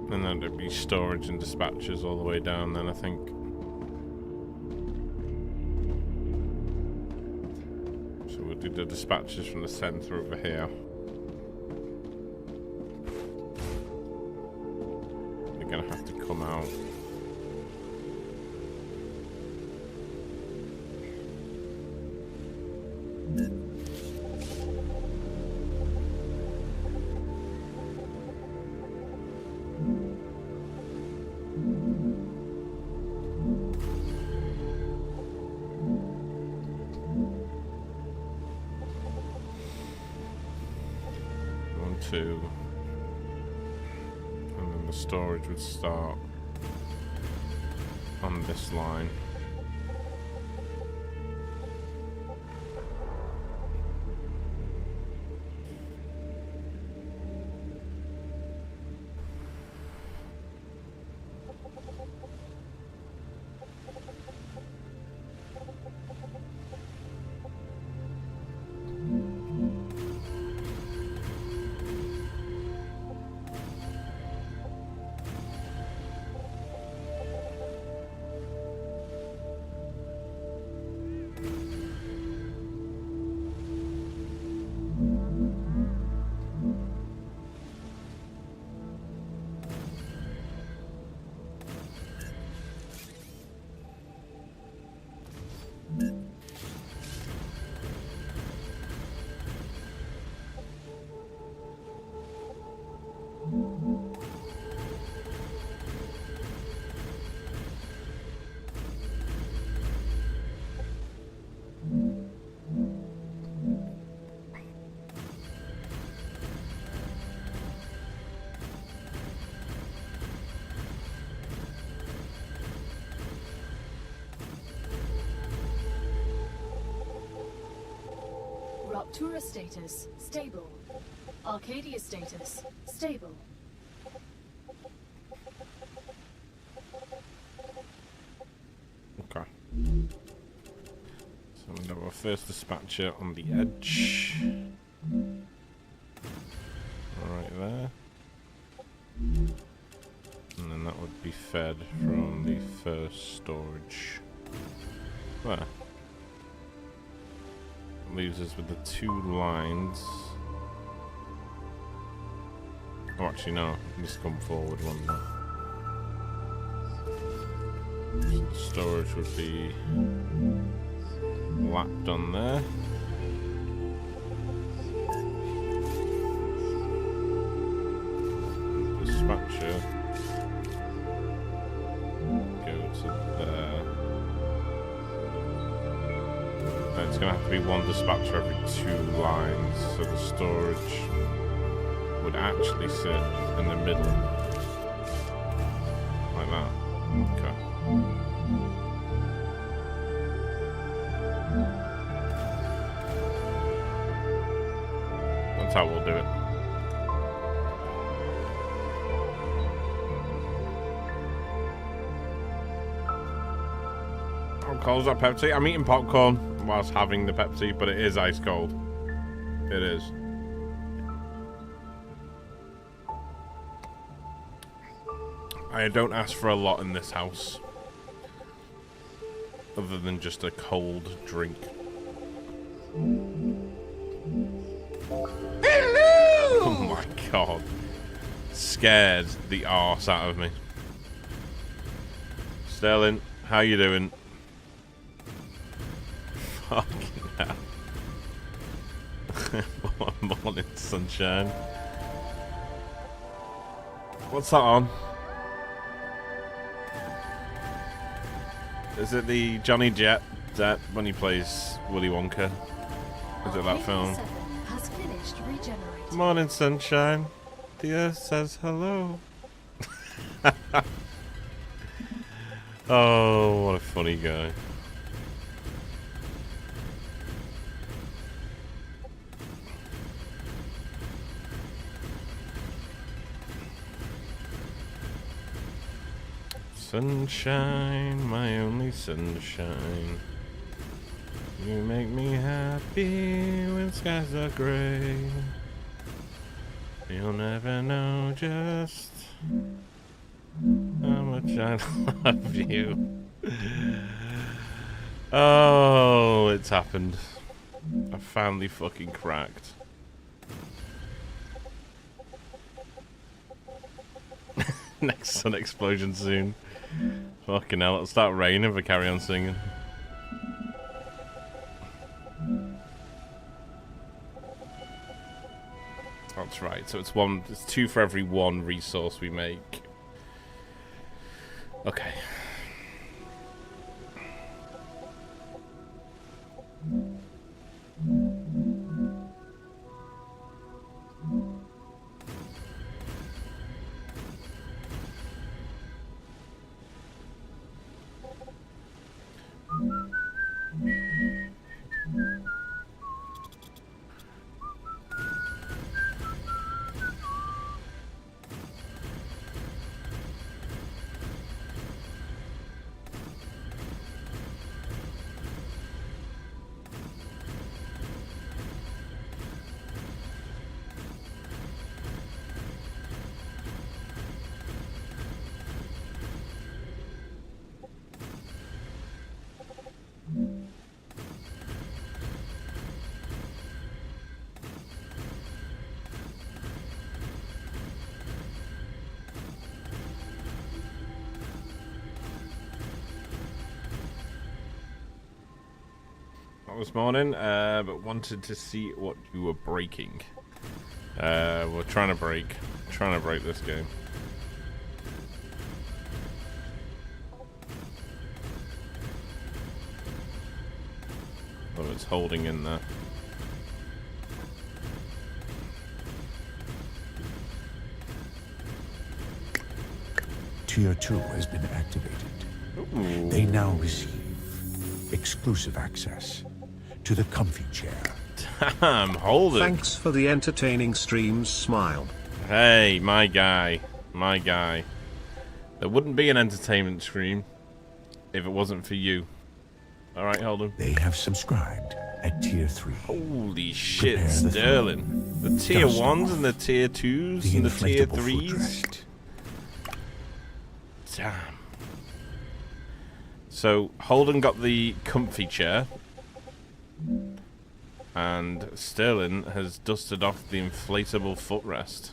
And then there'd be storage and dispatches all the way down then, I think. So we'll do the dispatches from the center over here. They're gonna have to come out. 2. And then the storage would start on this line. Rupture status, stable. Arcadia status, stable. Okay. So we have our first dispatcher on the edge. Right there. And then that would be fed from the first storage. There. Leaves us with the 2 lines. Oh, actually, no. Just come forward one more. So the storage would be lapped on there. Dispatcher go to there. It's going to have to be 1 dispatcher every 2 lines, so the storage would actually sit in the middle. Like that. Okay. That's how we'll do it. How cold is that Pepsi? I'm eating popcorn whilst having the Pepsi, but it is ice cold. It is. I don't ask for a lot in this house, other than just a cold drink. Hello! Oh my god. Scared the arse out of me. Sterling, how you doing? Fucking hell. Morning, sunshine. What's that on? Is it the Johnny Depp when he plays Willy Wonka? Is it that film? Has finished regenerating. Morning, sunshine. The earth says hello. Oh, what a funny guy. Sunshine, my only sunshine. You make me happy when skies are gray. You'll never know just how much I love you. Oh, it's happened. I finally fucking cracked. Next sun explosion soon. Fucking hell, it'll start raining if I carry on singing. That's right, so it's 2 for every 1 resource we make. Okay. this morning, but wanted to see what you were breaking. We're trying to break this game. Oh, it's holding in there. Tier 2 has been activated. Ooh. They now receive exclusive access to the comfy chair. Damn, hold it. Thanks for the entertaining streams, smile. Hey, my guy. My guy. There wouldn't be an entertainment stream if it wasn't for you. Alright, Holden. They have subscribed at Tier 3. Holy shit, Prepare the Sterling. The tier Dust 1s off and the tier 2s The and the tier inflatable 3s. footrest. Damn. So, Holden got the comfy chair. And Sterling has dusted off the inflatable footrest.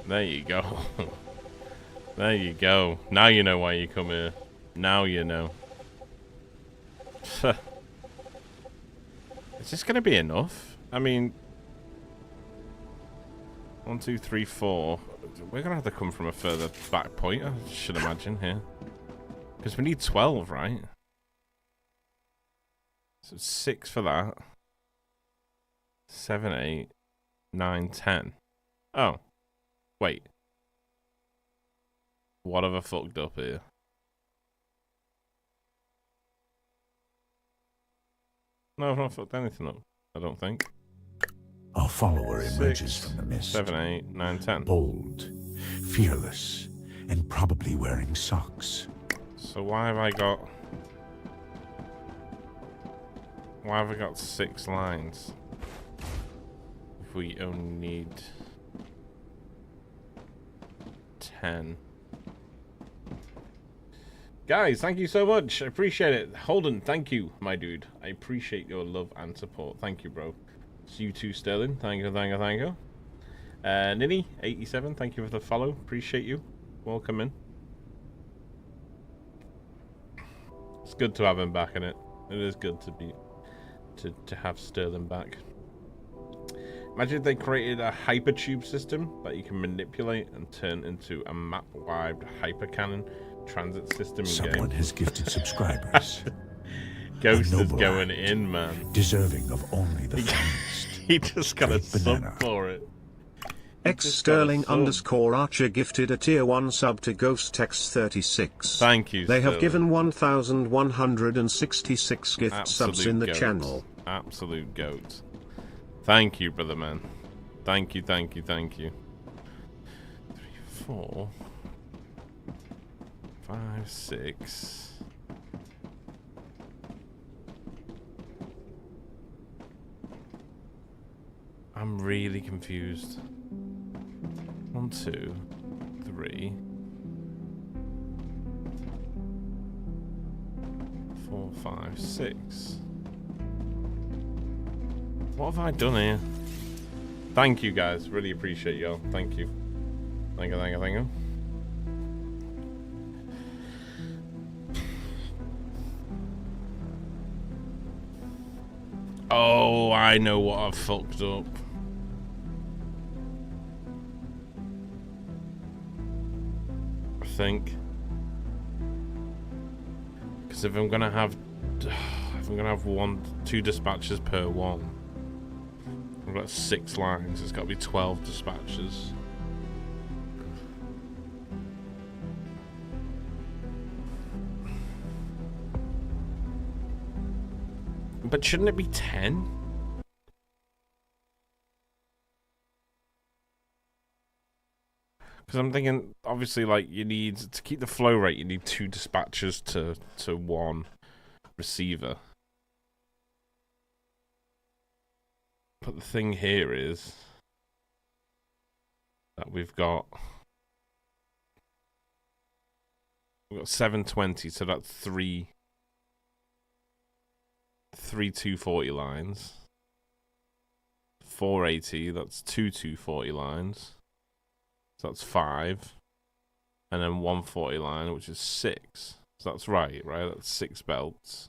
There you go. There you go. Now you know why you come here. Now you know. Is this going to be enough? I mean... 1, 2, 3, 4. We're going to have to come from a further back point, I should imagine, here. Because we need 12, right? So 6 for that. 7, 8, 9, 10. Oh. Wait. What have I fucked up here? No, I've not fucked anything up. I don't think. A follower emerges 6, from the mist. 7, 8, 9, 10. Bold, fearless, and probably wearing socks. So why have I got... Why have I got 6 lines? If we only need 10. Guys, thank you so much. I appreciate it. Holden, thank you, my dude. I appreciate your love and support. Thank you, bro. It's you too, Sterling. Thank you, thank you, thank you. Nini87, thank you for the follow. Appreciate you. Welcome in. It's good to have him back in it. It is good to be to have Sterling back. Imagine if they created a hypertube system that you can manipulate and turn into a map-wide hypercannon transit system in Someone game. has gifted subscribers. Ghost A is noble going act, in, man. deserving of only the finest. He just got a Straight sub banana. for it. X just got a Sterling sub. _ Archer gifted a tier 1 sub to Ghost X 36. Thank you, They have Sterling. given 1,166 gift subs in the goat. channel. Absolute goat. Thank you, brother man. Thank you, thank you, thank you. 3, 4, 5, 6. I'm really confused. 1, 2, 3, 4, 5, 6. What have I done here? Thank you guys, really appreciate y'all. Thank you. Thank you, thank you, thank you. Oh, I know what I've fucked up. I think. Because if I'm gonna have 2 dispatches per one, I've got 6 lines. It's got to be 12 dispatches. But shouldn't it be 10? Because I'm thinking, obviously, like, you need, to keep the flow rate, you need 2 dispatchers to 1 receiver. But the thing here is that we've got 720, so that's 3 240 lines. 480, that's 2 240 lines. So that's 5. And then 140 line, which is 6. So that's right? That's 6 belts.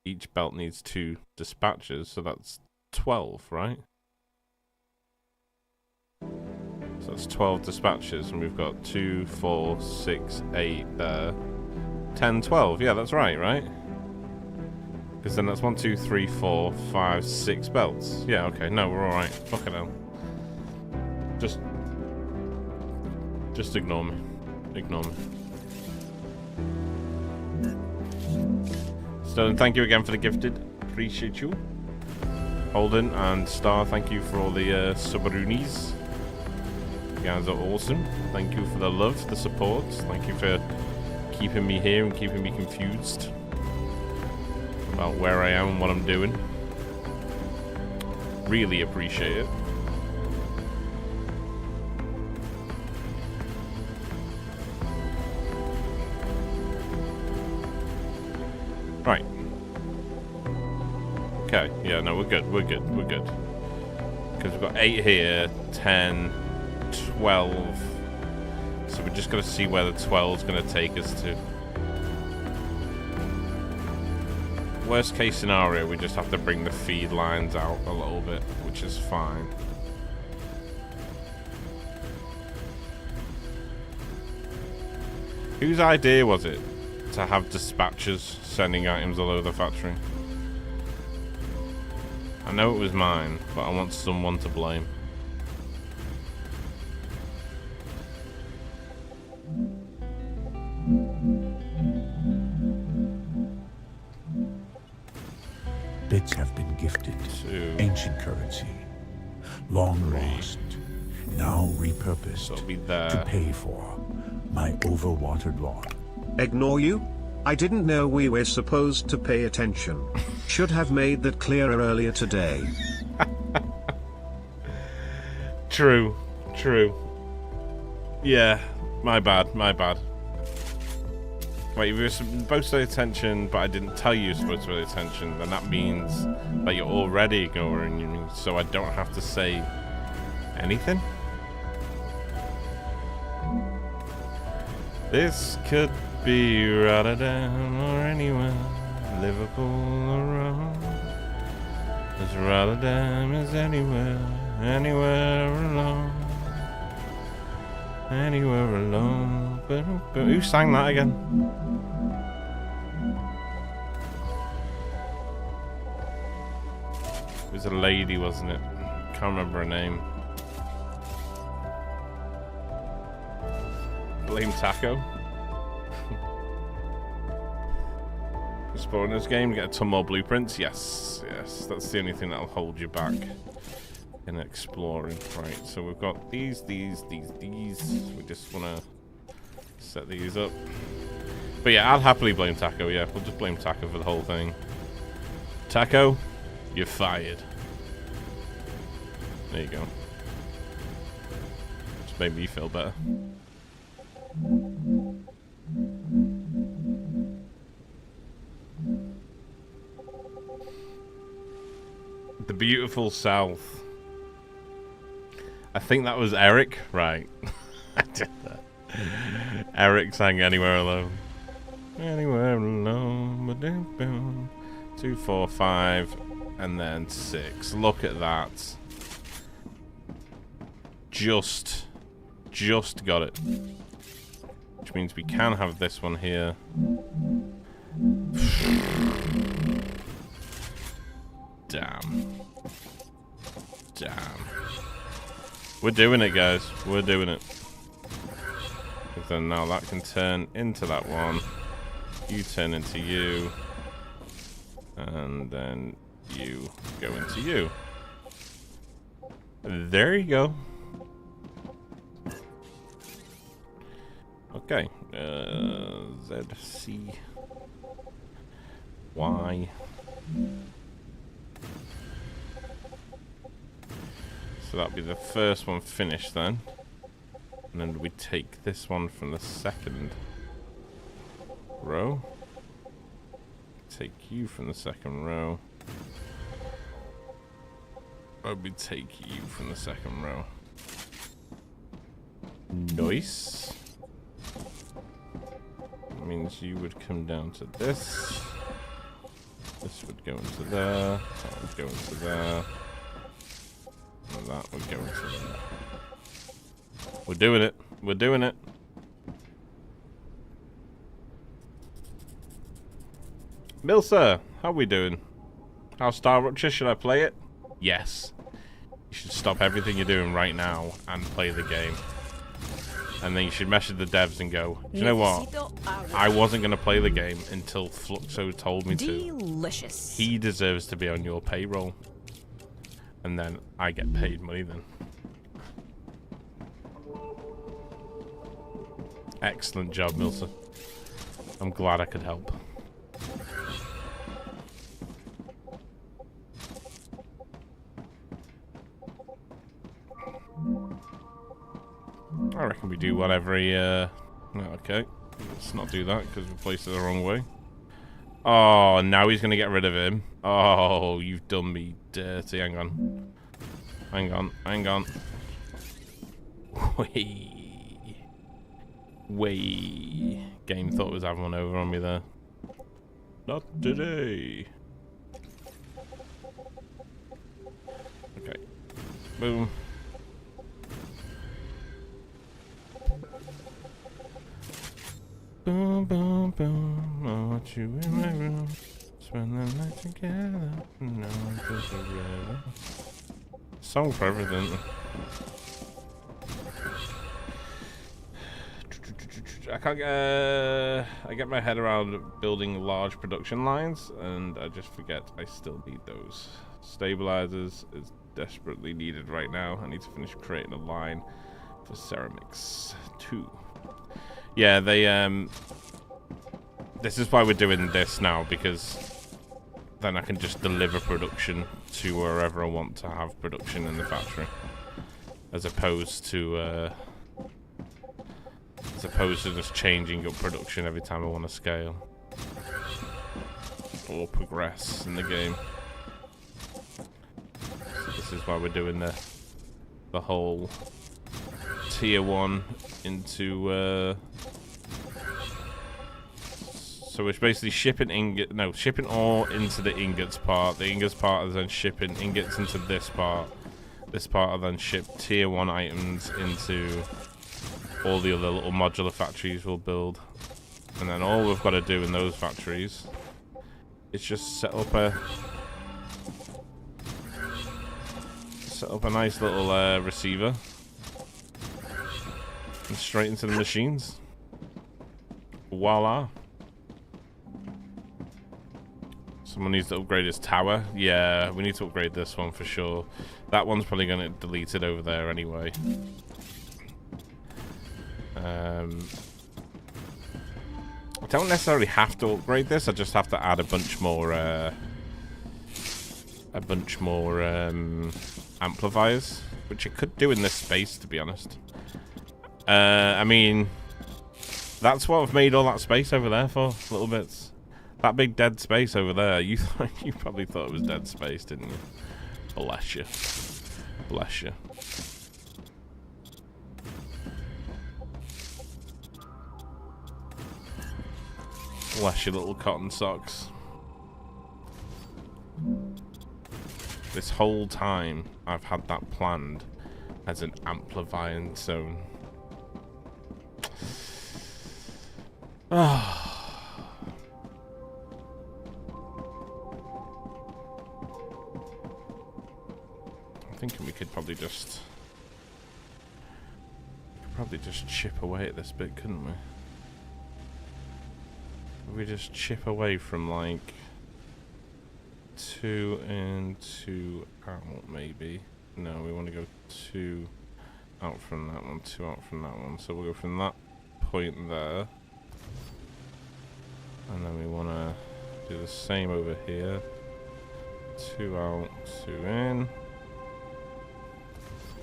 Each belt needs 2 dispatches, so that's 12, right? So that's 12 dispatches, and we've got 2, 4, 6, 8, 10, 12. Yeah, that's right? Because then that's 1, 2, 3, 4, 5, 6 belts. Yeah, okay, no, we're alright. Fucking hell. Just ignore me. Ignore me. Stone, thank you again for the gifted. Appreciate you. Holden and Star, thank you for all the Subarunis. You guys are awesome. Thank you for the love, the support. Thank you for keeping me here and keeping me confused about where I am and what I'm doing. Really appreciate it. Right. Okay, yeah, no, we're good. Because we've got 8 here, 10, 12. So we're just going to see where the 12 is going to take us to. Worst case scenario, we just have to bring the feed lines out a little bit, which is fine. Whose idea was it to have dispatchers sending items all over the factory? I know it was mine, but I want someone to blame. Bits have been gifted. 2. Ancient currency. Long lost. Now repurposed It'll be there. to pay for my overwatered lawn. Ignore you? I didn't know we were supposed to pay attention. Should have made that clearer earlier today. True. Yeah, my bad. Wait, if you're supposed to pay attention, but I didn't tell you you're supposed to pay attention, then that means that you're already ignoring me, so I don't have to say anything? This could be Rotterdam or anywhere, Liverpool or Rome. This Rotterdam is anywhere alone. Anywhere alone. Who sang that again? It was a lady, wasn't it? Can't remember her name. Blame Taco. Exploring this game, get a ton more blueprints. Yes, that's the only thing that'll hold you back in exploring. Right, so we've got these. We just want to set these up. But yeah, I'll happily blame Taco. Yeah, we'll just blame Taco for the whole thing. Taco, you're fired. There you go. Just made me feel better. The beautiful South. I think that was Eric, right? I did that. Eric sang Anywhere Alone. Anywhere alone. 2, 4, 5, and then 6. Look at that. Just got it. Which means we can have this one here. Damn. We're doing it, guys. We're doing it. Because then now that can turn into that one. You turn into you. And then you go into you. There you go. Okay. Z, C, Y. So that'll be the first one finished then. And then we take this one from the second row. Take you from the second row. Or we take you from the second row. Nice. That means you would come down to this. This would go into there. That would go into there. And that would go into there. We're doing it. We're doing it. Milsa, how are we doing? How Star Rupture? Should I play it? Yes. You should stop everything you're doing right now and play the game. And then you should message the devs and go, do you know what? I wasn't going to play the game until Fluxo told me to. Delicious. He deserves to be on your payroll. And then I get paid money then. Excellent job, Milsa. I'm glad I could help. I reckon we do whatever he, no, okay. Let's not do that, because we placed it the wrong way. Oh, now he's going to get rid of him. Oh, you've done me dirty. Hang on. Hang on, hang on. Way. Game thought it was having one over on me there. Not today. Okay. Boom. Boom, boom, boom. I want you in my room. Spend the night together. No one goes together. Song for everything. I can't get. I get my head around building large production lines, and I just forget I still need those. Stabilizers is desperately needed right now. I need to finish creating a line for ceramics too. Yeah, they this is why we're doing this now, because then I can just deliver production to wherever I want to have production in the factory, as opposed to just changing up production every time I want to scale or progress in the game. So this is why we're doing the whole tier 1 into so it's basically shipping ore into the ingots part. The ingots part is then shipping ingots into this part. This part will then ship tier 1 items into all the other little modular factories we'll build. And then all we've got to do in those factories is just set up a nice little receiver and straight into the machines. Voila. Someone needs to upgrade his tower. Yeah, we need to upgrade this one for sure. That one's probably going to delete it over there anyway. I don't necessarily have to upgrade this. I just have to add a bunch more amplifiers, which I could do in this space, to be honest. I mean, that's what I've made all that space over there for, little bits. That big dead space over there, you probably thought it was dead space, didn't you? Bless you. Bless you. Bless your little cotton socks. This whole time, I've had that planned as an amplifying zone. Ah. I'm thinking we could probably just chip away at this bit, couldn't we? We just chip away from like 2 and 2 out, maybe. No, we want to go 2 out from that one, 2 out from that one. So we'll go from that point there, and then we want to do the same over here. 2 out, 2 in.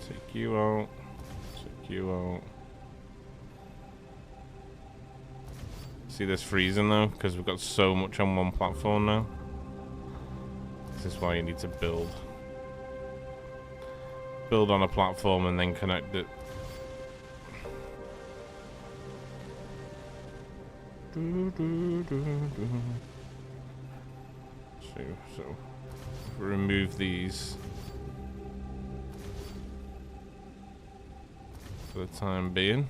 Take you out. Take you out. See this freezing though, because we've got so much on one platform now. This is why you need to build on a platform and then connect it. So remove these for the time being.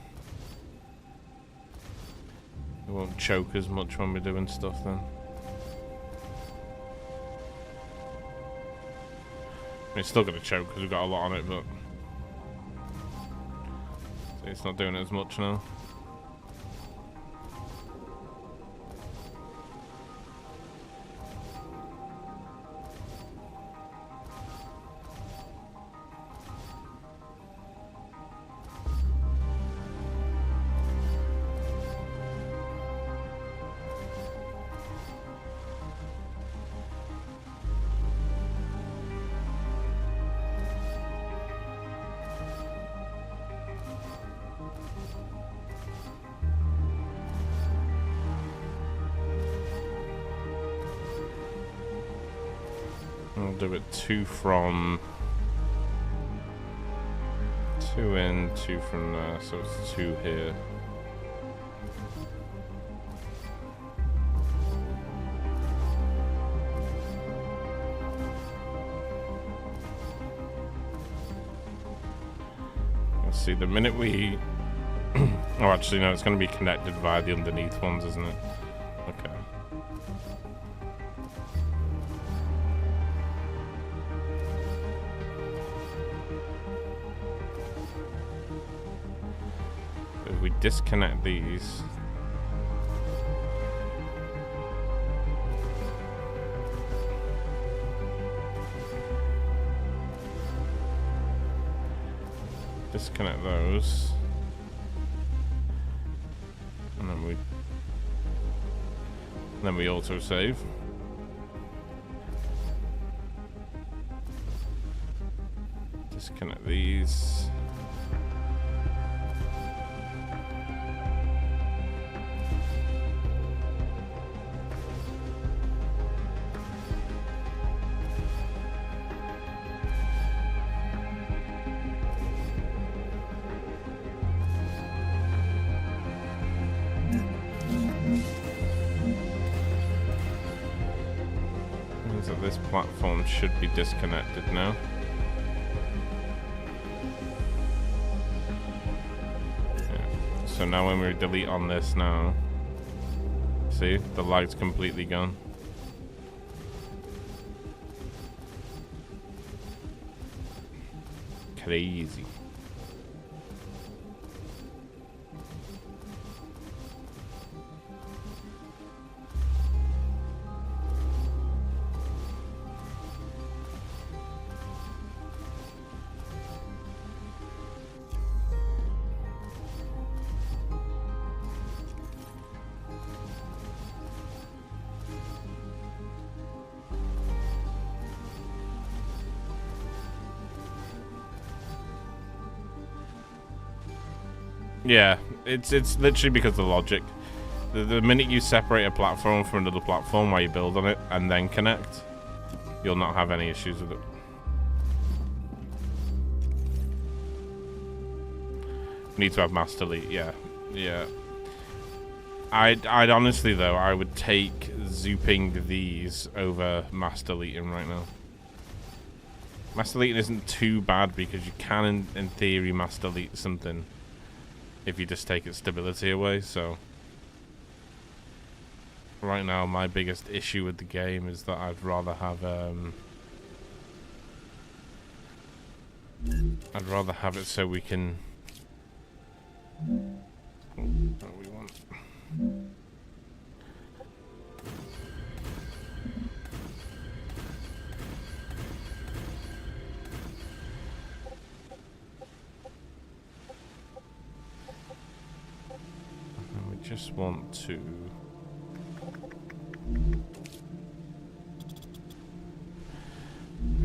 It won't choke as much when we're doing stuff then. It's still going to choke because we've got a lot on it, but it's not doing it as much now. I'll do it 2 from 2 in, 2 from there, so it's 2 here. Let's see, the minute we... oh, actually, no, it's going to be connected via the underneath ones, isn't it? Okay. If we disconnect these, disconnect those, and then we auto save. Disconnect these. Means that this platform should be disconnected now. So now when we delete on this now, see, the light's completely gone. Crazy. Yeah, it's literally because of the logic. The minute you separate a platform from another platform while you build on it and then connect, you'll not have any issues with it. Need to have mass delete, yeah. I'd honestly though, I would take zooping these over mass deleting right now. Mass deleting isn't too bad because you can, in theory, mass delete something if you just take its stability away, so right now my biggest issue with the game is that I'd rather have it so we can what we want. Just want to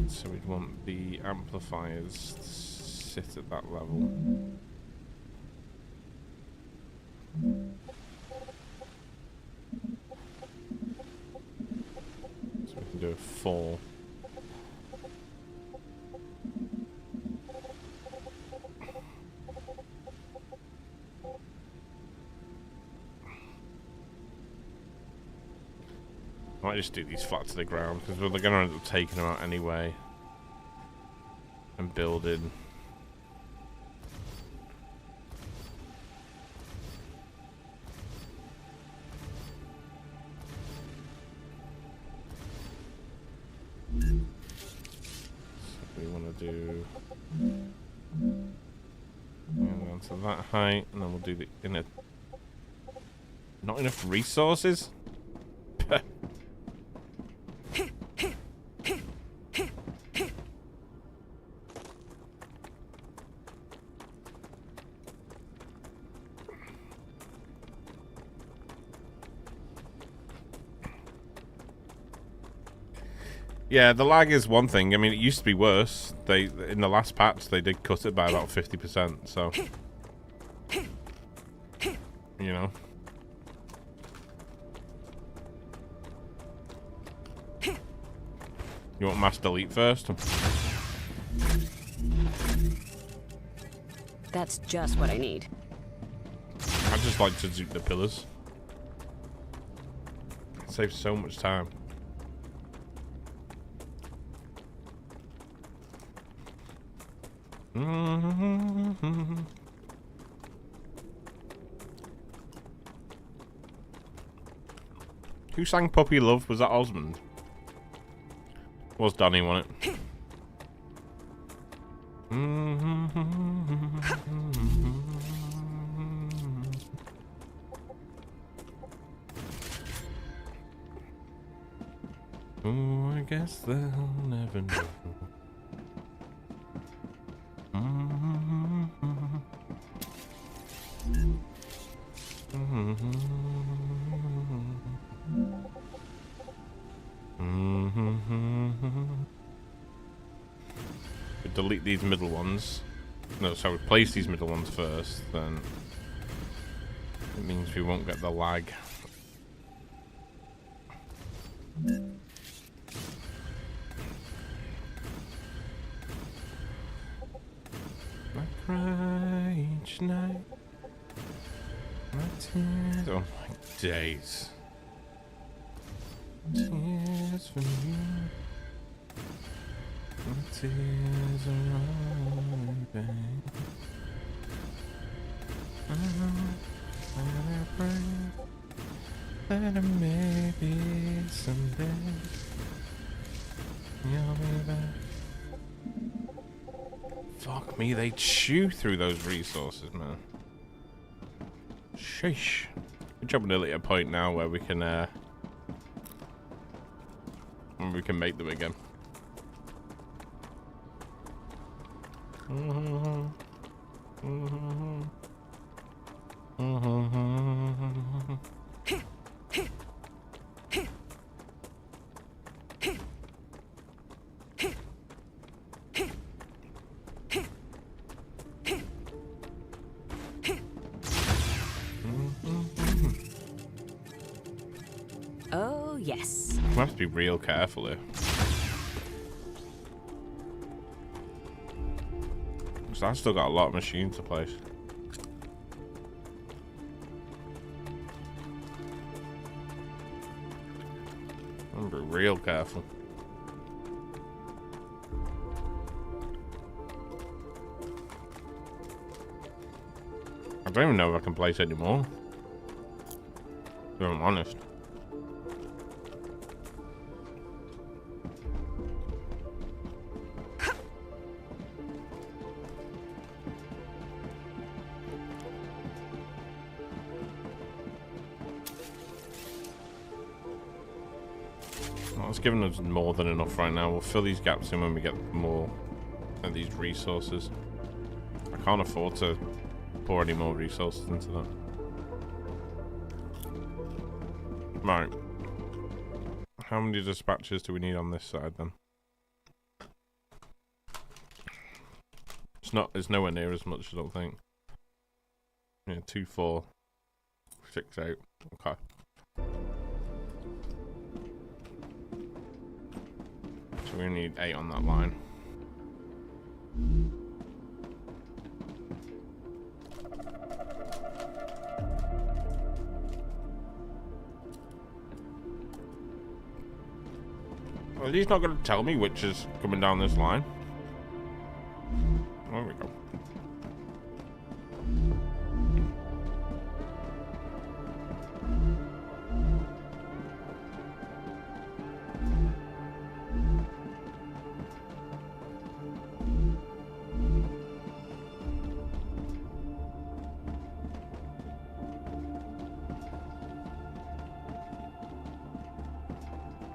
so we'd want the amplifiers to sit at that level. So we can do a 4. I might just do these flat to the ground, because we're going to end up taking them out anyway. And building. So we want to do... And down to that height, and then we'll do the inner... Not enough resources? Yeah, the lag is one thing. I mean, it used to be worse. In the last patch, they did cut it by about 50%, so... You know. You want mass delete first? That's just what I need. I just like to zoot the pillars. It saves so much time. Who sang Puppy Love? Was that Osmond? Was Danny on it? Oh, I guess they'll never know. We delete these middle ones. No, so replace these middle ones first, then it means we won't get the lag. I cry each night. My tears. Oh my days. Tears for you. My tears are running back. I pray that maybe someday you'll be back. Fuck me, they chew through those resources, man. Sheesh. We're jumping nearly at a point now where we can make them again. Oh, yes. We have to be real careful here. So I've still got a lot of machines to place. I'm be real careful. I don't even know if I can place any more. If I'm honest. Well, it's given us more than enough right now. We'll fill these gaps in when we get more of these resources. I can't afford to pour any more resources into that. Right. How many dispatches do we need on this side then? It's nowhere near as much, I don't think. Yeah, 2, 4, 6, 8. Okay. So we need 8 on that line. Well, he's not going to tell me which is coming down this line. There we go.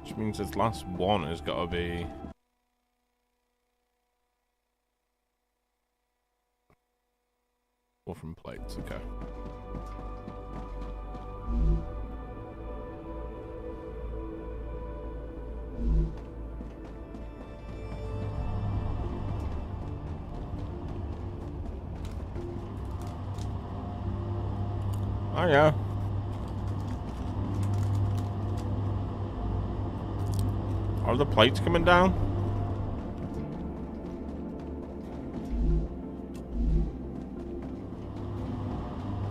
Which means this last one has got to be... Wolfram plates, okay. Oh yeah. Are the plates coming down?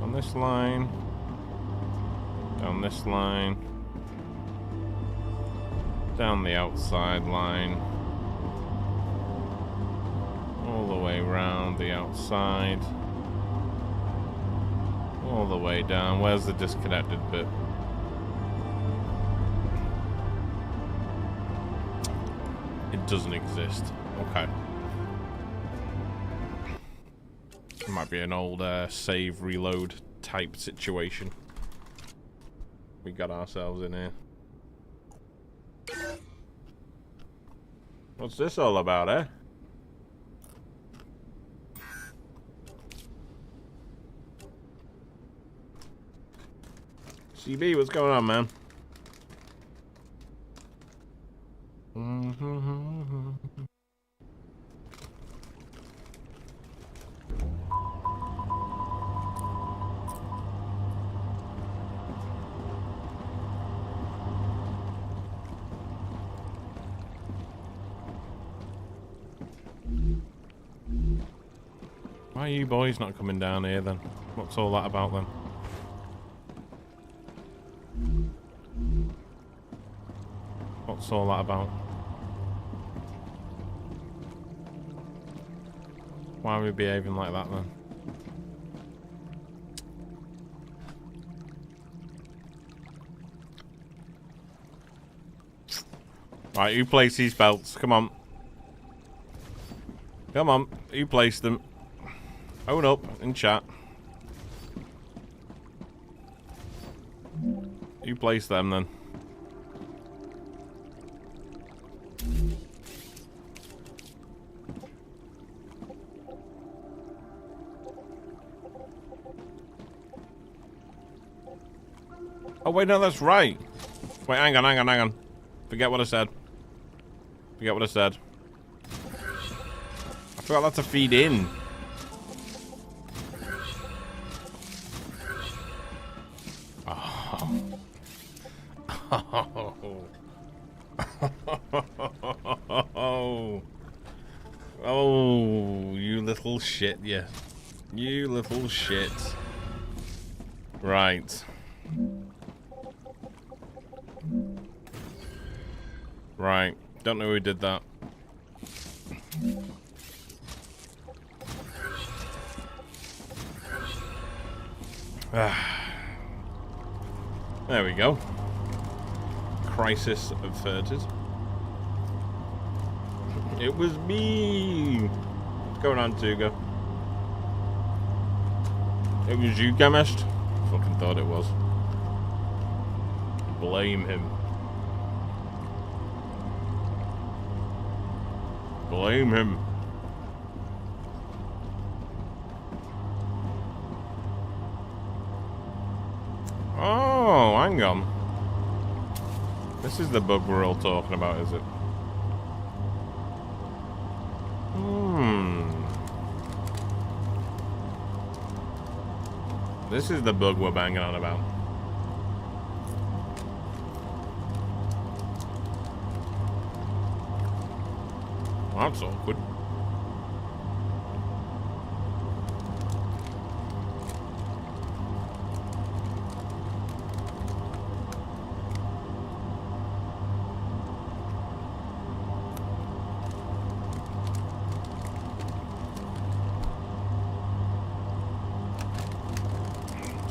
On this line. Down this line. Down the outside line. All the way around the outside. All the way down. Where's the disconnected bit? It doesn't exist. Okay. It might be an old save reload type situation. We got ourselves in here. What's this all about, eh? CB, what's going on, man? Why are you boys not coming down here then? What's all that about then? What's all that about? Why are we behaving like that then? Right, who placed these belts? Come on. Come on, who placed them? Own up in chat. You place them then. Oh wait, no, that's right. Wait, hang on. Forget what I said. I forgot that to feed in. Oh, you little shit, yeah. You little shit. Right. Right. Don't know who did that. There we go. Crisis averted. It was me. What's going on, Tuga? It was you, Chemist? Fucking thought it was. Blame him. Blame him. Oh, hang on. This is the bug we're all talking about, is it? This is the bug we're banging on about. Well, that's awkward.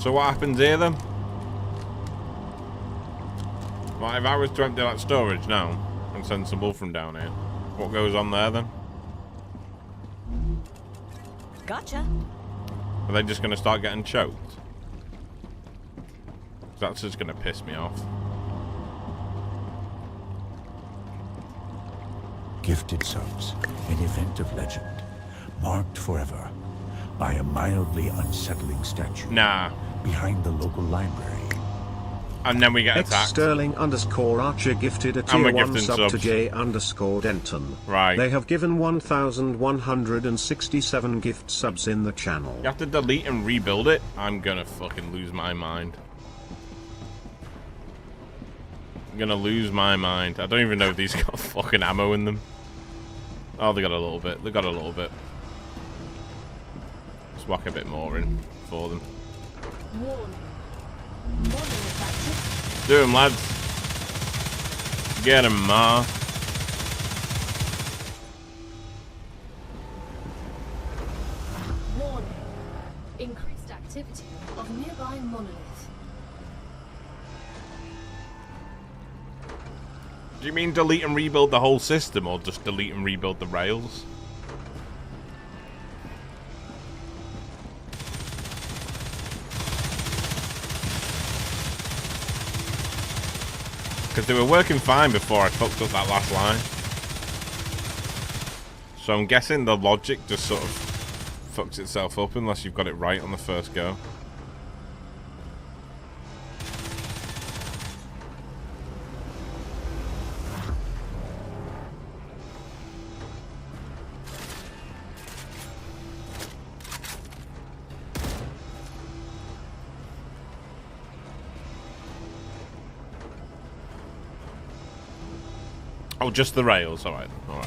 So what happens here then? Well, if I was to empty that storage now and send some wool from down here, what goes on there then? Gotcha. Are they just going to start getting choked? That's just going to piss me off. Gifted subs, an event of legend, marked forever by a mildly unsettling statue behind the local library. And then we get attacked. Sterling_Archer gifted a And tier we're 1 gifting sub to subs. J_Denton. Right. They have given 1,167 gift subs in the channel. You have to delete and rebuild it? I'm gonna fucking lose my mind. I'm gonna lose my mind. I don't even know if these got fucking ammo in them. Oh, they got a little bit. They got a little bit. Let's whack a bit more in for them. Warning. Modern effective. Do him, lads. Get him, Ma. Warning. Increased activity of nearby monolith. Do you mean delete and rebuild the whole system, or just delete and rebuild the rails? Because they were working fine before I fucked up that last line. So I'm guessing the logic just sort of fucks itself up unless you've got it right on the first go. Oh, just the rails. Alright, alright.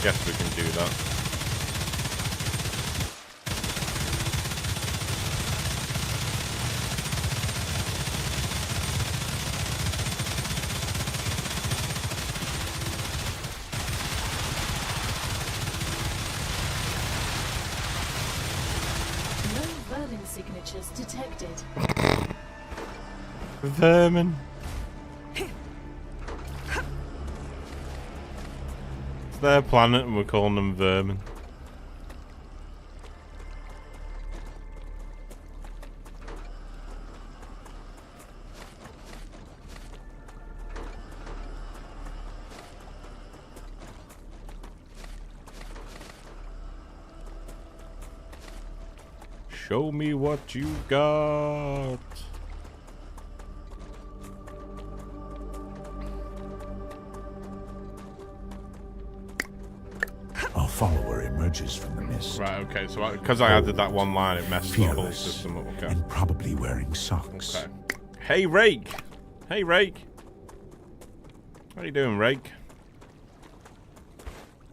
Guess we can do that. No vermin signatures detected. Vermin. It's their planet and we're calling them vermin. Show me what you got. A follower emerges from the mist. Right, okay, so because I added that one line, it messed the whole Fearless system up. Okay. and probably wearing socks. Okay. Hey, Rake. Hey, Rake. How you doing, Rake?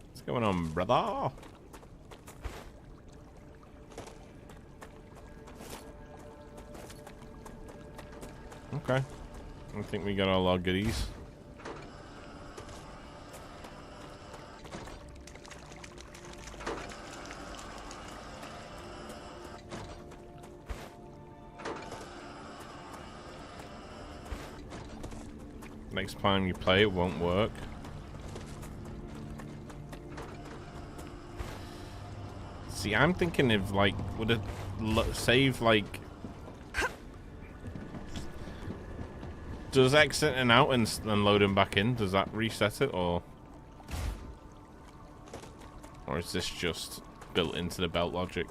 What's going on, brother? Okay. I think we got all our goodies. Next time you play, it won't work. See, I'm thinking of like, would it save like? Does exiting out and loading back in, does that reset it, or is this just built into the belt logic?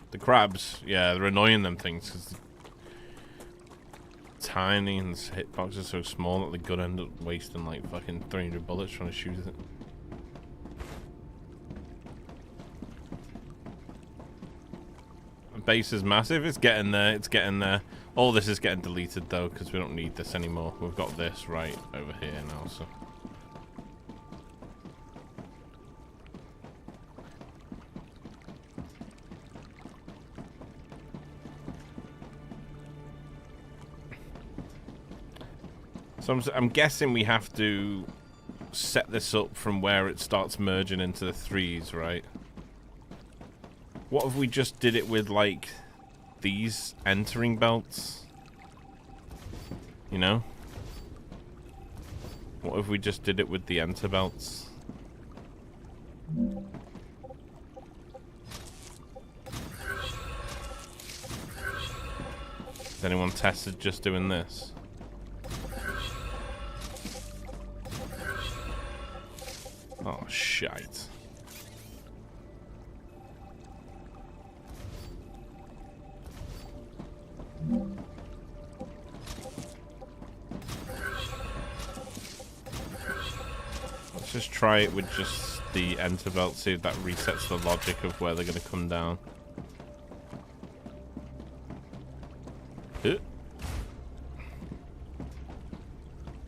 The crabs, yeah, they're annoying, them things, because tiny and the hitbox is so small that the gun end up wasting like fucking 300 bullets trying to shoot it. The base is massive. It's getting there. It's getting there. All this is getting deleted though because we don't need this anymore. We've got this right over here now. So. So I'm guessing we have to set this up from where it starts merging into the 3s, right? What if we just did it with, like, these entering belts? You know? What if we just did it with the enter belts? Has anyone tested just doing this? Oh, shite. Let's just try it with just the enter belt, see if that resets the logic of where they're going to come down. So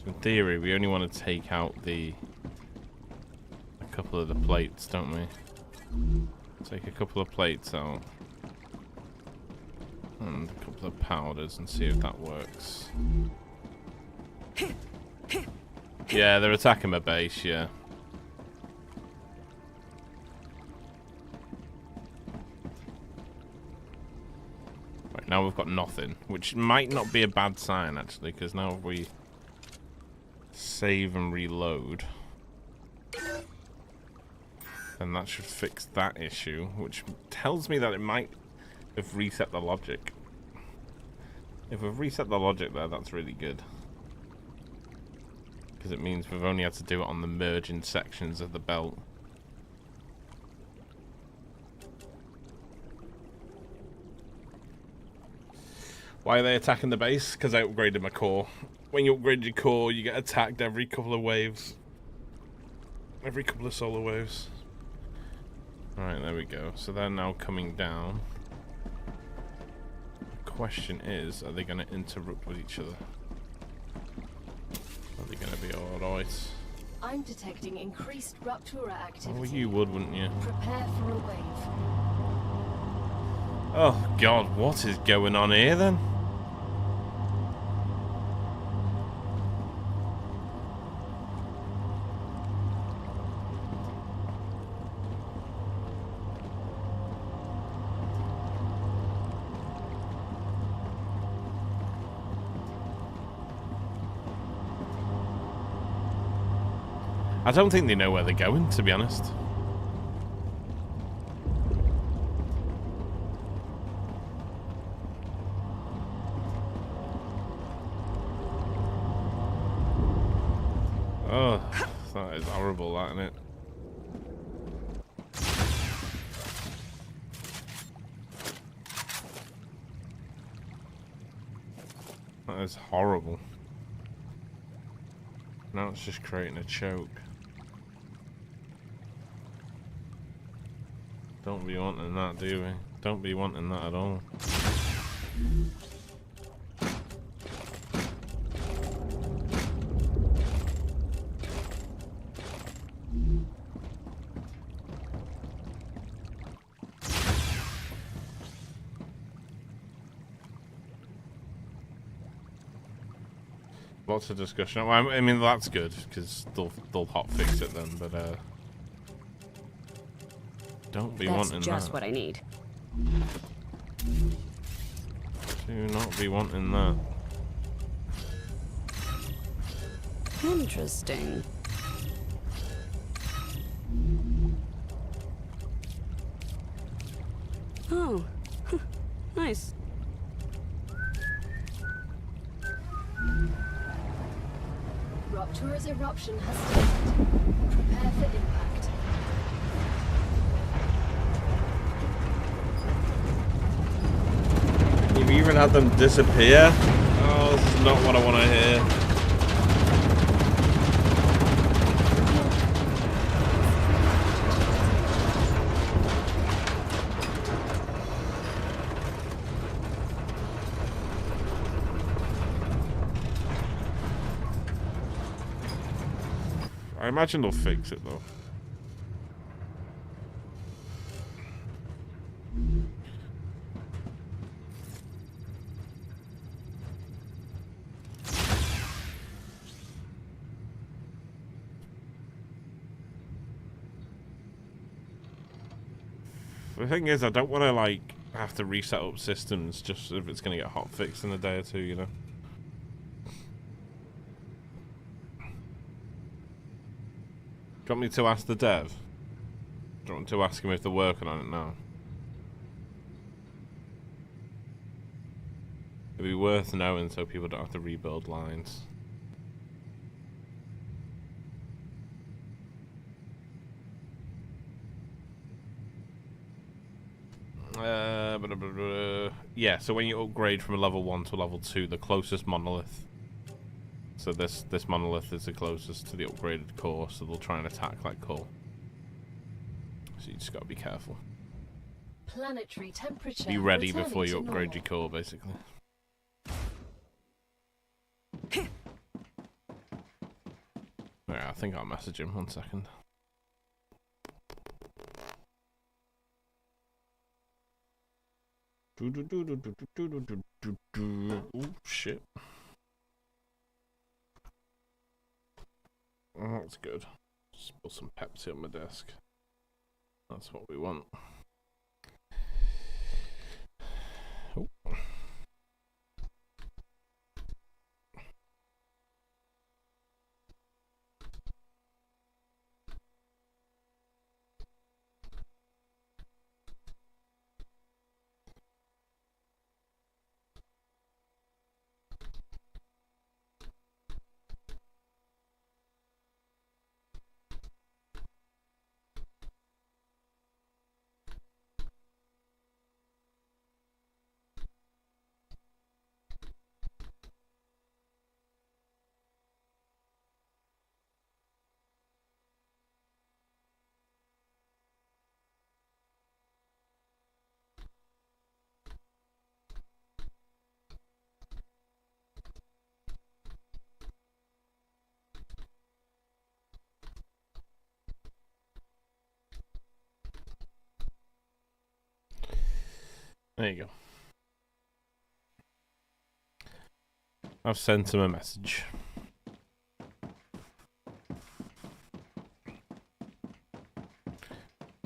in theory, we only want to take out a couple of the plates, don't we? Take a couple of plates out. And a couple of powders and see if that works. Yeah, they're attacking my base, yeah. Right, now we've got nothing, which might not be a bad sign, actually, because now if we save and reload, then that should fix that issue, which tells me that it might have reset the logic. If we've reset the logic there, that's really good. Because it means we've only had to do it on the merging sections of the belt. Why are they attacking the base? Because I upgraded my core. When you upgrade your core, you get attacked every couple of waves. Every couple of solar waves. Alright, there we go. So they're now coming down. The question is, are they going to interrupt with each other? Are they going to be alright? I'm detecting increased Rupture activity. Oh, you would, wouldn't you? Prepare for a wave. Oh god, what is going on here then? I don't think they know where they're going, to be honest. Oh, that is horrible, that, isn't it? That is horrible. Now it's just creating a choke. Don't be wanting that, do we? Don't be wanting that at all. Lots of discussion. Well, I mean, that's good because they'll hot fix it then, but don't be wanting that. That's just what I need. Do not be wanting that. Interesting. Oh, nice. Rupture's eruption has started. Prepare for impact. You've even had them disappear? Oh, this is not what I want to hear. I imagine they'll fix it though. The thing is, I don't want to, like, have to reset up systems just if it's going to get hotfixed in a day or two, you know? Do you want me to ask the dev? Do you want to ask him if they're working on it now? It'd be worth knowing so people don't have to rebuild lines. Yeah, so when you upgrade from a level 1 to a level 2, the closest monolith. So this monolith is the closest to the upgraded core, so they'll try and attack that core. So you just gotta be careful. Planetary temperature. Be ready before you upgrade your core, basically. Alright, I think I'll message him. 1 second. Oh shit. Oh, that's good. Just put some Pepsi on my desk. That's what we want. Oh. There you go. I've sent him a message.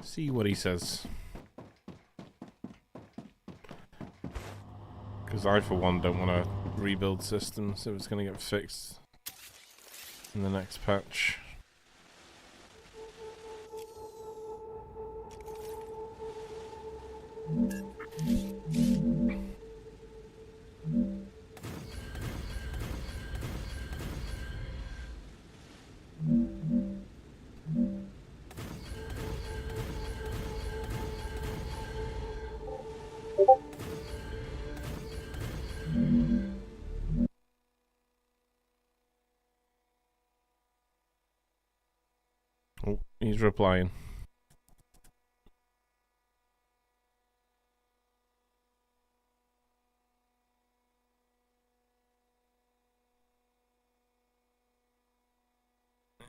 See what he says. Because I, for one, don't want to rebuild systems if it's going to get fixed in the next patch. Oh, he's replying.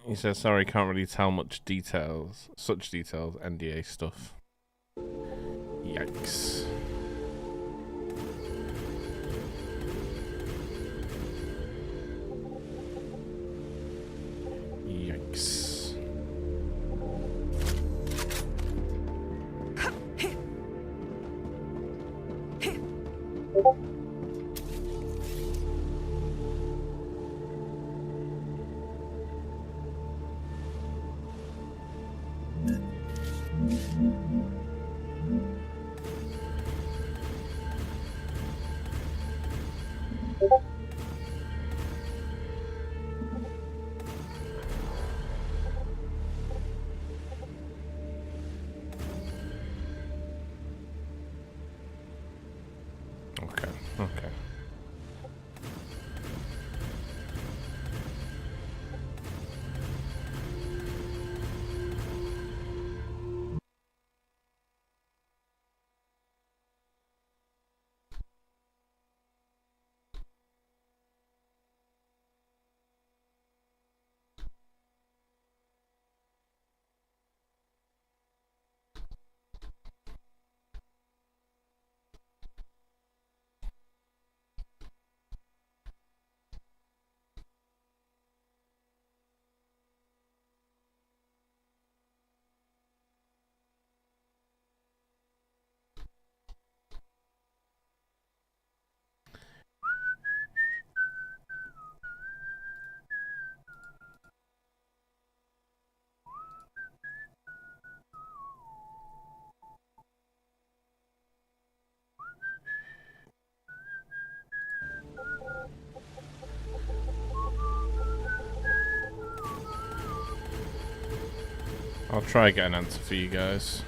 He says, sorry, can't really tell much details. Such details, NDA stuff. Yikes. Yikes. Okay. I'll try and get an answer for you guys.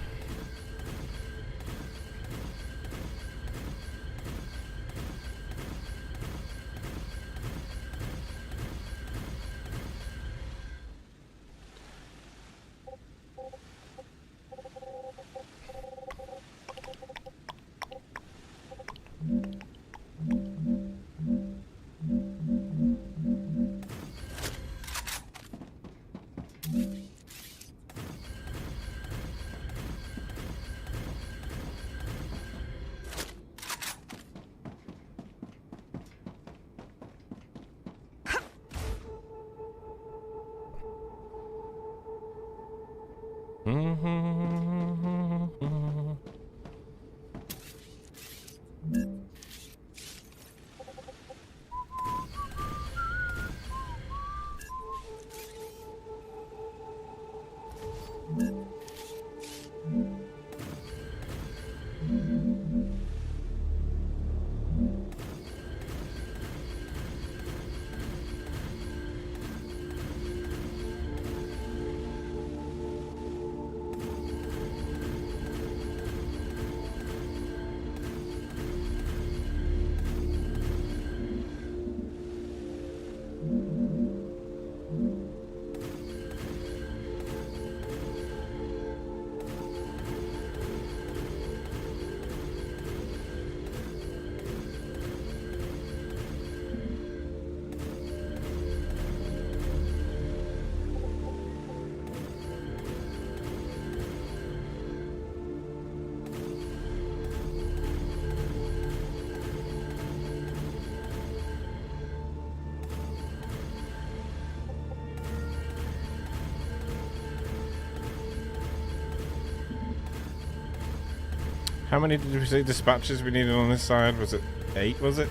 How many did we say dispatches we needed on this side? Was it 8, was it?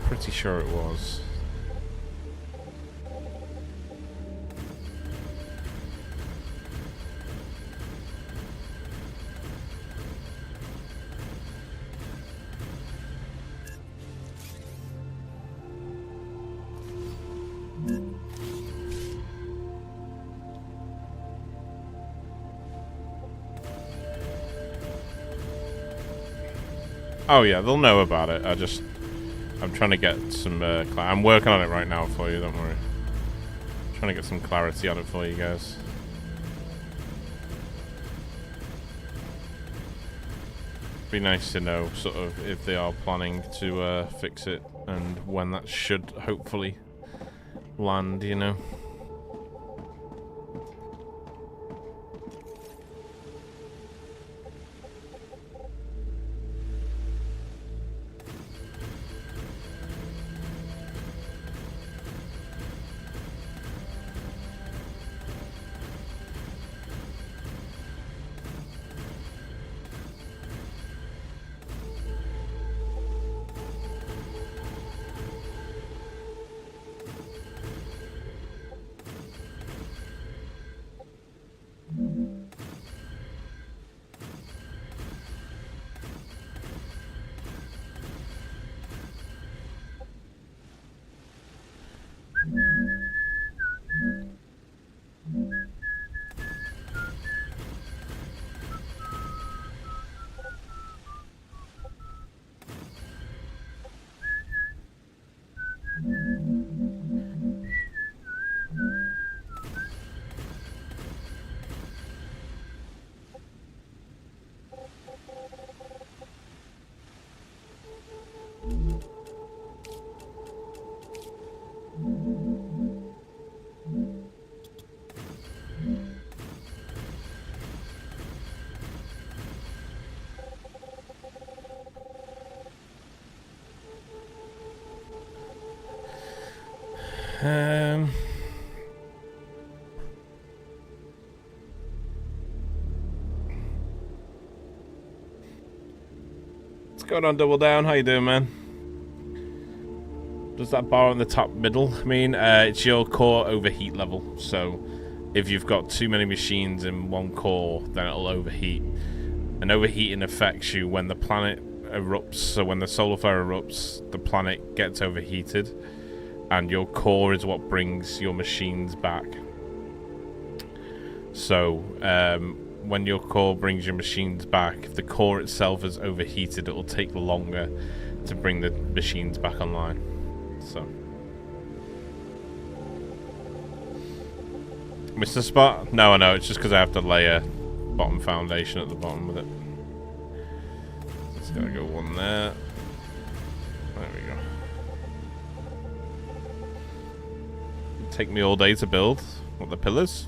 Pretty sure it was. Oh yeah, they'll know about it. I'm trying to get some, I'm working on it right now for you, don't worry. Trying to get some clarity on it for you guys. Be nice to know, sort of, if they are planning to fix it and when that should hopefully land, you know. What's going on, Double Down? How you doing, man? Does that bar on the top middle mean it's your core overheat level? So if you've got too many machines in one core, then it'll overheat. And overheating affects you when the planet erupts. So when the solar flare erupts, the planet gets overheated, and your core is what brings your machines back. So when your core brings your machines back, if the core itself is overheated, it will take longer to bring the machines back online. So, Mr. Spot? No, I know. It's just because I have to lay a bottom foundation at the bottom with it. It's gotta go one there. There we go. It'll take me all day to build. What, the pillars?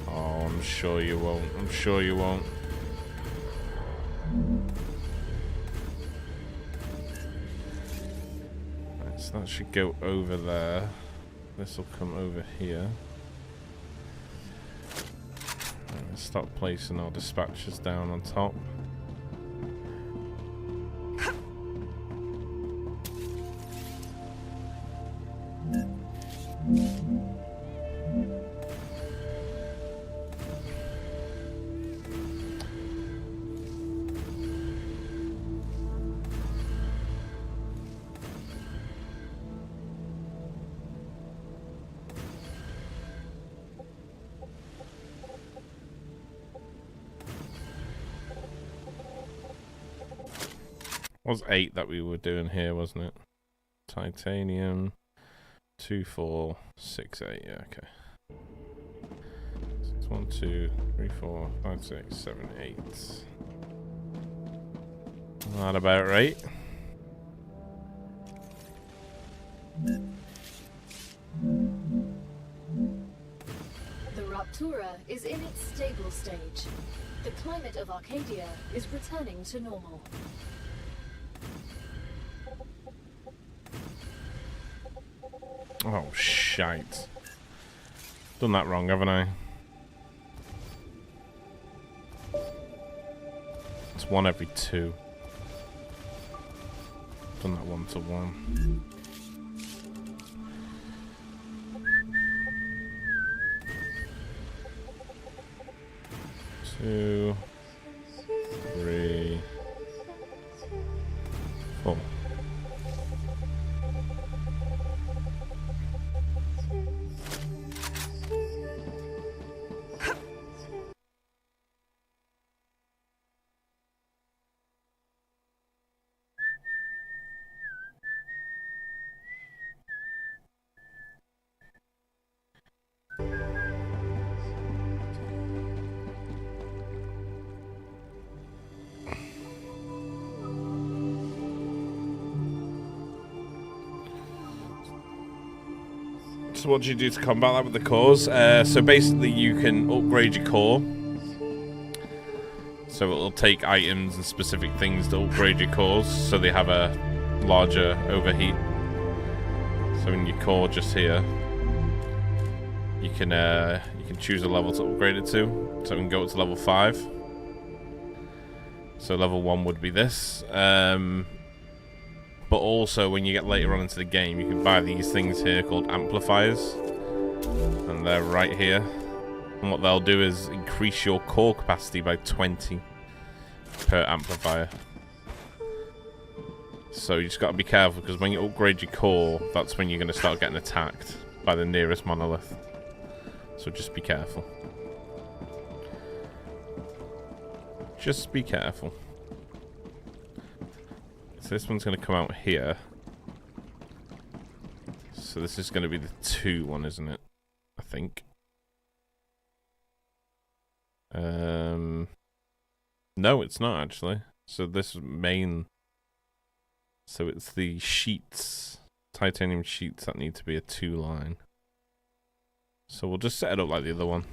Oh, I'm sure you won't. I'm sure you won't. Right, so that should go over there. This will come over here. Right, let's start placing our dispatchers down on top. Was 8 that we were doing here, wasn't it? Titanium 2468. Yeah, okay. So it's 1, 2, 3, 4, 5, 6, 7, 8. That about right. The Rupture is in its stable stage. The climate of Arcadia is returning to normal. Oh, shite. Done that wrong, haven't I? It's 1 every 2. Done that 1 to 1. Two, 3, 4. So what do you do to combat that with the cores? So basically you can upgrade your core. So it'll take items and specific things to upgrade your cores so they have a larger overheat. So in your core just here, you can choose a level to upgrade it to. So we can go up to level 5. So level 1 would be this. But also, when you get later on into the game, you can buy these things here called amplifiers. And they're right here. And what they'll do is increase your core capacity by 20 per amplifier. So you just got to be careful, because when you upgrade your core, that's when you're going to start getting attacked by the nearest monolith. So just be careful. Just be careful. So this one's going to come out here. So this is going to be the 2 one, isn't it? I think. No, it's not actually. So this main... So it's the sheets, titanium sheets that need to be a 2 line. So we'll just set it up like the other one.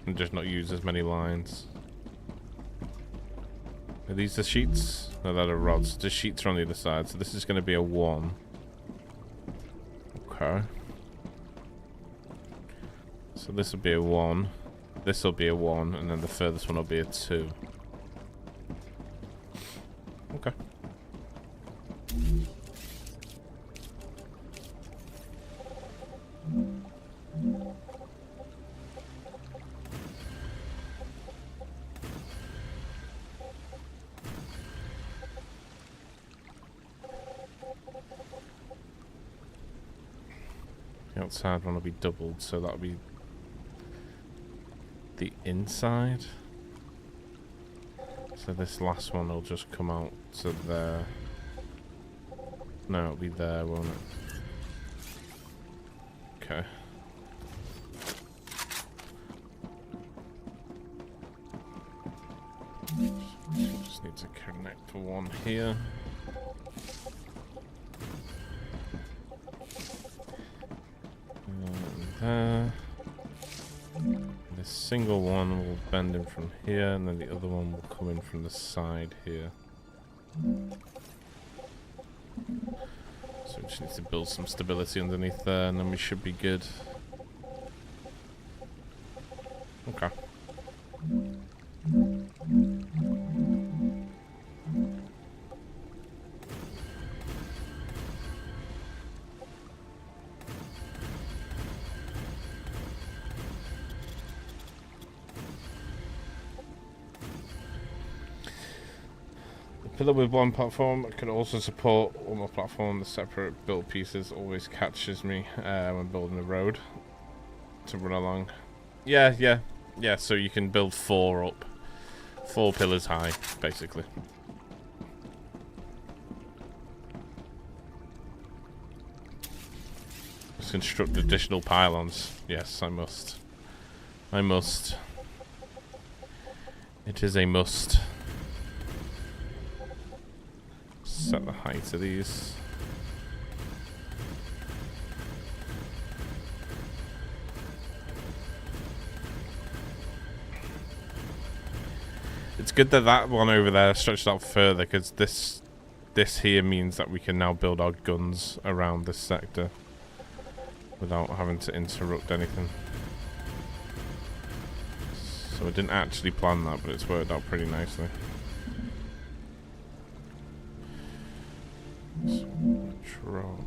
And just not use as many lines. Are these the sheets? No, they're the rods. The sheets are on the other side, so this is going to be a 1. Okay. So this will be a 1. This will be a 1, and then the furthest one will be a 2. Okay. The outside one will be doubled, so that'll be the inside. So this last one will just come out to there. No, it'll be there, won't it? Okay. Just need to connect to one here. And there. This single one will bend in from here, and then the other one will come in from the side here. So we just need to build some stability underneath there, and then we should be good. Okay. Pillar with one platform could also support one more platform. The separate build pieces always catches me when building a road to run along. Yeah. So you can build 4 up, 4 pillars high, basically. Just construct additional pylons. Yes, I must. I must. It is a must. Set the height of these. It's good that that one over there stretched out further, because this here means that we can now build our guns around this sector without having to interrupt anything. So I didn't actually plan that, but it's worked out pretty nicely. Drop.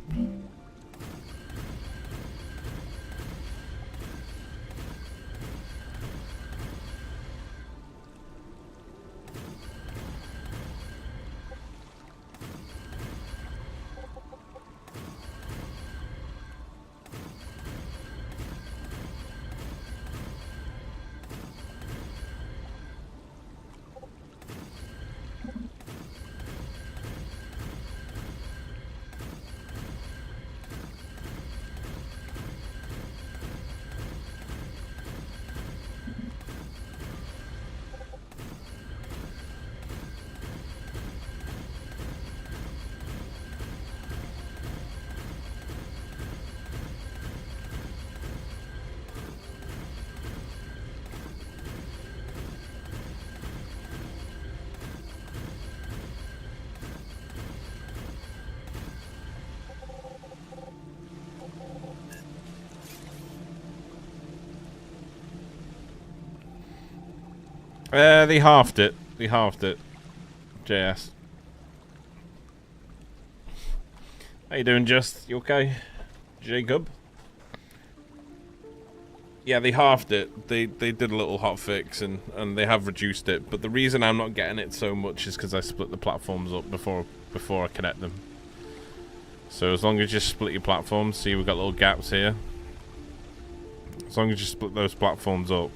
They halved it. They halved it. JS. How you doing, Just? You okay? Jacob? Yeah, they halved it. They did a little hot fix and they have reduced it. But the reason I'm not getting it so much is because I split the platforms up before I connect them. So as long as you split your platforms, see we've got little gaps here. As long as you split those platforms up,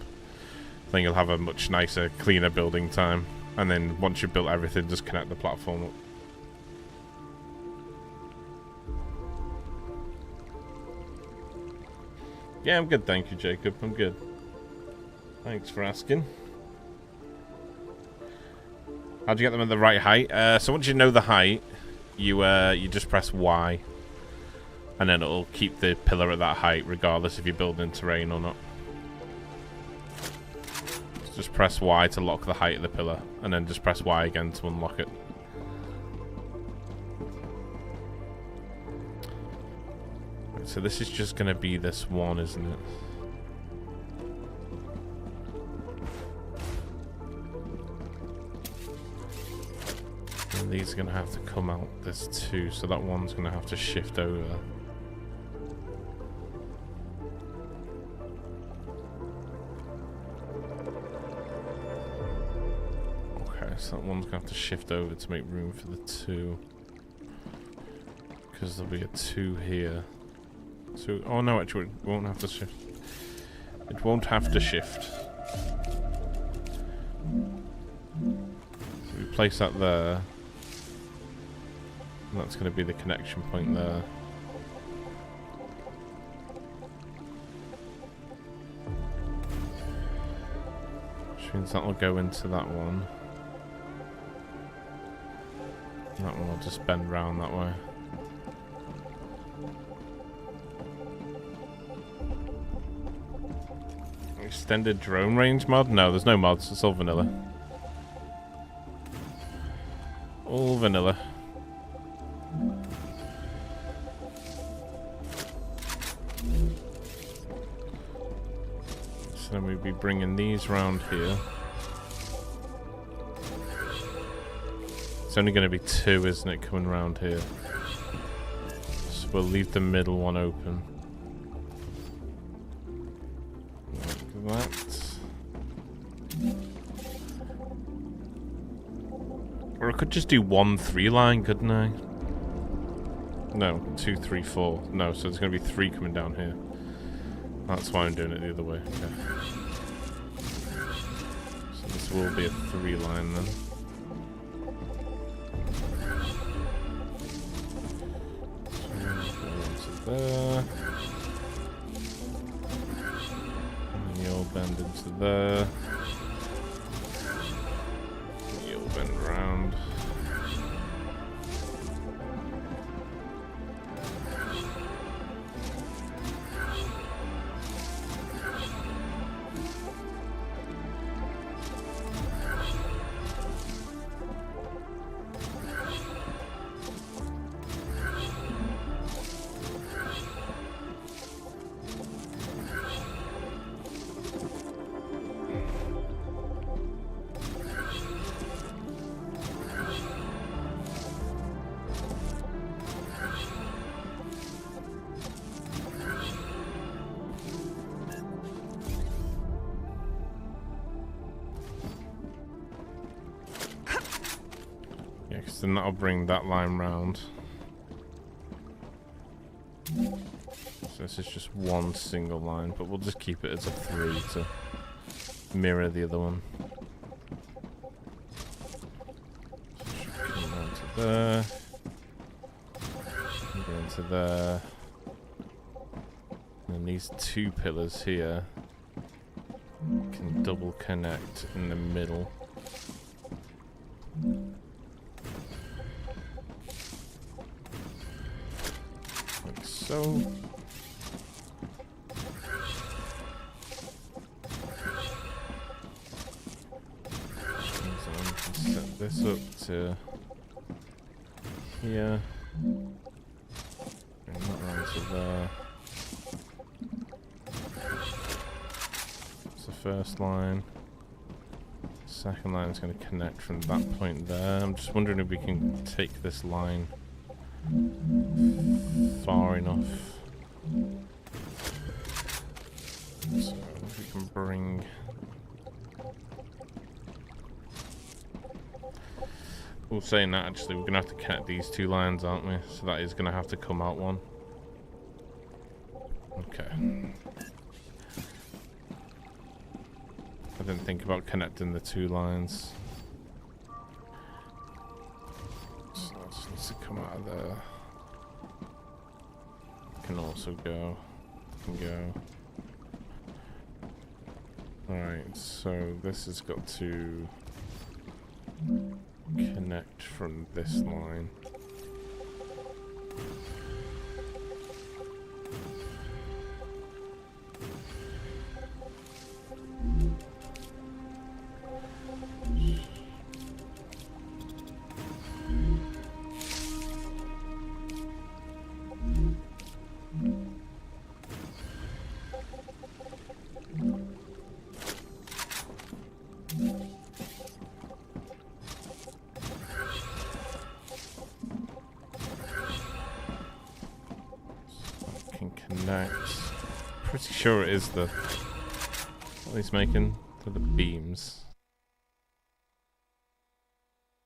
I think you'll have a much nicer, cleaner building time. And then once you've built everything, just connect the platform up. Yeah, I'm good, thank you, Jacob. I'm good. Thanks for asking. How'd you get them at the right height? So once you know the height, you just press Y. And then it'll keep the pillar at that height, regardless if you're building terrain or not. Just press Y to lock the height of the pillar, and then just press Y again to unlock it. Right, so this is just going to be this one, isn't it? And these are going to have to come out. There's 2, so that one's going to have to shift over. So that one's going to have to shift over to make room for the 2. Because there'll be a 2 here. So, oh no, actually it won't have to shift. It won't have to shift. place that there. And that's going to be the connection point there. Which means that will go into that one. That one will just bend round that way. Extended drone range mod? No, there's no mods. It's all vanilla. All vanilla. So then we'd be bringing these round here. It's only going to be 2, isn't it, coming round here? So we'll leave the middle one open. Like that. Or I could just do 1 3-line, couldn't I? No, 2, 3, 4. No, so there's going to be 3 coming down here. That's why I'm doing it the other way. Okay. So this will be a 3-line then. So there. And you'll bend into there. You'll bend round. Then that'll bring that line round. So this is just 1 single line, but we'll just keep it as a 3 to mirror the other one. So come down to there. Go into there. And these 2 pillars here can double connect in the middle. So set this up to here, bring that round to there. It's the first line. Second line is going to connect from that point there. I'm just wondering if we can take this line far enough. So if we can bring saying that, actually we're gonna have to connect these 2 lines, aren't we? So that is gonna have to come out one. Okay. I didn't think about connecting the 2 lines. So that just needs to come out of there. Can also go. Can go. Alright, so this has got to connect from this line. Pretty sure it is the what he's making for the beams.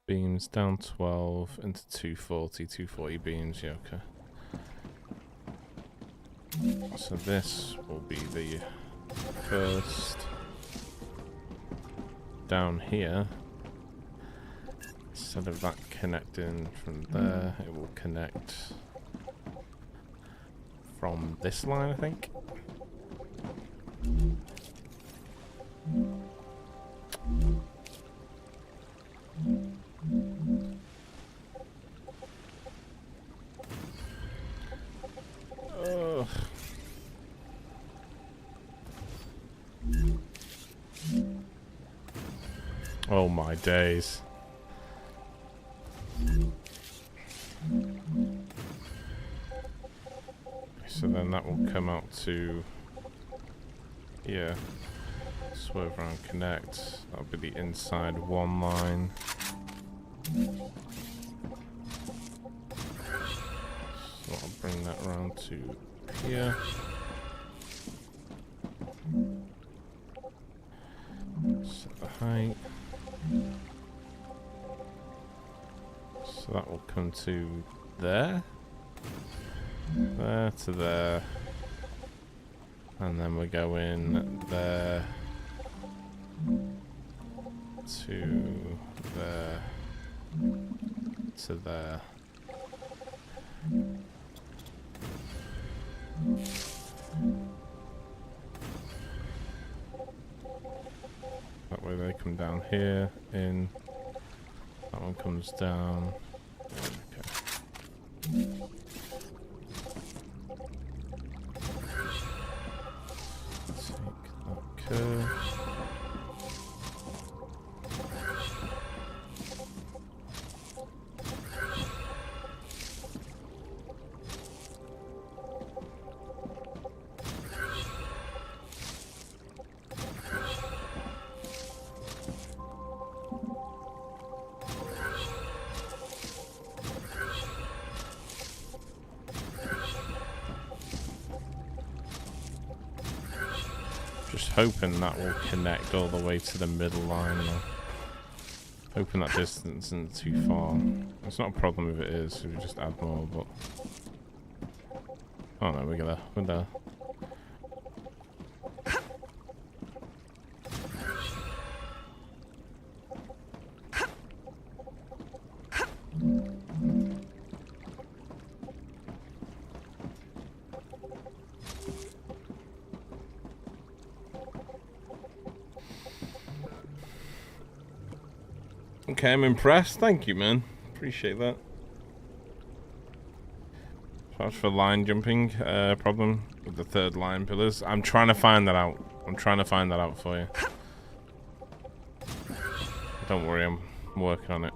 Beams down 12 into 240 beams, yeah, okay. So this will be the first down here. Instead of that connecting from there, it will connect from this line, I think. Ugh. Oh my days. So then that will come out to here. Swerve around, connect. That'll be the inside one line. So I'll bring that around to here. Set the height. So that will come to there. There to there. And then we're going there to there to there. That way they come down here, in. That one comes down. Okay. Take that curve. Just hoping that will connect all the way to the middle line though. Hoping that distance isn't too far. It's not a problem if it is, if we just add more, but... Oh no, we're there. Okay, I'm impressed. Thank you, man. Appreciate that. As for line jumping problem with the third line pillars, I'm trying to find that out. I'm trying to find that out for you. Don't worry, I'm working on it.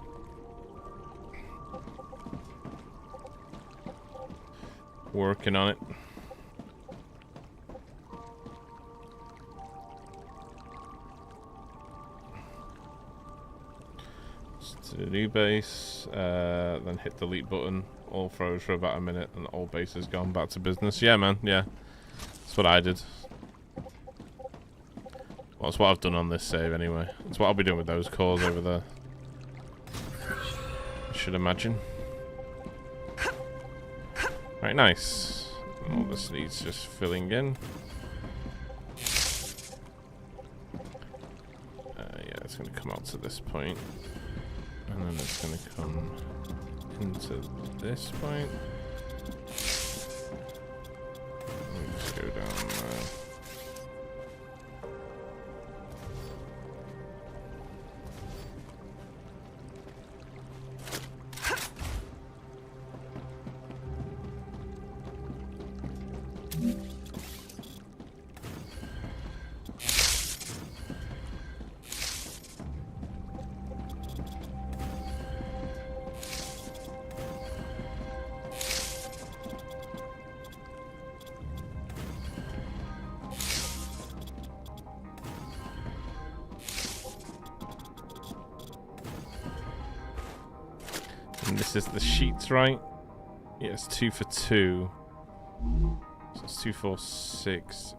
Working on it. To the new base, then hit the delete button. All froze for about a minute, and the old base is gone. Back to business. Yeah, man. Yeah, that's what I did. Well, that's what I've done on this save anyway. That's what I'll be doing with those cores over there. I should imagine. Right, nice. All this needs just filling in. Yeah, it's going to come out to this point. And then it's going to come into this point. Let me just go down there. And this is the sheets, right? Yeah, it's 2 for 2. So it's 2, 4, 6.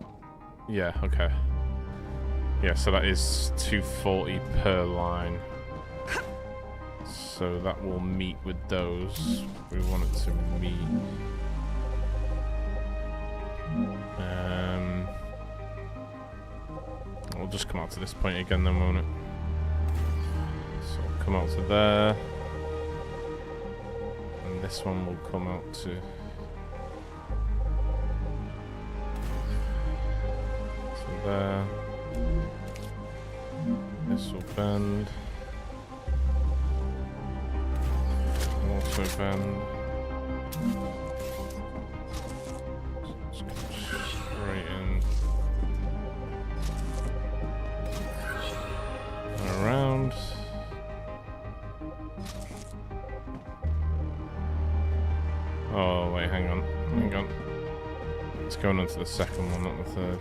Yeah, okay. Yeah, so that is 240 per line. So that will meet with those. We want it to meet. We'll just come out to this point again then, won't it? So I'll come out to there. this one will come out to... So there. This will bend. Also bend. Straight in. Around. Oh wait, hang on. It's going on to the second one, not the third.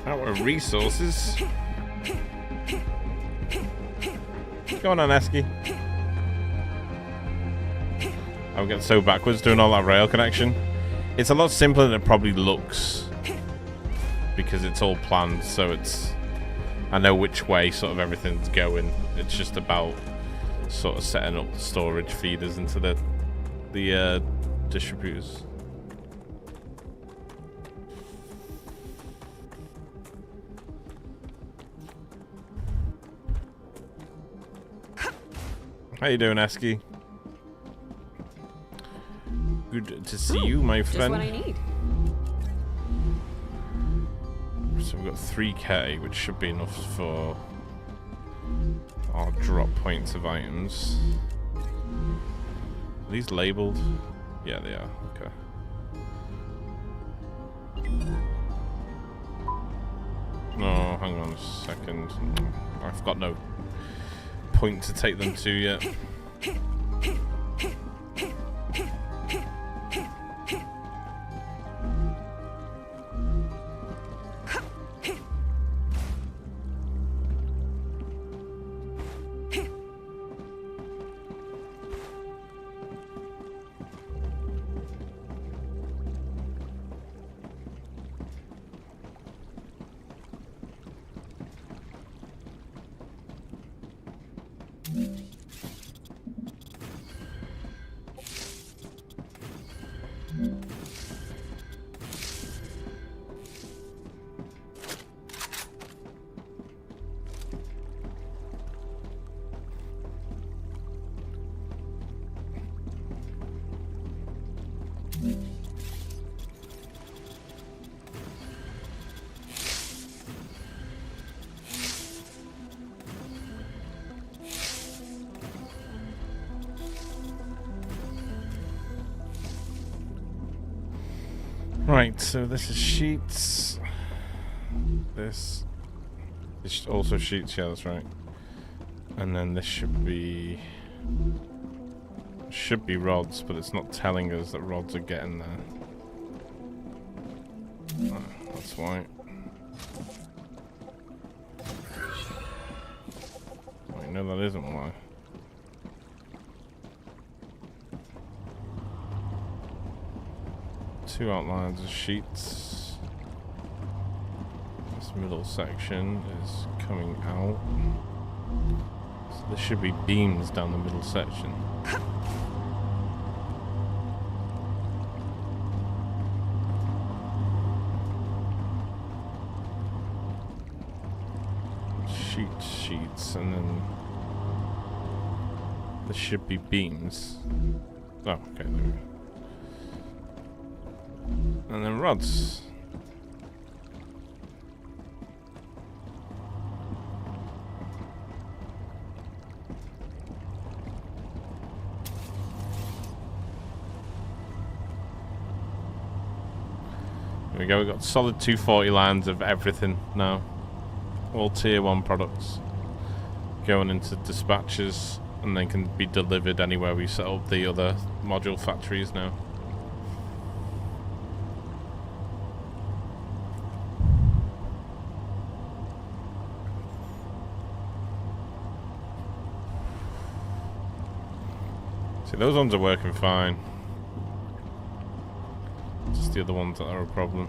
Our resources. Go on, Esky. I'm getting so backwards doing all that rail connection. It's a lot simpler than it probably looks because it's all planned, so it's... I know which way sort of everything's going. It's just about sort of setting up the storage feeders into the distributors. How you doing, Esky? Good to see you, my friend. Just what I need. So we've got 3k, which should be enough for our drop points of items. Are these labelled? Yeah, they are. Okay. No, hang on a second. I've got no point to take them to yet. Right, so this is sheets. This is also sheets, yeah, that's right. And then this should be rods, but it's not telling us that rods are getting there. Oh, that's why. Wait, no, that isn't why. Two outlines of sheets. This middle section is coming out. So there should be beams down the middle section. Sheets, and then there should be beams. Oh, okay, there we go. And then rods. There we go, we've got solid 240 lines of everything now. All tier 1 products going into dispatches and then can be delivered anywhere we set up the other module factories now. See, those ones are working fine. Just the other ones that are a problem.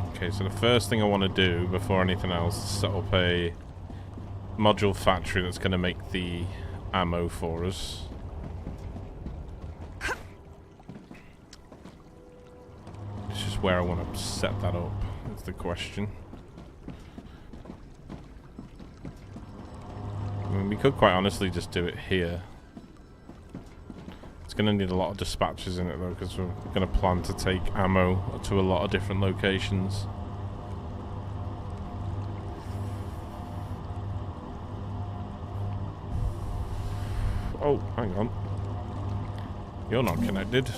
Okay, so the first thing I want to do before anything else is set up a module factory that's going to make the ammo for us. It's just where I want to set that up, is the question. I mean, we could quite honestly just do it here. It's going to need a lot of dispatches in it though, because we're going to plan to take ammo to a lot of different locations. Oh, hang on. You're not connected.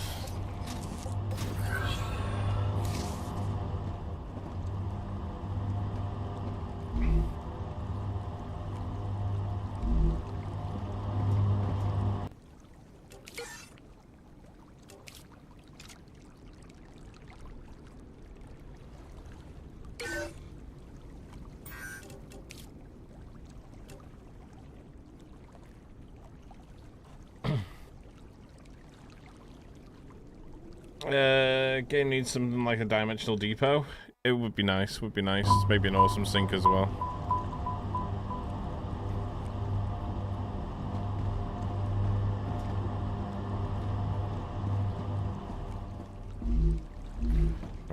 Game needs something like a dimensional depot. It would be nice, Maybe an awesome sink as well.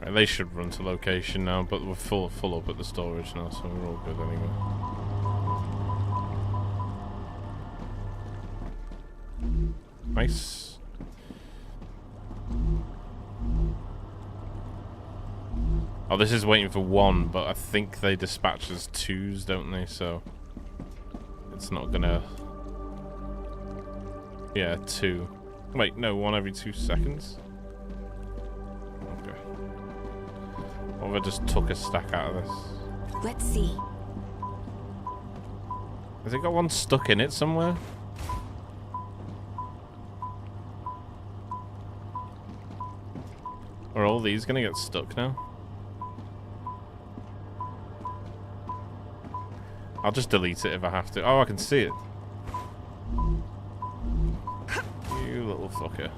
Right, they should run to location now, but we're full up at the storage now, so we're all good anyway. Nice. Oh, this is waiting for one, but I think they dispatch as twos, don't they? So it's not gonna... Yeah, two. Wait, no, one every 2 seconds? Okay. What if I just took a stack out of this? Let's see. Has it got one stuck in it somewhere? Are all these gonna get stuck now? I'll just delete it if I have to. Oh, I can see it. You little fucker.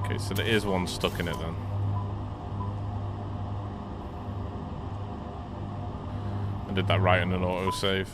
Okay, so there is one stuck in it then. I did that right in an autosave.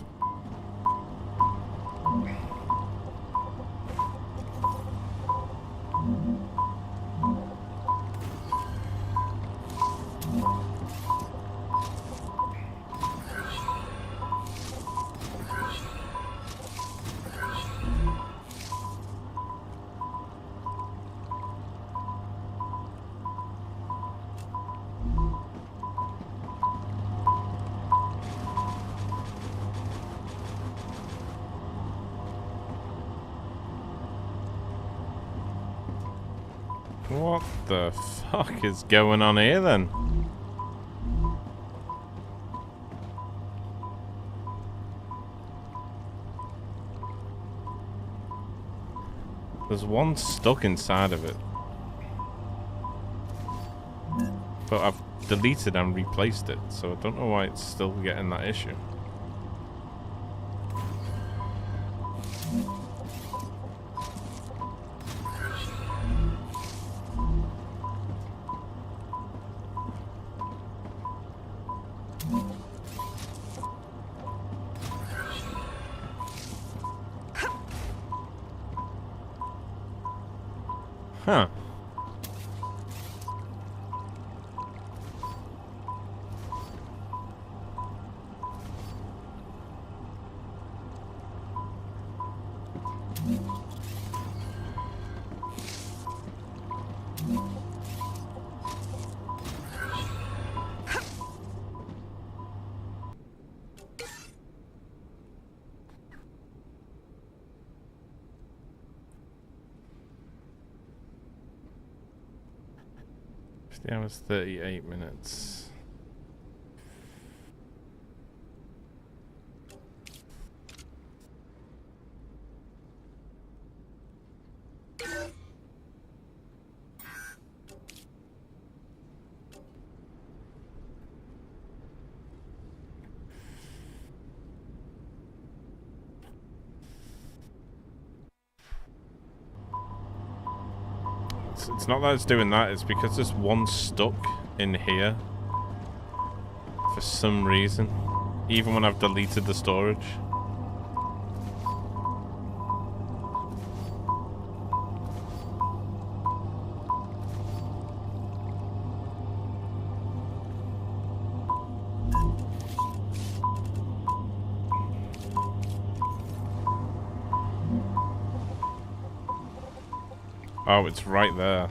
What the fuck is going on here then? There's one stuck inside of it. But I've deleted and replaced it, so I don't know why it's still getting that issue. Huh. The hour's 38 minutes. It's not that it's doing that, it's because there's one stuck in here. For some reason. Even when I've deleted the storage. Oh, it's right there.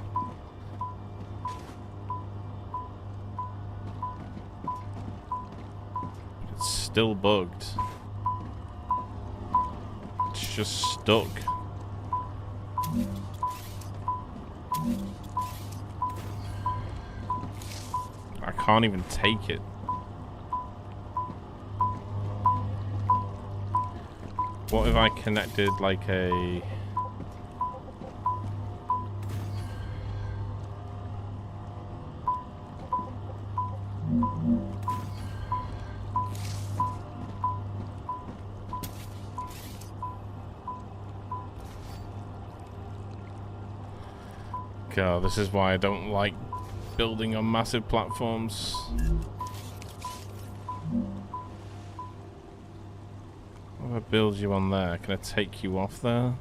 It's still bugged. It's just stuck. I can't even take it. What if I connected like a... God, this is why I don't like building on massive platforms. If I build you on there, can I take you off there?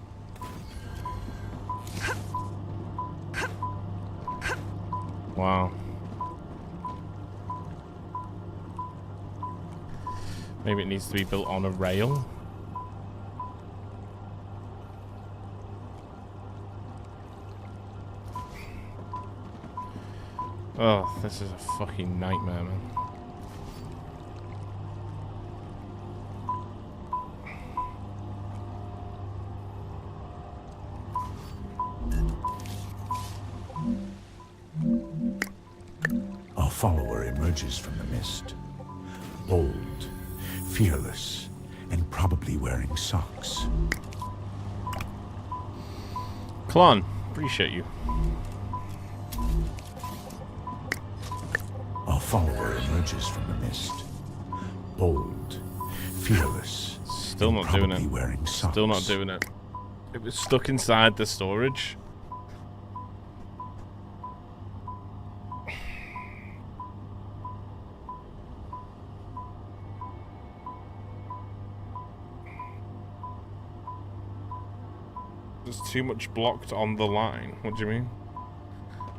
Wow. Maybe it needs to be built on a rail. Oh, this is a fucking nightmare, man. Our follower emerges from the mist. Bold, fearless, and probably wearing socks. Klon, appreciate you. Our follower emerges from the mist. Bold, fearless. Still not doing it. Wearing socks. Still not doing it. It was stuck inside the storage. There's too much blocked on the line. What do you mean?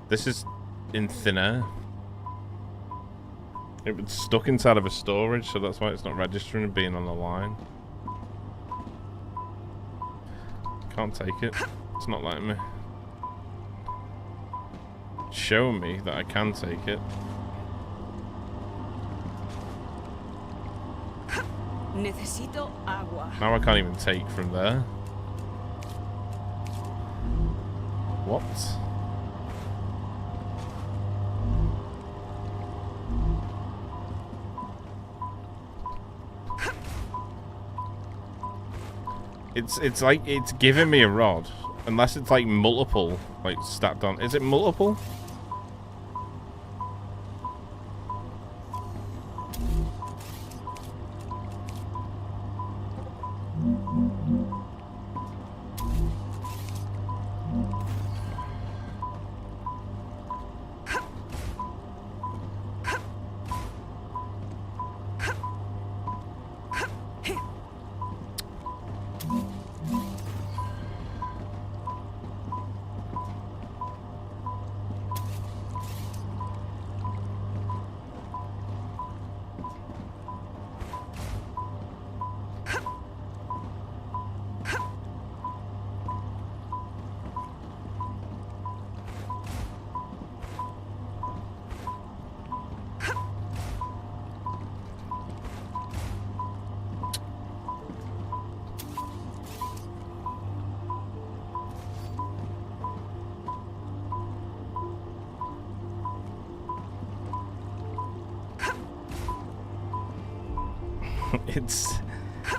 This is in thin air. It was stuck inside of a storage, so that's why it's not registering and being on the line. Can't take it. It's not letting me. It's showing me that I can take it. Necesito agua. Now I can't even take from there. What? It's like it's giving me a rod, unless it's like multiple, like stacked on. Is it multiple?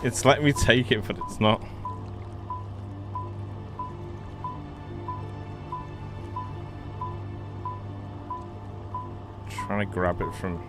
It's letting me take it, but it's not. Trying to grab it from.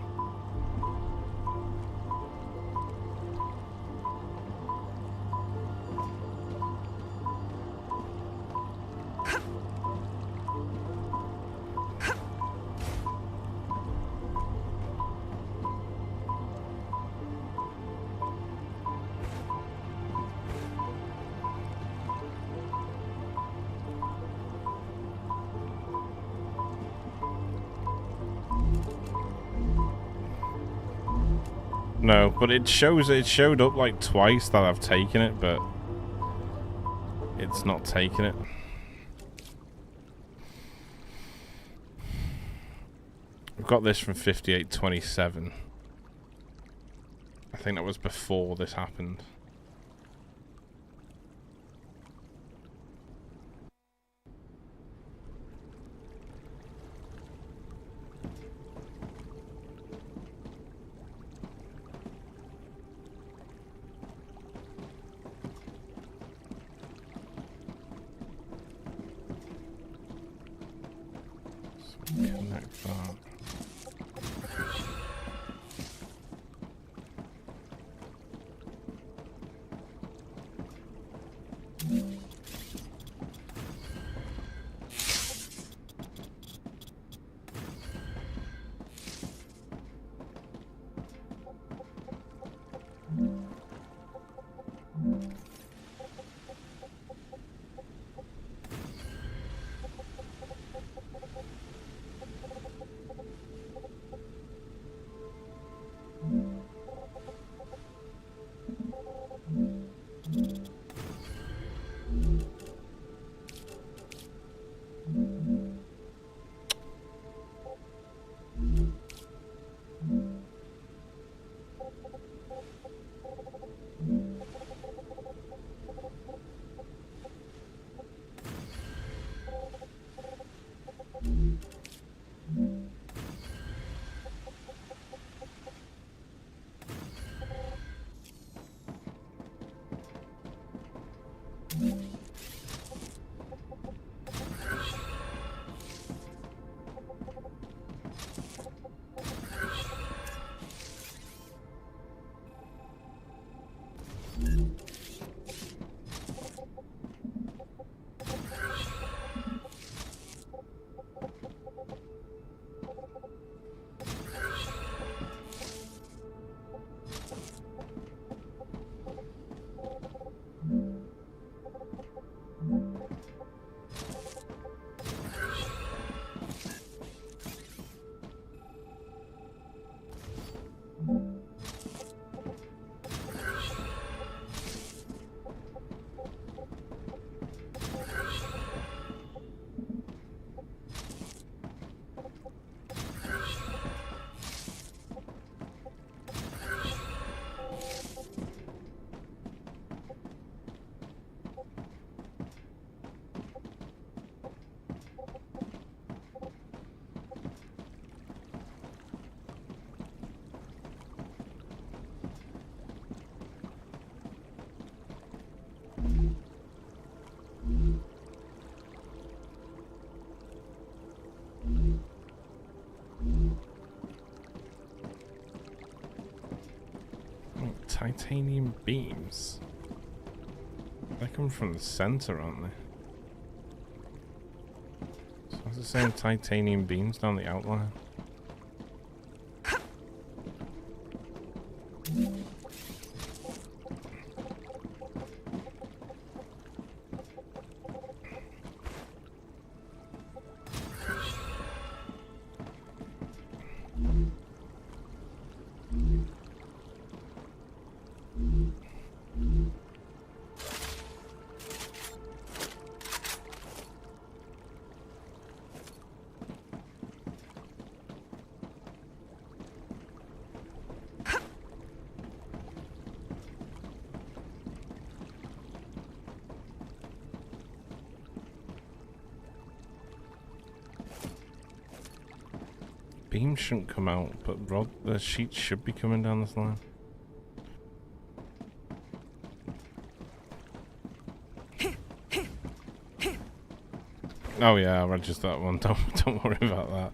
No, but it showed up like twice that I've taken it, but it's not taking it. We've got this from 5827. I think that was before this happened. Connect that. Titanium beams. They come from the center, aren't they? So it's the same titanium beams down the outline. Beams shouldn't come out, but the sheets should be coming down this line. Oh yeah, I'll register that one. Don't worry about that.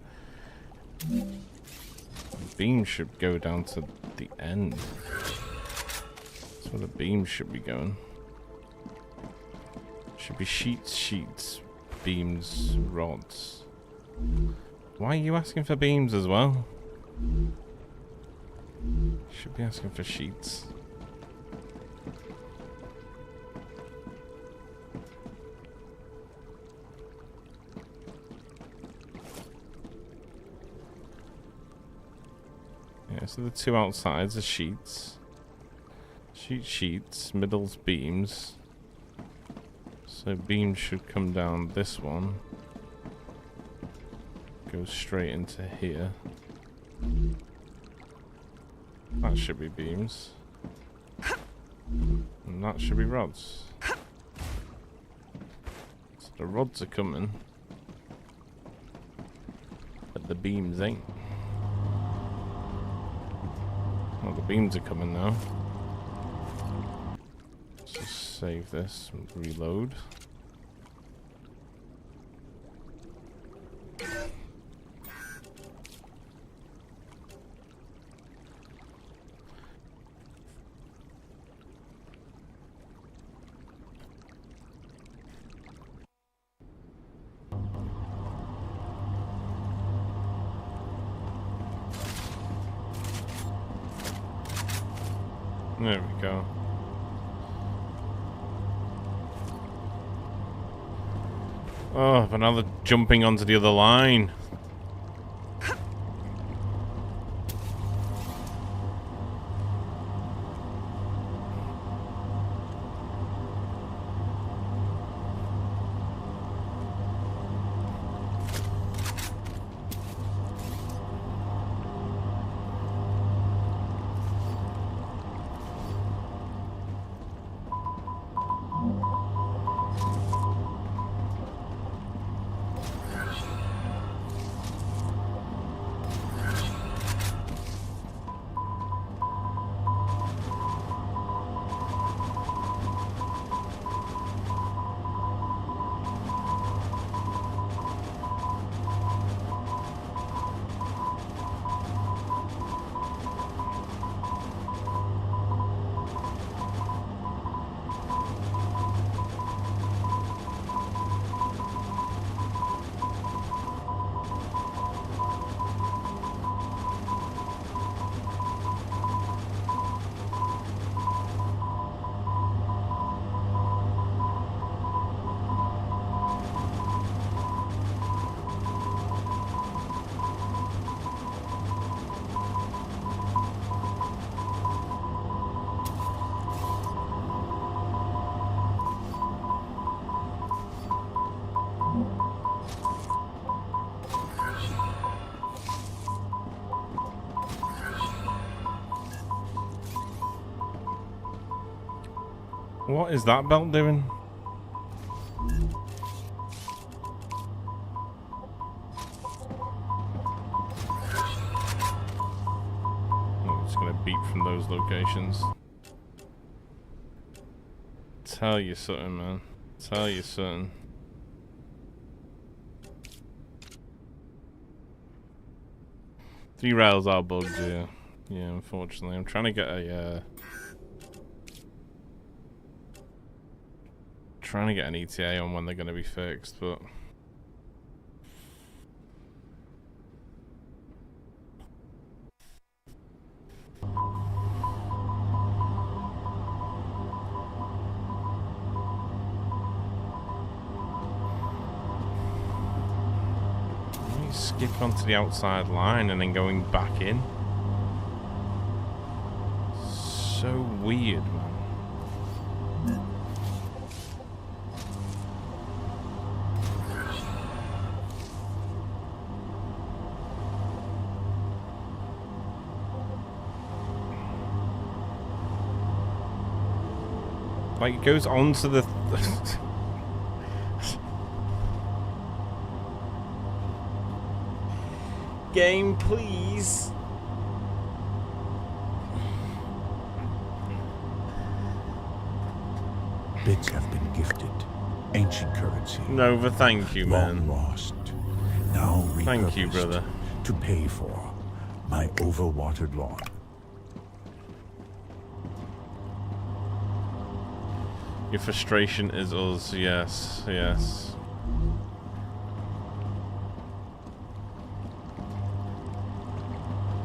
Beam should go down to the end. That's where the beam should be going. Should be sheets, beams, rods. Why are you asking for beams as well? Should be asking for sheets. Okay, so the two outsides are sheets. Sheets, middle's beams. So beams should come down this one. Go straight into here. That should be beams. And that should be rods. So the rods are coming. But the beams ain't. Well, the beams are coming now. Let's just save this and reload. There we go. Oh, but now they're jumping onto the other line. What is that belt doing? Oh, it's gonna beep from those locations. Tell you something, man. Tell you something. Three rails are bugged, yeah. Yeah, unfortunately. I'm trying to get a trying to get an ETA on when they're going to be fixed, but let me skip onto the outside line and then going back in. So weird, man. Like, it goes on to the... Game, please. Bits have been gifted. Ancient currency. Nova, thank you, man. Long lost. Now repurposed. Thank you, brother. To pay for my overwatered lawn. Your frustration is us, yes, yes.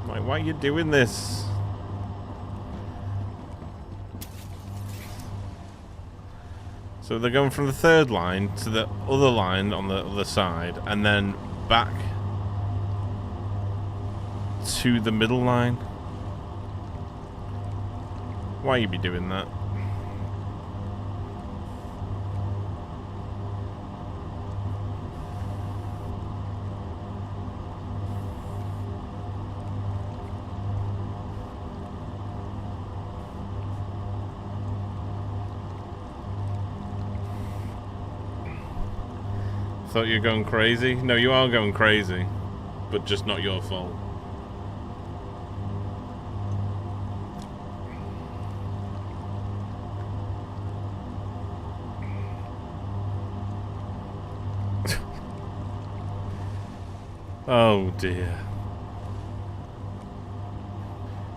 Like, why are you doing this? So they're going from the third line to the other line on the other side, and then back to the middle line. Why you be doing that? Thought you were going crazy? No, you are going crazy. But just not your fault. Oh dear.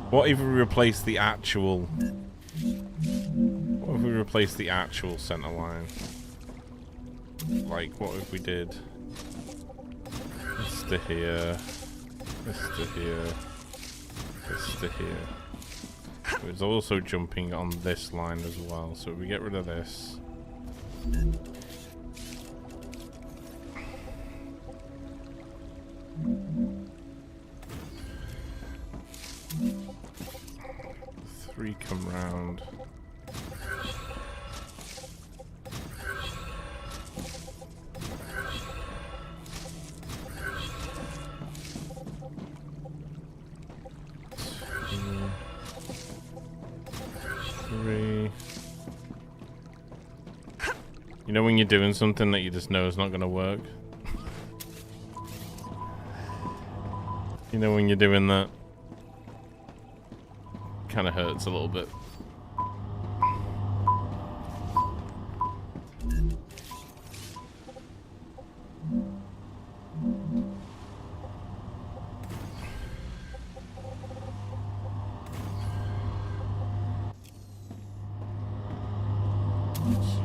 What if we replace the actual... What if we replace the actual center line? Like, what if we did this to here, this to here, this to here. It's also jumping on this line as well, so we get rid of this. Three come round. You know when you're doing something that you just know is not going to work? You know when you're doing that? Kind of hurts a little bit.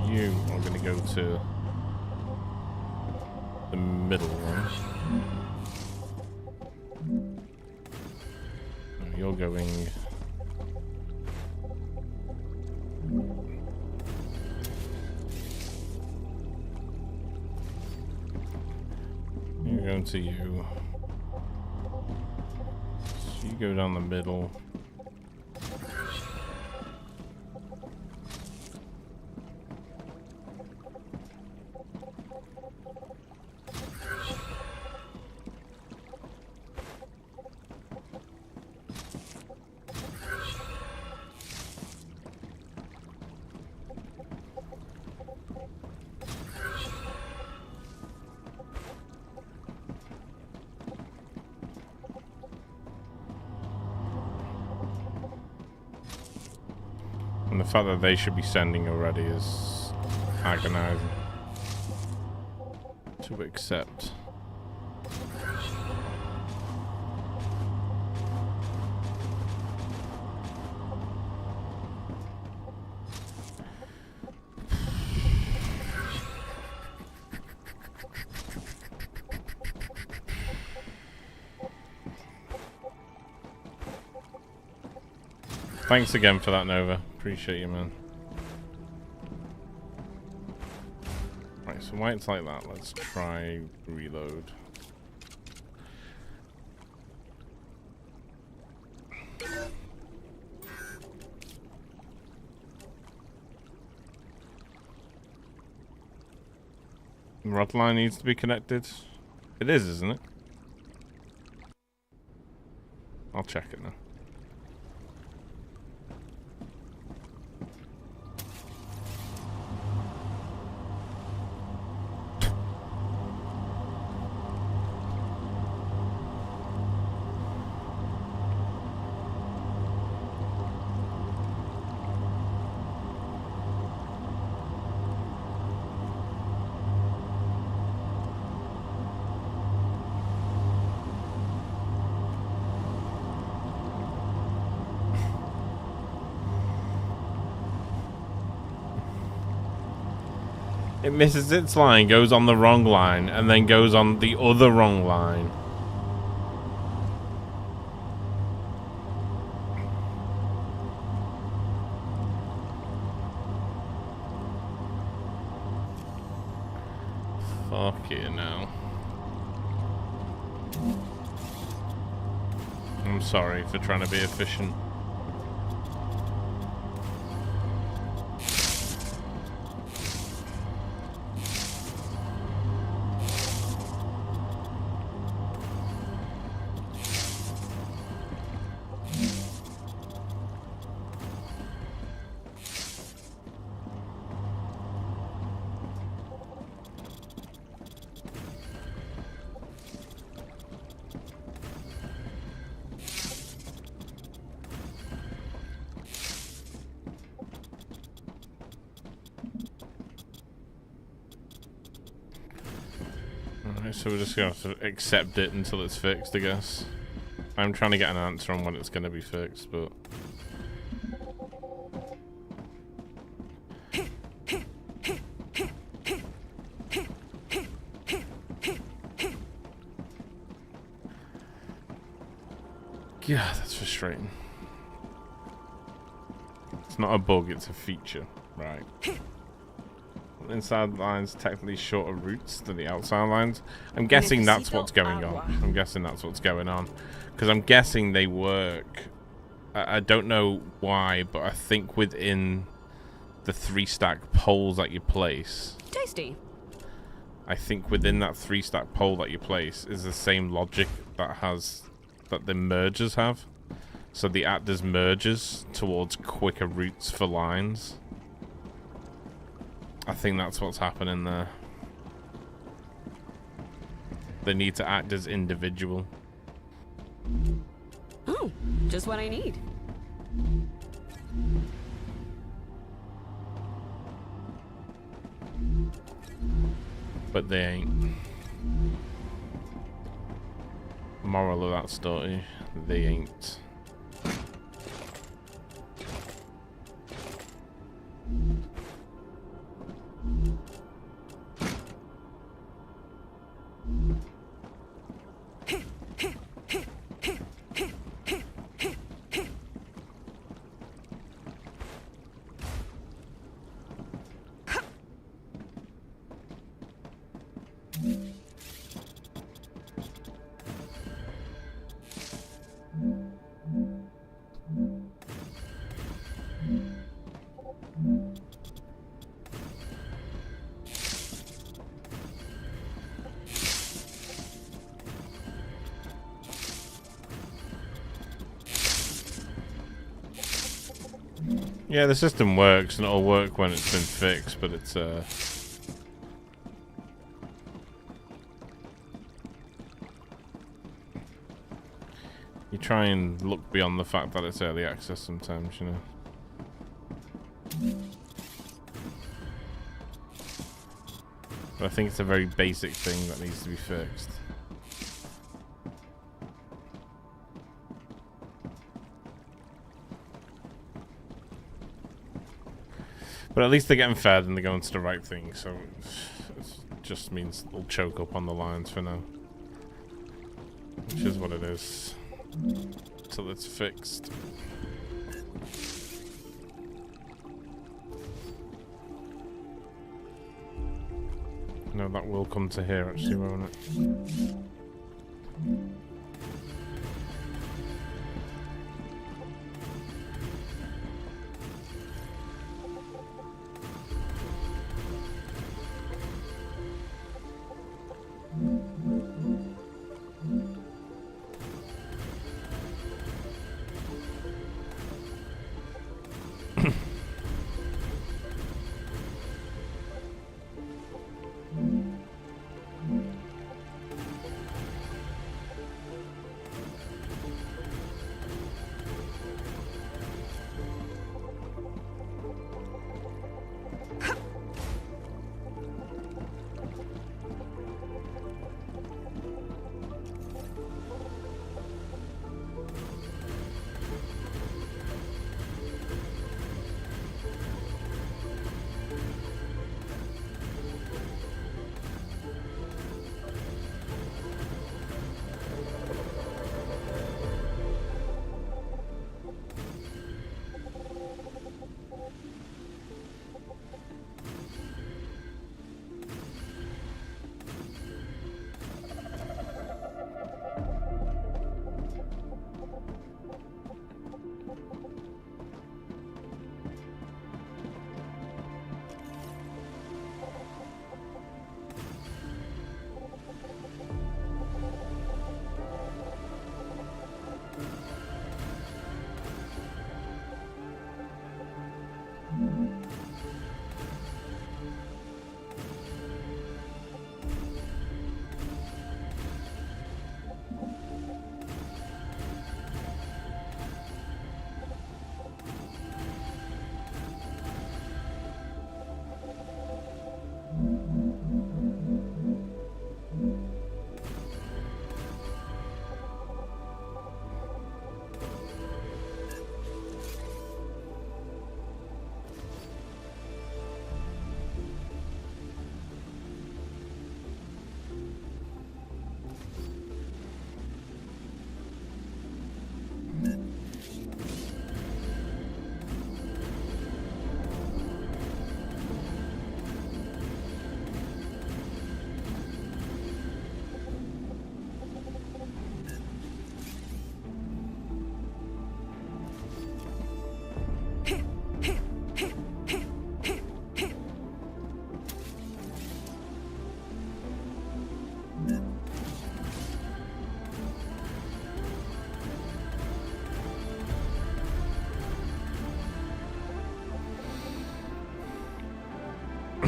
You are going to go to the middle one. Oh, you're going... You're going to you. So you go down the middle. And the fact that they should be sending already is agonizing to accept. Thanks again for that, Nova. Appreciate you, man. Right, so why it's like that, let's try reload. Rod line needs to be connected. It is, isn't it? I'll check it now. It misses its line, goes on the wrong line, and then goes on the other wrong line. Fuck you now. I'm sorry for trying to be efficient. Alright, so we're just going to have to accept it until it's fixed, I guess. I'm trying to get an answer on when it's going to be fixed, but... Yeah, that's frustrating. It's not a bug, it's a feature. Right. Inside lines technically shorter routes than the outside lines. I'm guessing that's what's going on. I'm guessing that's what's going on. Because I'm guessing they work. I don't know why, but I think within the 3-stack poles that you place... Tasty. I think within that 3-stack pole that you place is the same logic that the mergers have. So the act as mergers towards quicker routes for lines. I think that's what's happening there. They need to act as individual. Oh, just what I need. But they ain't. Moral of that story, they ain't. Yeah, the system works, and it'll work when it's been fixed, but it's, you try and look beyond the fact that it's early access sometimes, you know. But I think it's a very basic thing that needs to be fixed. But at least they're getting fed and they're going to the right thing, so it just means they'll choke up on the lines for now. Which is what it is. Till it's fixed. No, that will come to here actually, won't it?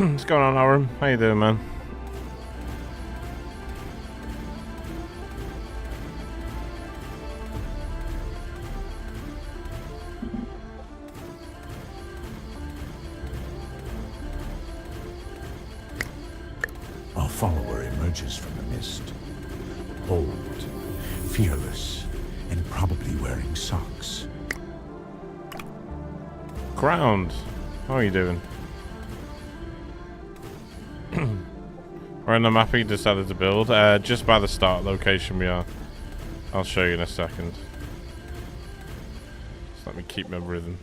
What's going on, Aaron? How you doing, man? Our follower emerges from the mist. Bold, fearless, and probably wearing socks. Ground. How are you doing? We're in the map we decided to build. Just by the start location we are. I'll show you in a second. Just let me keep my rhythm.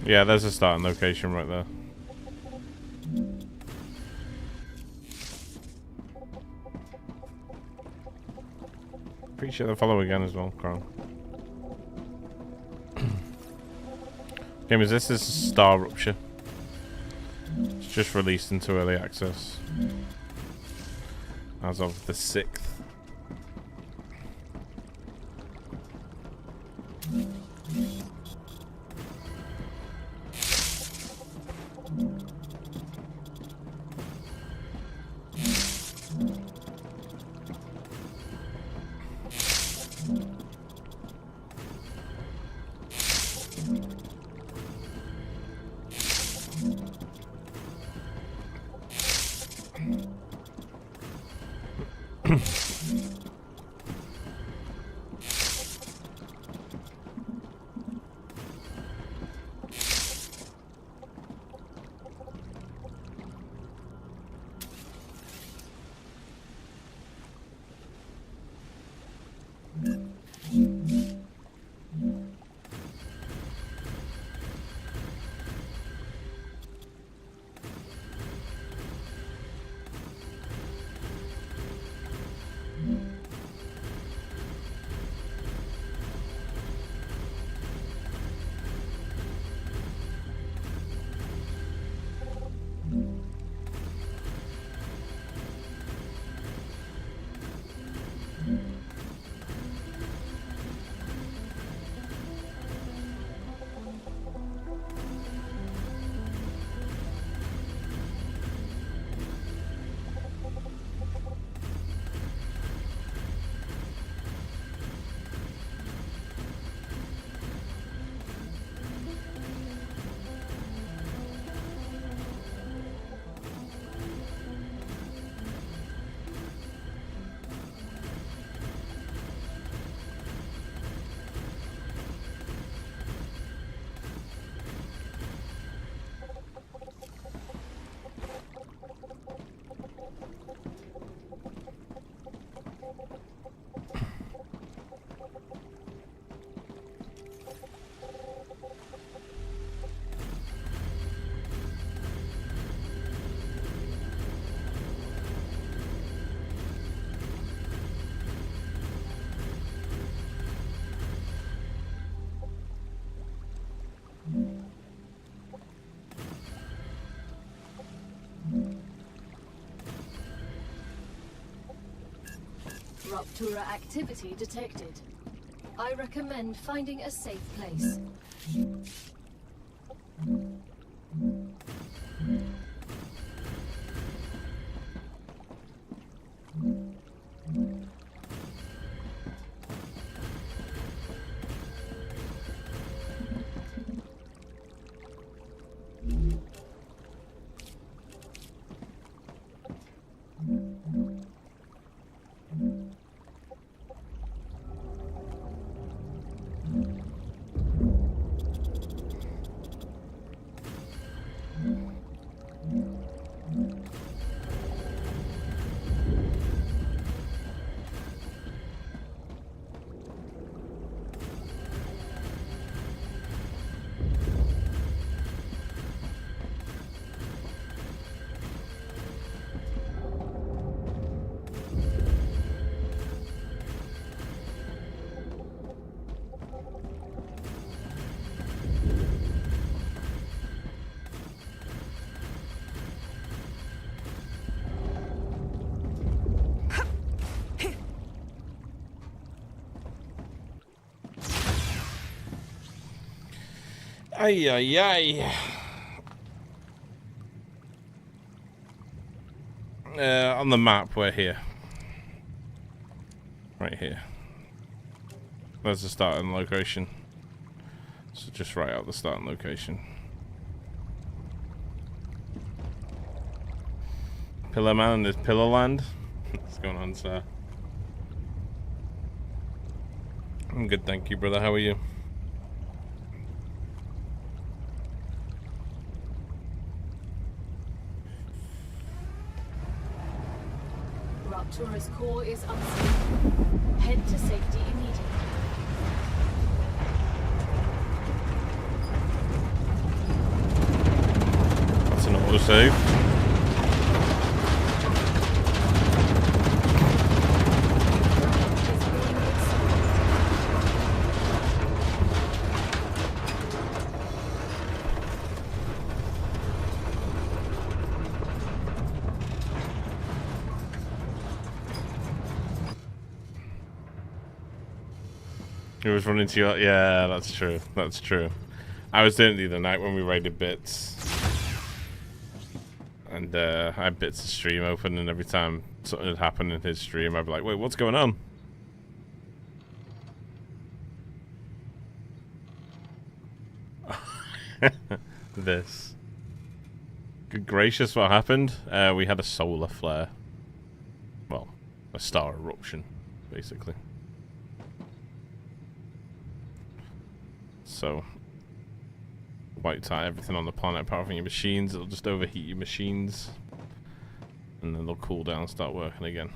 Yeah, there's a starting location right there. Pretty sure they'll follow again as well, Crown. Game is this is Star Rupture. It's just released into early access as of the 6th. Rupture activity detected. I recommend finding a safe place. Ay, ay, ay. On the map, we're here. Right here. There's the starting location. So just write out the starting location. Pillar Man is Pillar Land. What's going on, sir? I'm good, thank you, brother. How are you? Rupture's core is unstable. Head to safety immediately. That's an autosave. He was running to you. Yeah, that's true. That's true. I was doing it the other night when we raided bits. And I had bits of stream open, and every time something had happened in his stream, I'd be like, wait, what's going on? This. Good gracious, what happened? We had a solar flare. Well, a star eruption, basically. So, wiped out everything on the planet apart from your machines. It'll just overheat your machines. And then they'll cool down and start working again.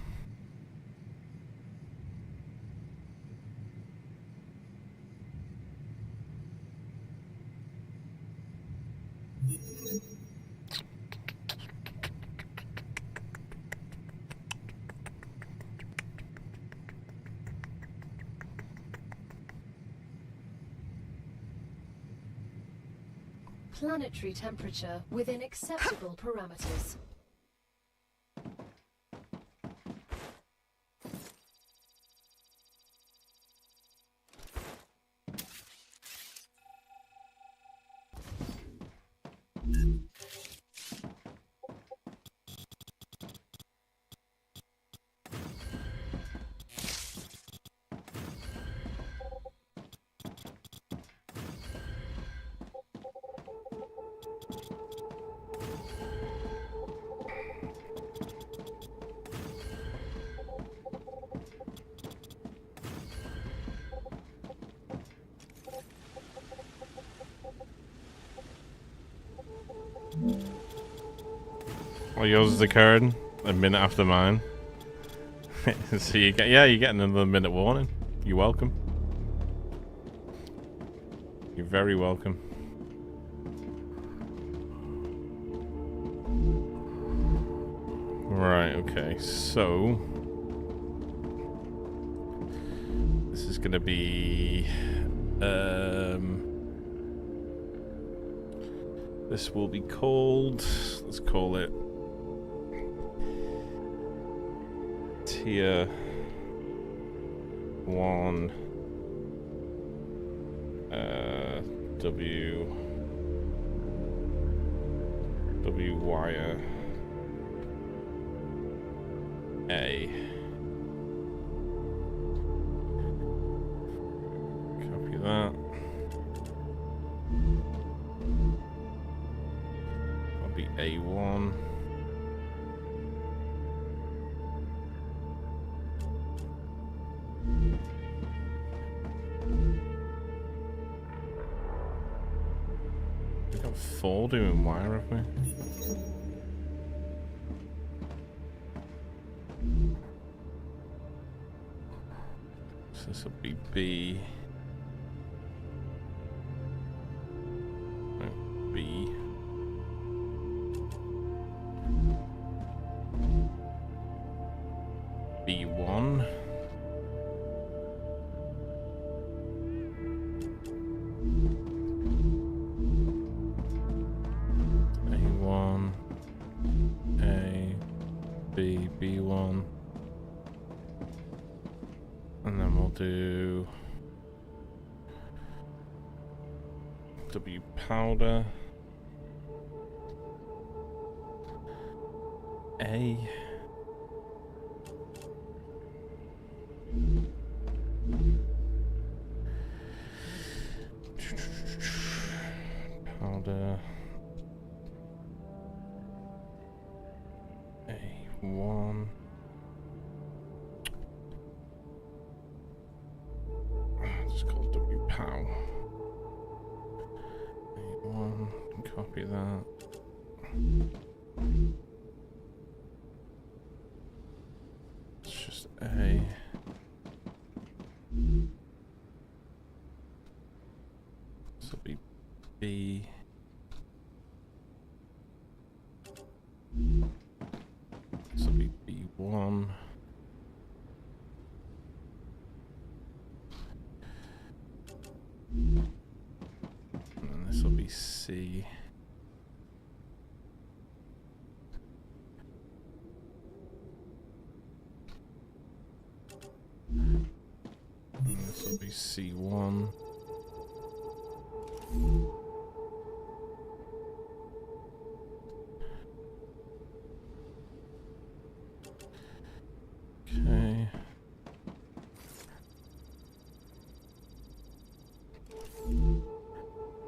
Planetary temperature within acceptable parameters. Well, yours is occurring a minute after mine. So you get, yeah, you're getting another minute warning. You're welcome. You're very welcome. Right, okay, so this is gonna be this will be called, let's call it Tier 1 W wire A. Copy that. That'll be A1. We've got 4 doing wire, have we? So this will be B. No, B. B1. A1. A. B. B1. And then we'll do W powder. A. Powder. A1. Just call it W pow. A1. Copy that. It's just A. This will be B. This will be B1. And then this will be C. And this will be C1. Okay.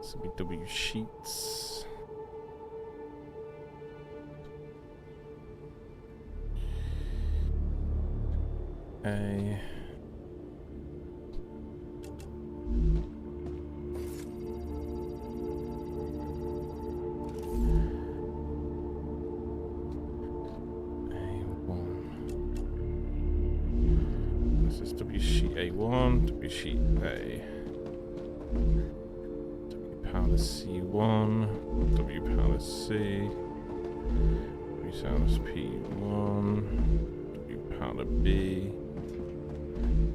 This will be W sheets. A. W sheet A1, W sheet A. W powder C1, W powder C, W powder P1, W powder B,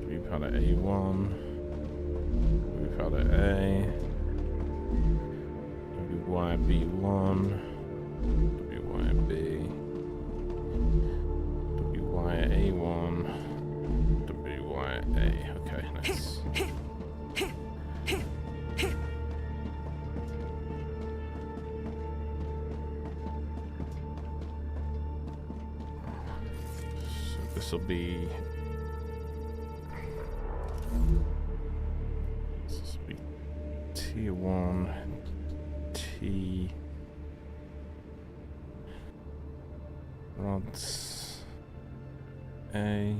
W powder A1, W powder A, W wire B1, W wire B, W wire A1. A. Okay, nice. So this will be. This will be T1, T. Rods. A.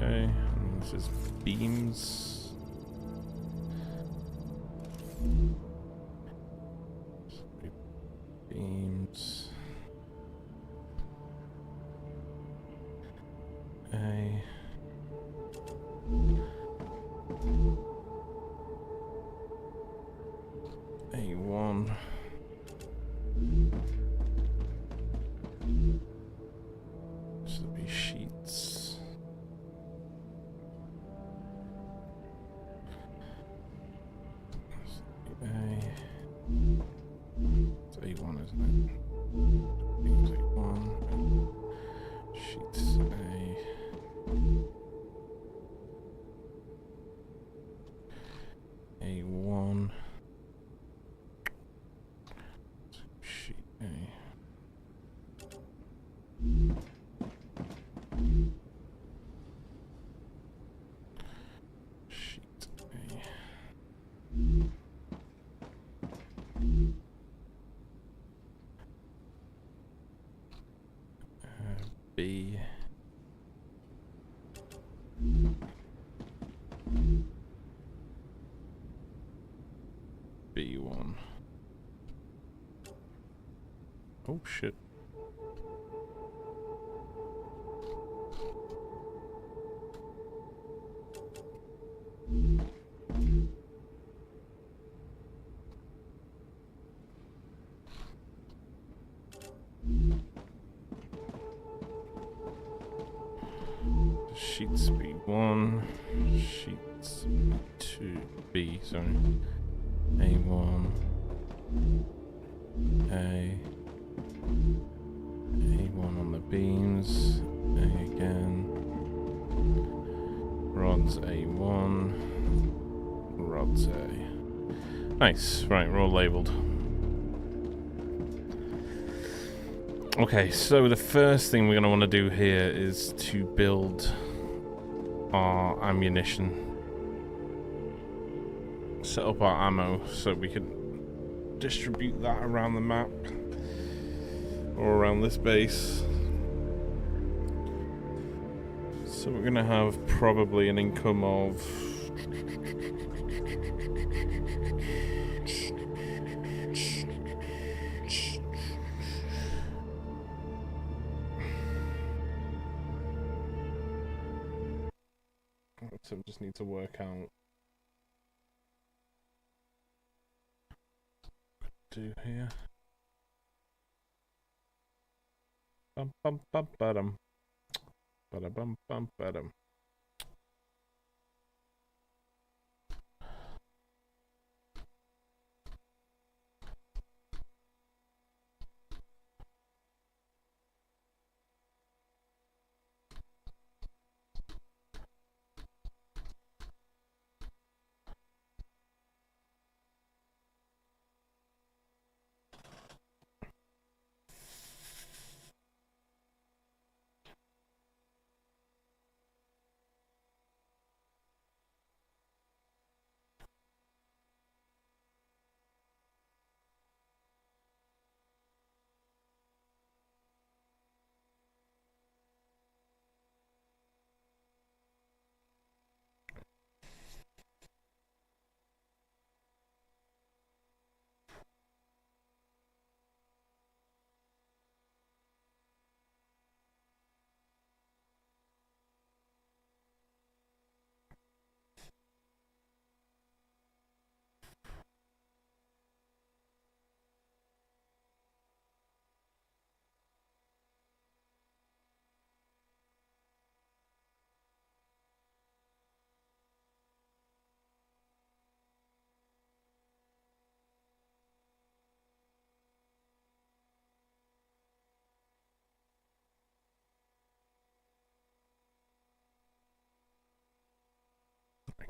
Okay, and this is beams. Beams. A. A1. This will be sheets. A. It's A1, isn't it? Beams A1. Sheets A. A1. Sheet A. Sheet A. B. B1. Oh shit. sheets B1, sheets B2, sorry. A1, A1 on the beams, A again, rods A1, rods A. Nice, right, we're all labelled. Okay, so the first thing we're going to want to do here is to build our ammunition. Set up our ammo so we can distribute that around the map or around this base. So we're going to have probably an income of so we just need to work out do here. Bum bum bum ba-dum. Bada bum bum ba-dum.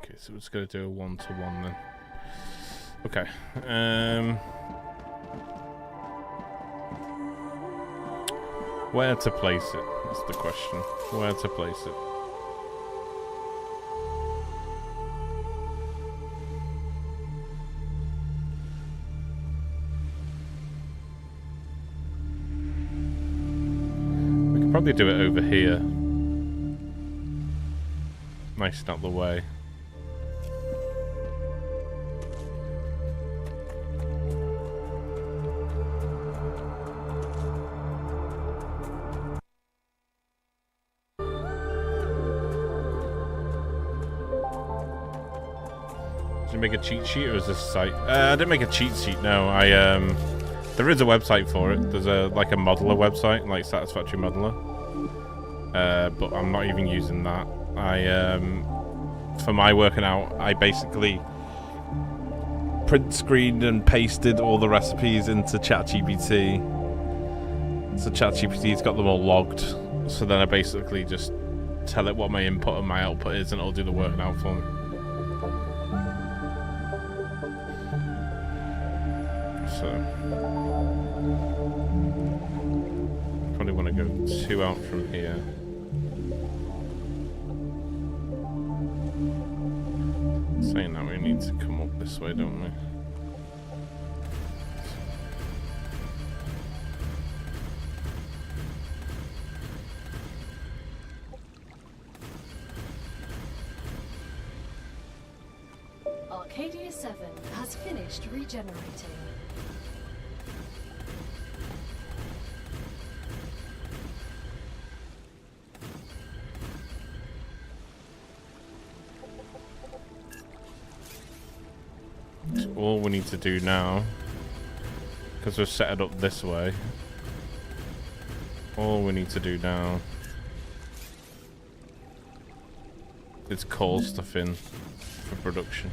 Okay, so we're just gonna do a 1-to-1 then. Okay. Where to place it? That's the question. Where to place it? We could probably do it over here. Nice and out the way. Make a cheat sheet, or is this site? I didn't make a cheat sheet. No, there is a website for it. There's a like a modeler website, like Satisfactory Modeler. But I'm not even using that. For my working out, I basically print screened and pasted all the recipes into ChatGPT. So ChatGPT's got them all logged. So then I basically just tell it what my input and my output is, and it'll do the working out for me. So probably want to go 2 out from here. Saying that, we need to come up this way, don't we? Arcadia 7 has finished regenerating. All we need to do now, because we've set it up this way, all we need to do now its core stuff in for production.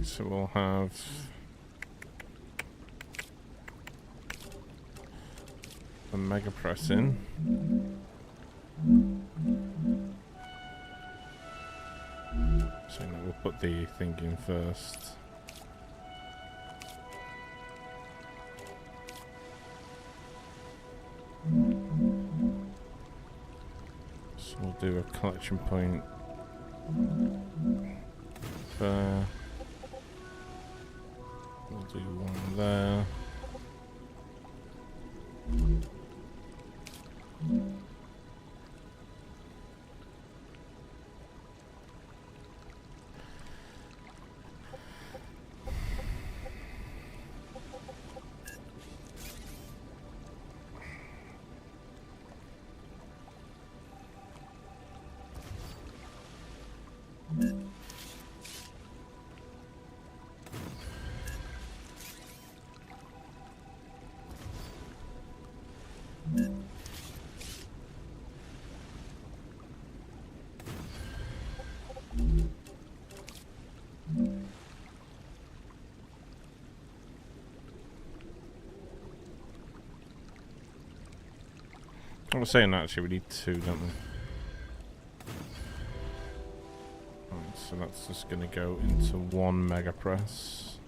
So we'll have the Mega Press in. So now we'll put the thing in first. So we'll do a collection point there. We'll do one there. I was saying actually we need two, don't we? Right, so that's just going to go into one Mega Press.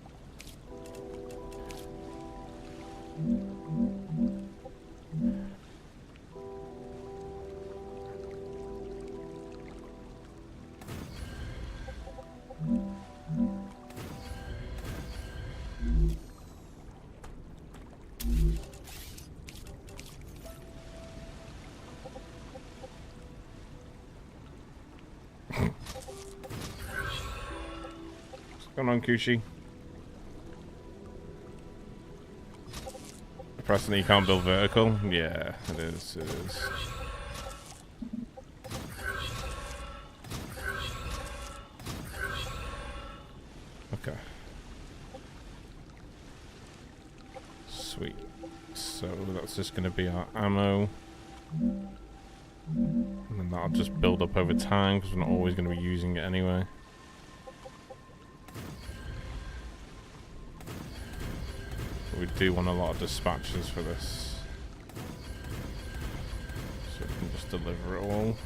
Come on, Kushi. Pressing that you can't build vertical? Yeah, it is, it is. Okay. Sweet. So that's just going to be our ammo. And then that'll just build up over time because we're not always going to be using it anyway. We do want a lot of dispatches for this, so we can just deliver it all.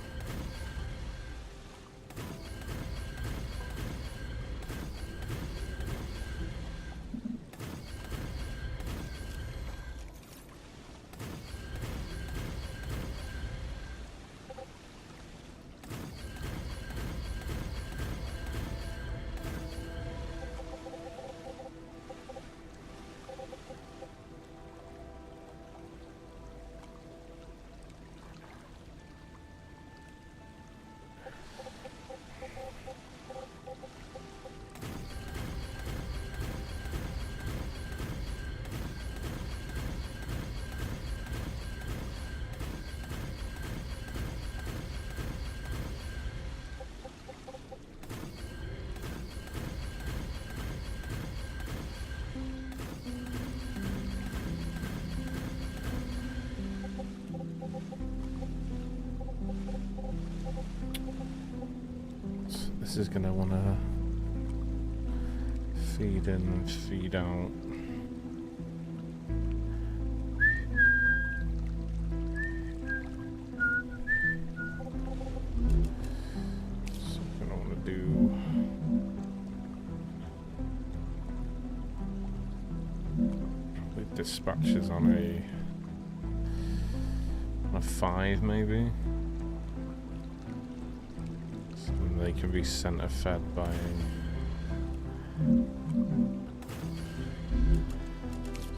this is gonna wanna feed in and feed out. So I'm gonna wanna do probably dispatches on a 5 maybe. So then they can be center fed by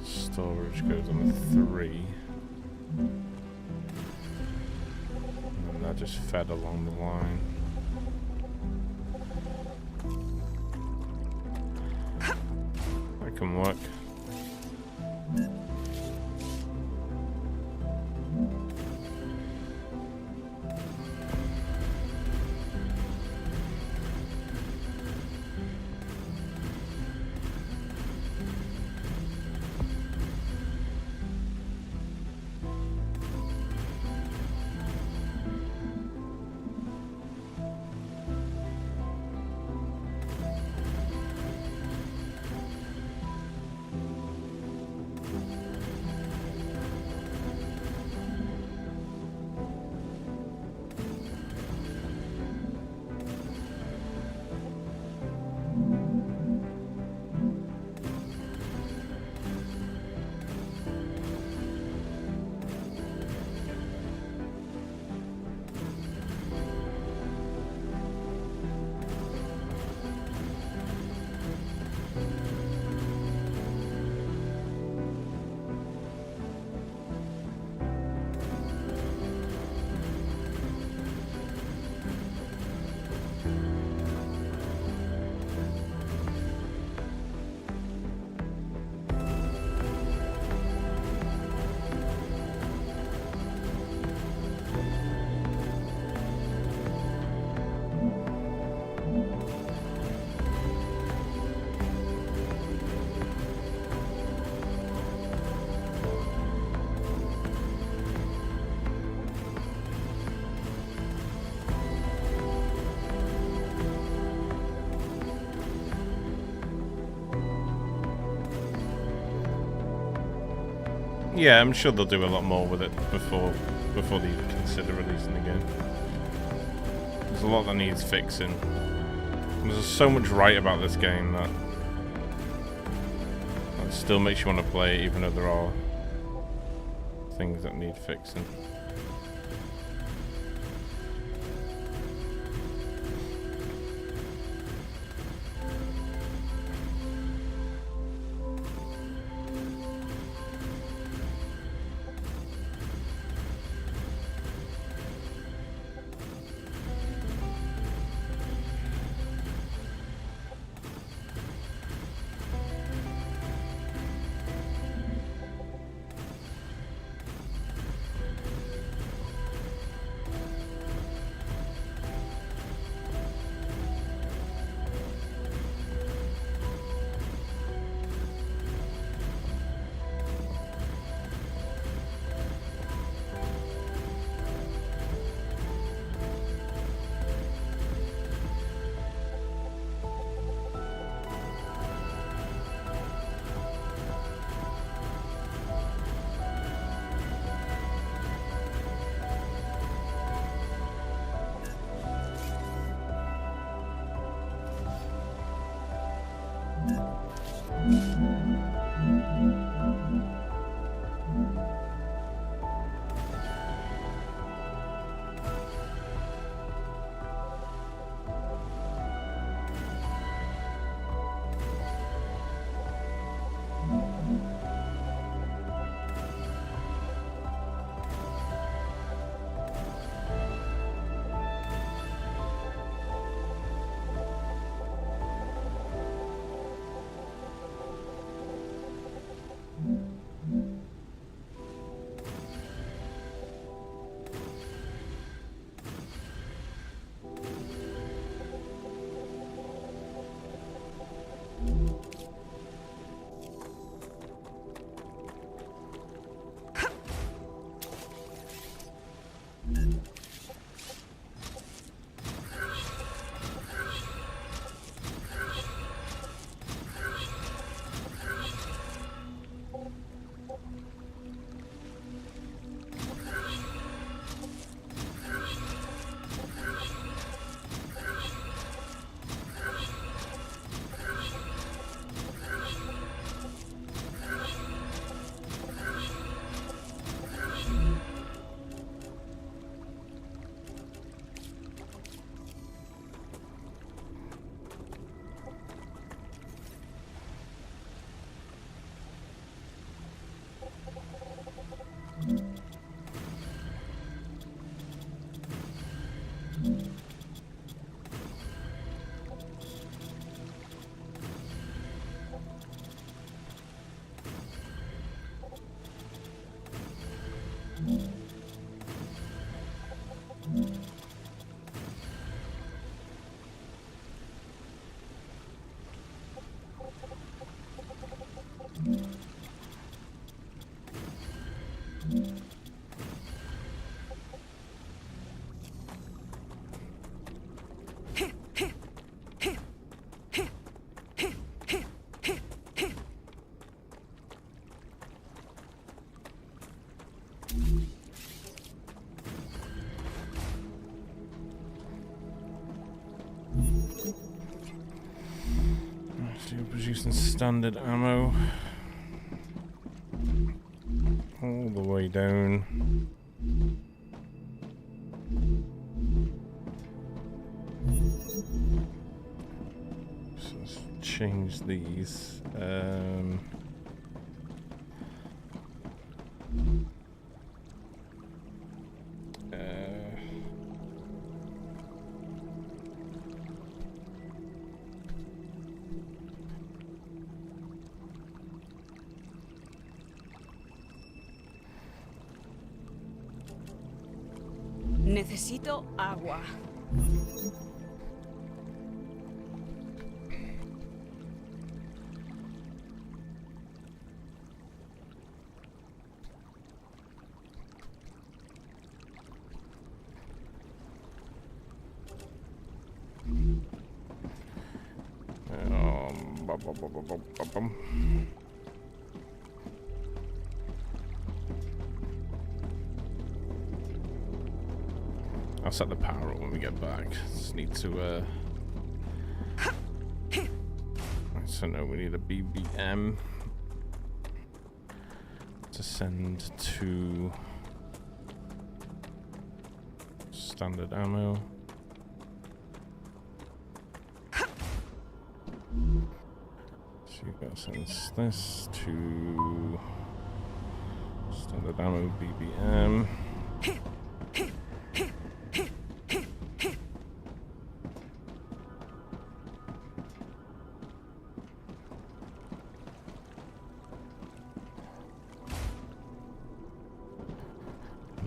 storage goes on a 3. And then they're just fed along the line. That can work. Yeah, I'm sure they'll do a lot more with it before they even consider releasing the game. There's a lot that needs fixing. There's so much right about this game that it still makes you want to play it, even though there are things that need fixing. Producing standard ammo all the way down. So let's change these. Necesito agua. I'll set the power up when we get back. Just need to so no, we need a BBM to send to standard ammo. So you've got to send this to standard ammo BBM.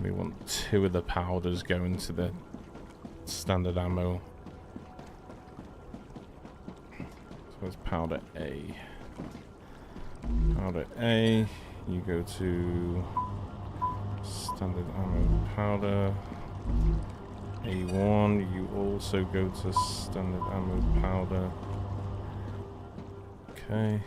We want 2 of the powders going to the standard ammo. So it's powder A. Powder A, you go to standard ammo powder. A1, you also go to standard ammo powder. Okay.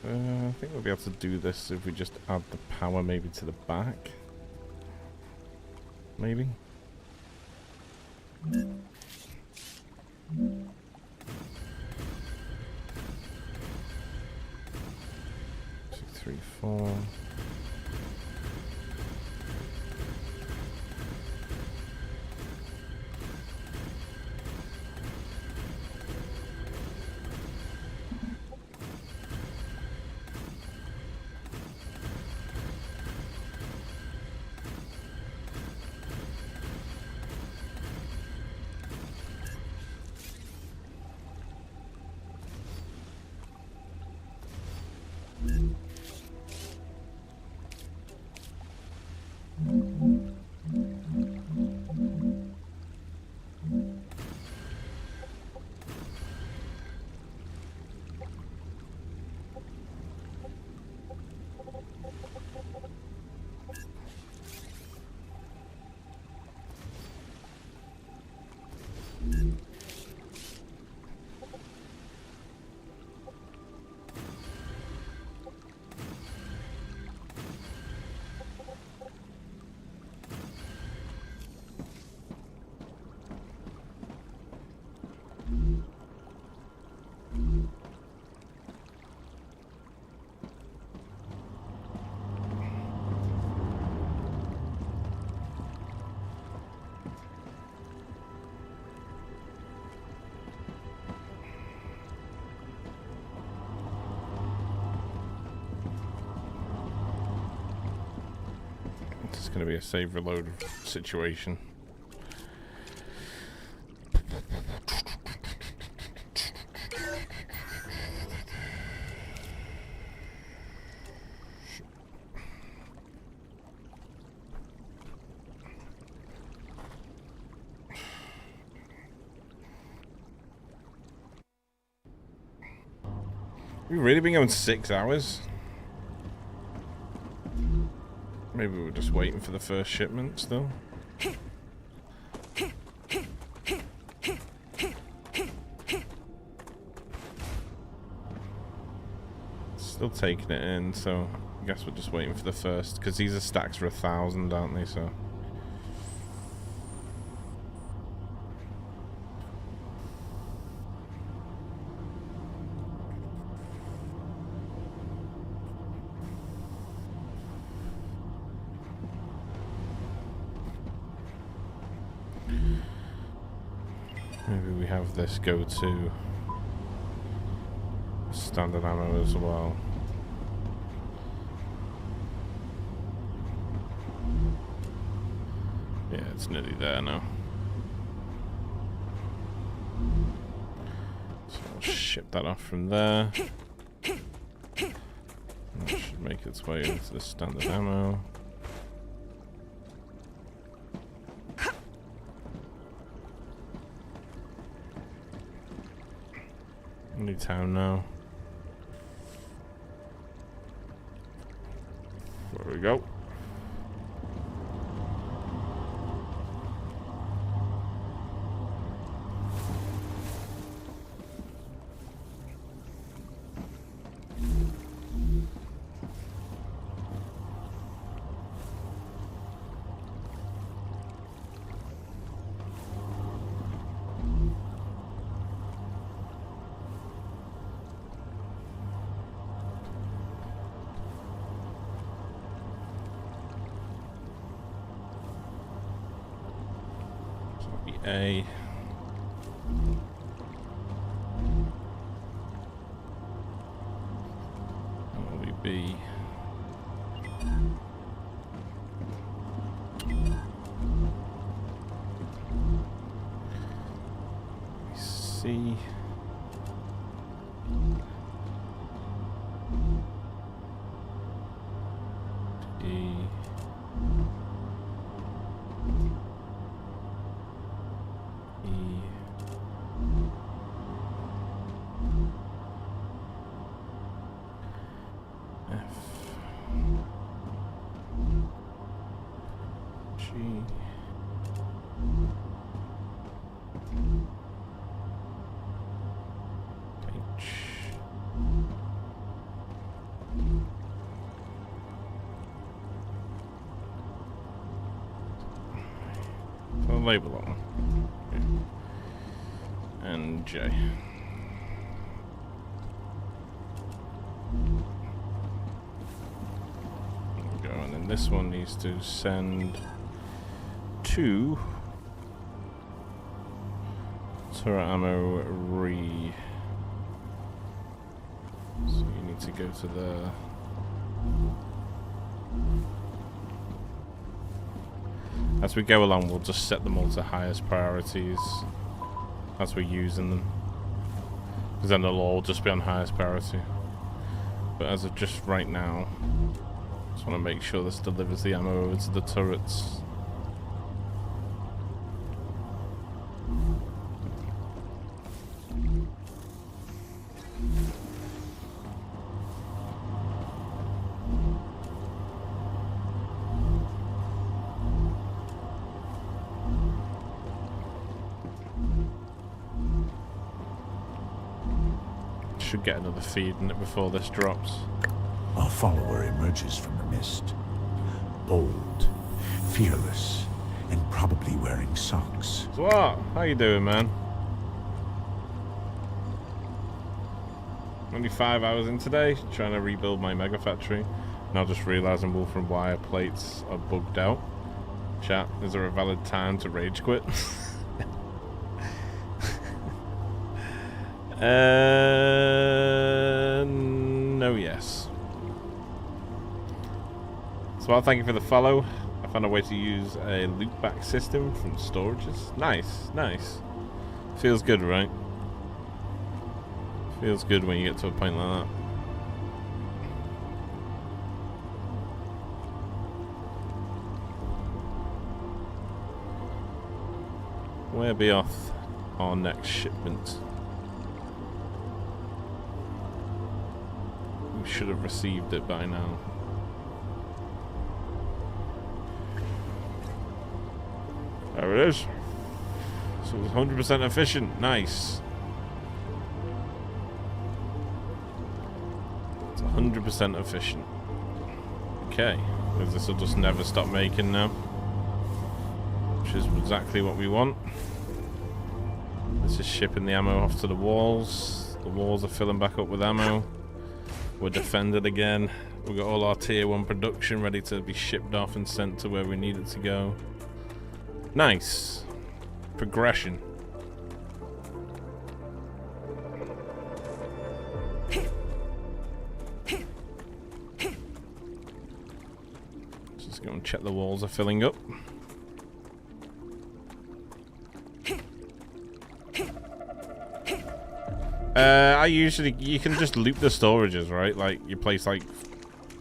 I think we'll be able to do this if we just add the power maybe to the back. Maybe. 2, 3, 4. going to be a save reload situation. We've really been going 6 hours? Maybe we're just waiting for the first shipment still. Still taking it in, so I guess we're just waiting for the first, because these are stacks for 1,000, aren't they? So maybe we have this go to standard ammo as well. Yeah, it's nearly there now. So I'll ship that off from there. And that should make its way into the standard ammo. New town now. There we go. A. What will we be? C. D. I'll label that one. Yeah. And J. There we go, and then this one needs to send to turret ammo re. So you need to go to the as we go along, we'll just set them all to highest priorities as we're using them, because then they'll all just be on highest priority. But as of just right now, just want to make sure this delivers the ammo over to the turrets. Should get another feed in it before this drops. Our follower emerges from the mist. Bold, fearless, and probably wearing socks. So what? How you doing, man? Only 5 hours in today, trying to rebuild my mega factory. Now just realising Wolf and Wire plates are bugged out. Chat, is there a valid time to rage quit? No, yes. So I'll thank you for the follow. I found a way to use a loopback system from storages. Nice, nice. Feels good, right? Feels good when you get to a point like that. Where be off our next shipment? We should have received it by now. There it is. So it's 100% efficient. Nice. It's 100% efficient. Okay. Because this will just never stop making now. Which is exactly what we want. This is shipping the ammo off to the walls. The walls are filling back up with ammo. We're defended again. We've got all our tier 1 production ready to be shipped off and sent to where we need it to go. Nice. Progression. Just go and check the walls are filling up. You can just loop the storages, right? Like, you place like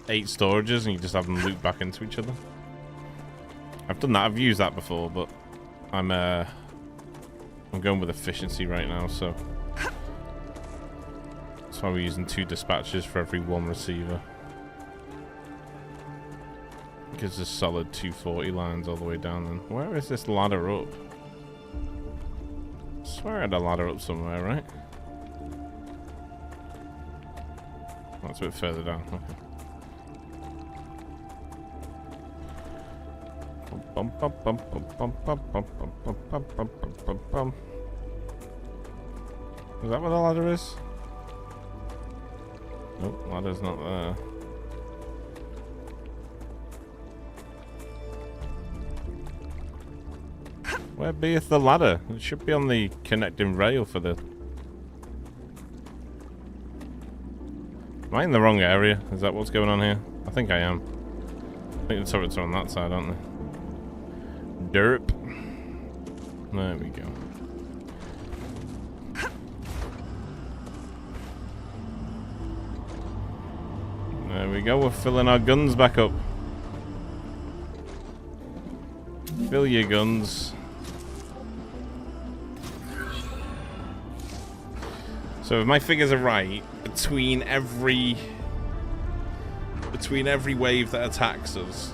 8 storages and you just have them loop back into each other. I've done that, I've used that before, but I'm going with efficiency right now, so that's why we're using 2 dispatches for every 1 receiver. Gives us solid 240 lines all the way down then. Where is this ladder up? I swear I had a ladder up somewhere, right? That's a bit further down. Okay. Is that where the ladder is? Nope, ladder's not there. Where beeth the ladder? It should be on the connecting rail for the... Am I in the wrong area? Is that what's going on here? I think I am. I think the turrets are on that side, aren't they? Derp. There we go. There we go, we're filling our guns back up. Fill your guns. So if my figures are right, between every wave that attacks us,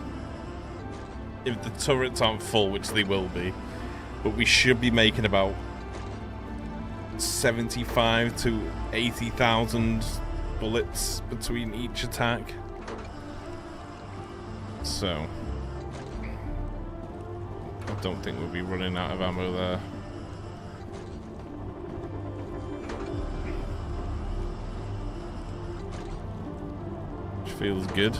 if the turrets aren't full, which they will be, but we should be making about 75 to 80,000 bullets between each attack. So I don't think we'll be running out of ammo there. Which feels good.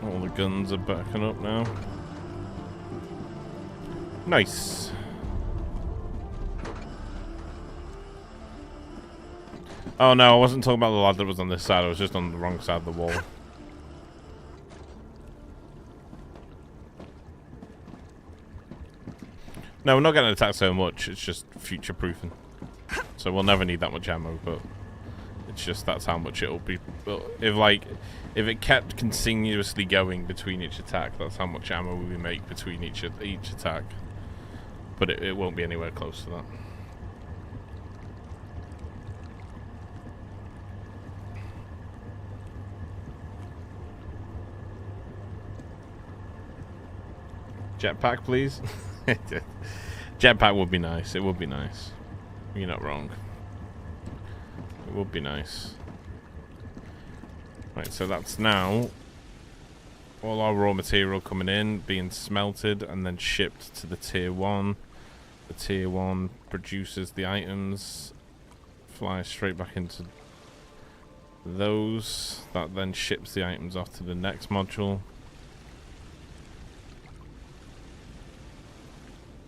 All the guns are backing up now. Nice. Oh no, I wasn't talking about the lad that was on this side, I was just on the wrong side of the wall. No, we're not getting attacked so much, it's just future proofing. So we'll never need that much ammo, but it's just that's how much it'll be. But if it kept continuously going between each attack, that's how much ammo we make between each attack. But it won't be anywhere close to that. Jetpack, please. Jetpack would be nice. It would be nice. You're not wrong. It would be nice. Right, so that's now all our raw material coming in, being smelted, and then shipped to the tier 1. The tier 1 produces the items, flies straight back into those. That then ships the items off to the next module.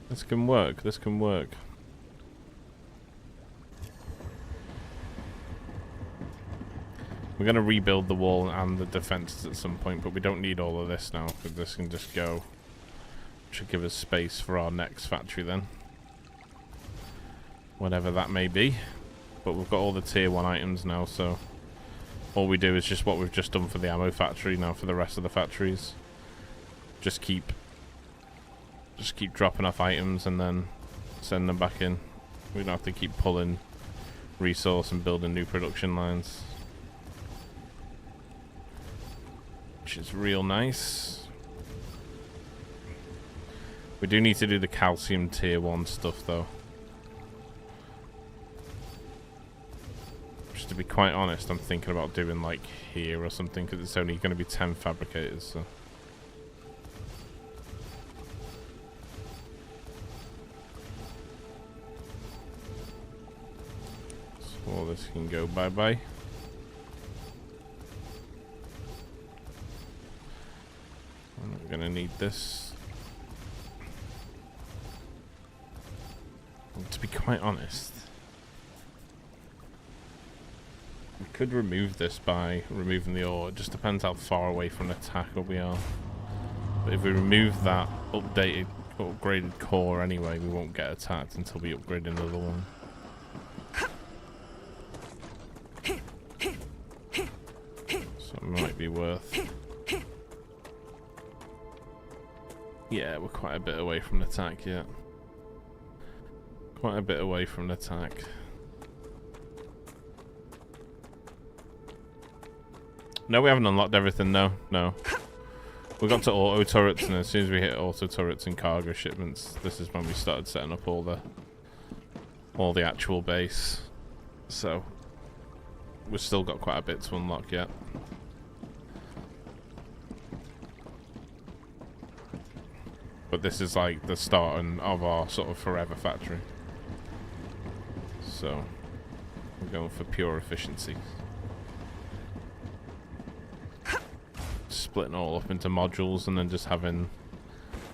This can work, this can work. We're going to rebuild the wall and the defenses at some point, but we don't need all of this now, because this can just go. Should give us space for our next factory then. Whatever that may be. But we've got all the tier 1 items now, so all we do is just what we've just done for the ammo factory now for the rest of the factories. Just keep dropping off items and then send them back in. We don't have to keep pulling resource and building new production lines. Which is real nice. We do need to do the calcium tier 1 stuff though. Just to be quite honest, I'm thinking about doing like here or something, because it's only going to be 10 fabricators, so. So all this can go bye-bye. I'm not going to need this. And to be quite honest, we could remove this by removing the ore. It just depends how far away from the attacker we are. But if we remove that upgraded core anyway, we won't get attacked until we upgrade another one. So it might be worth. Yeah, we're quite a bit away from the attack yet. Quite a bit away from the attack. No, we haven't unlocked everything, no. We got to auto turrets, and as soon as we hit auto turrets and cargo shipments, this is when we started setting up all the actual base. So we've still got quite a bit to unlock yet. But this is like the start of our sort of forever factory. So we're going for pure efficiency. Splitting all up into modules and then just having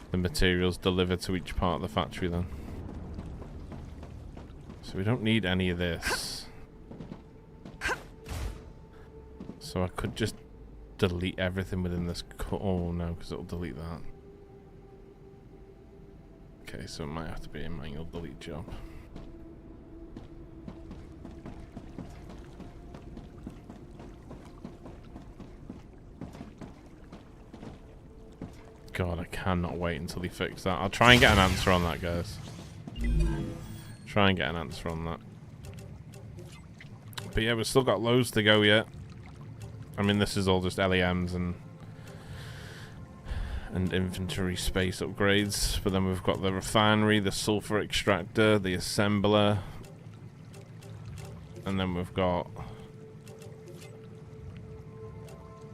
the materials delivered to each part of the factory then. So we don't need any of this. So I could just delete everything within this oh no, because it'll delete that. Okay, so it might have to be a manual delete job. God, I cannot wait until he fixes that. I'll try and get an answer on that, guys. Try and get an answer on that. But yeah, we've still got loads to go yet. I mean, this is all just LEMs and inventory space upgrades. But then we've got the refinery, the sulfur extractor, the assembler. And then we've got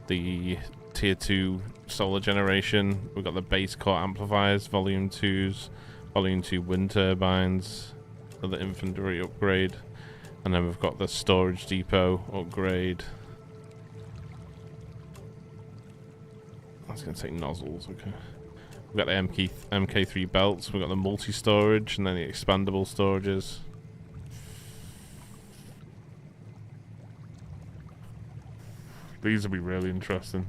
the tier 2 solar generation. We've got the base core amplifiers, volume 2s, volume 2 wind turbines, the infantry upgrade, and then we've got the storage depot upgrade. That's going to take nozzles, okay. We've got the MK3 belts, we've got the multi-storage, and then the expandable storages. These will be really interesting.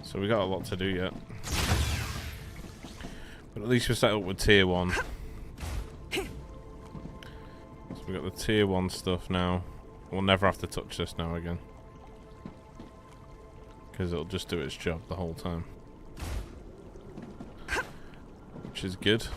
So we got a lot to do yet. But at least we're set up with tier 1. So we got the tier 1 stuff now. We'll never have to touch this now again. Because it'll just do its job the whole time. Which is good.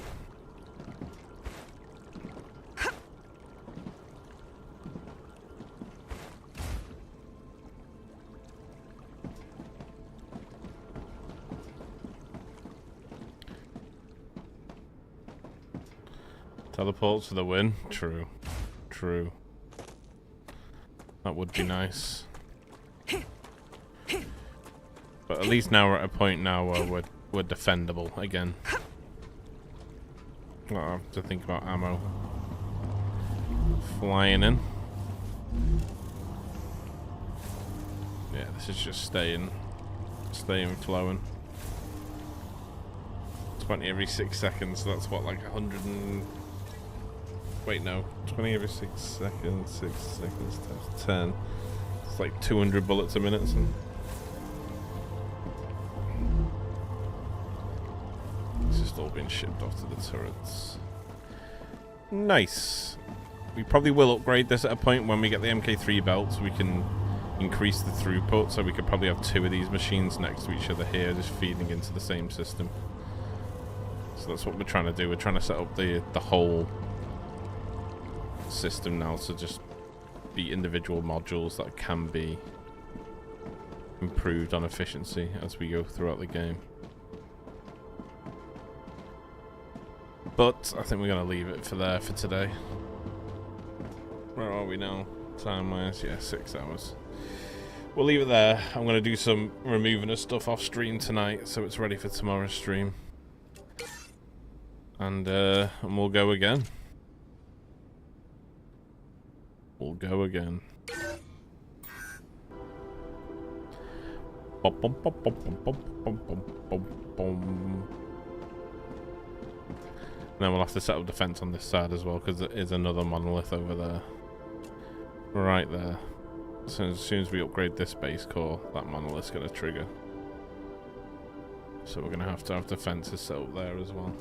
Teleports for the win. True. True. That would be nice. But at least now we're at a point now where we're defendable again. I have to think about ammo. Flying in. Yeah, this is just staying flowing. 20 every 6 seconds, so that's what, like 100 and Wait, no. 20 every 6 seconds. 6 seconds times 10. It's like 200 bullets a minute. So. It's just all been shipped off to the turrets. Nice. We probably will upgrade this at a point when we get the MK3 belt, so we can increase the throughput. So we could probably have 2 of these machines next to each other here, just feeding into the same system. So that's what we're trying to do. We're trying to set up the whole system now to just be individual modules that can be improved on efficiency as we go throughout the game. But I think we're going to leave it for today. Where are we now? Time-wise? Yeah, 6 hours. We'll leave it there. I'm going to do some removing of stuff off stream tonight, so it's ready for tomorrow's stream. And we'll go again. We'll go again. Then we'll have to set up defense on this side as well, because there is another monolith over there. Right there. So as soon as we upgrade this base core, that monolith's going to trigger. So we're going to have defenses set up there as well.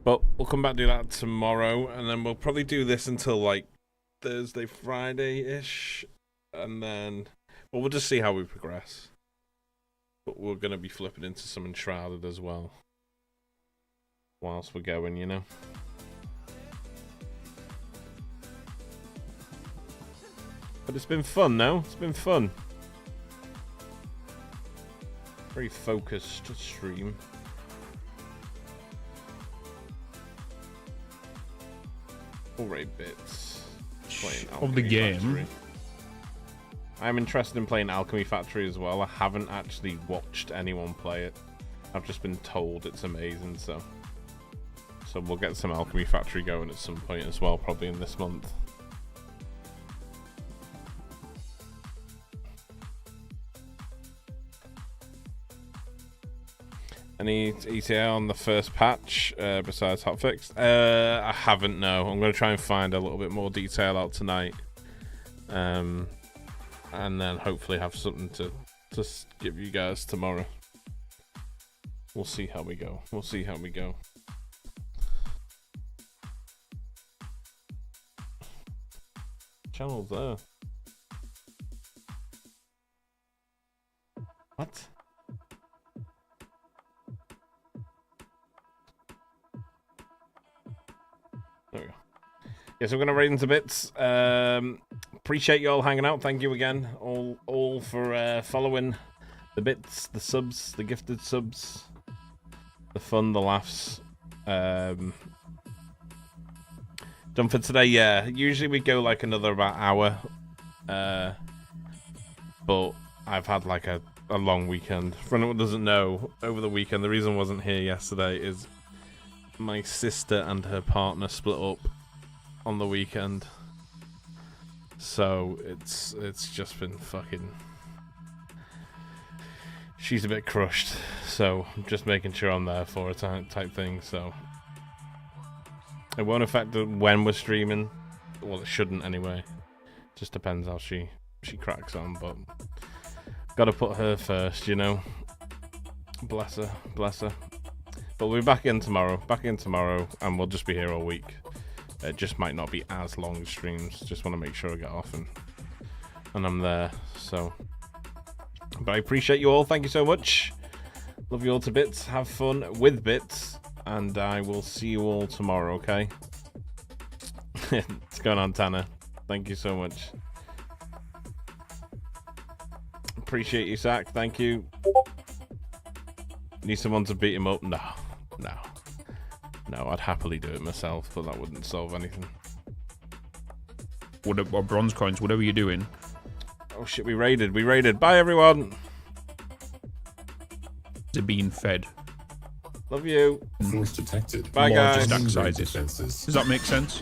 But we'll come back and do that tomorrow, and then we'll probably do this until like Thursday, Friday-ish. And then, well, we'll just see how we progress. But we're going to be flipping into some Enshrouded as well. Whilst we're going, you know. But it's been fun, no? It's been fun. Very focused stream. All right, bits. Of the game. Factory. I'm interested in playing Alchemy Factory as well. I haven't actually watched anyone play it. I've just been told it's amazing, so we'll get some Alchemy Factory going at some point as well, probably in this month. Any ETA on the first patch besides hotfix? I haven't, no. I'm going to try and find a little bit more detail out tonight. And then hopefully have something to give you guys tomorrow. We'll see how we go. We'll see how we go. Channel's there. What? There we go. Yeah, so we're gonna raid into bits. Appreciate you all hanging out. Thank you again, all for following the bits, the subs, the gifted subs, the fun, the laughs. Done for today. Yeah, usually we go like another about hour, but I've had like a long weekend. For anyone who doesn't know, over the weekend, the reason I wasn't here yesterday is my sister and her partner split up on the weekend. So it's just been fucking... She's a bit crushed, so I'm just making sure I'm there for her type thing, so... It won't affect when we're streaming. Well, it shouldn't anyway. Just depends how she cracks on, but... Gotta put her first, you know? Bless her, bless her. But we'll be back in tomorrow, and we'll just be here all week. It just might not be as long streams. Just want to make sure I get off and I'm there. So, but I appreciate you all. Thank you so much. Love you all to bits. Have fun with bits, and I will see you all tomorrow. Okay? What's going on, Tanner? Thank you so much. Appreciate you, Zach. Thank you. Need someone to beat him up? No. No, I'd happily do it myself, but that wouldn't solve anything. What bronze coins? Whatever you're doing. Oh shit, we raided. Bye, everyone. They're being fed. Love you. Force detected. Bye, guys. Stack sizes. Does that make sense?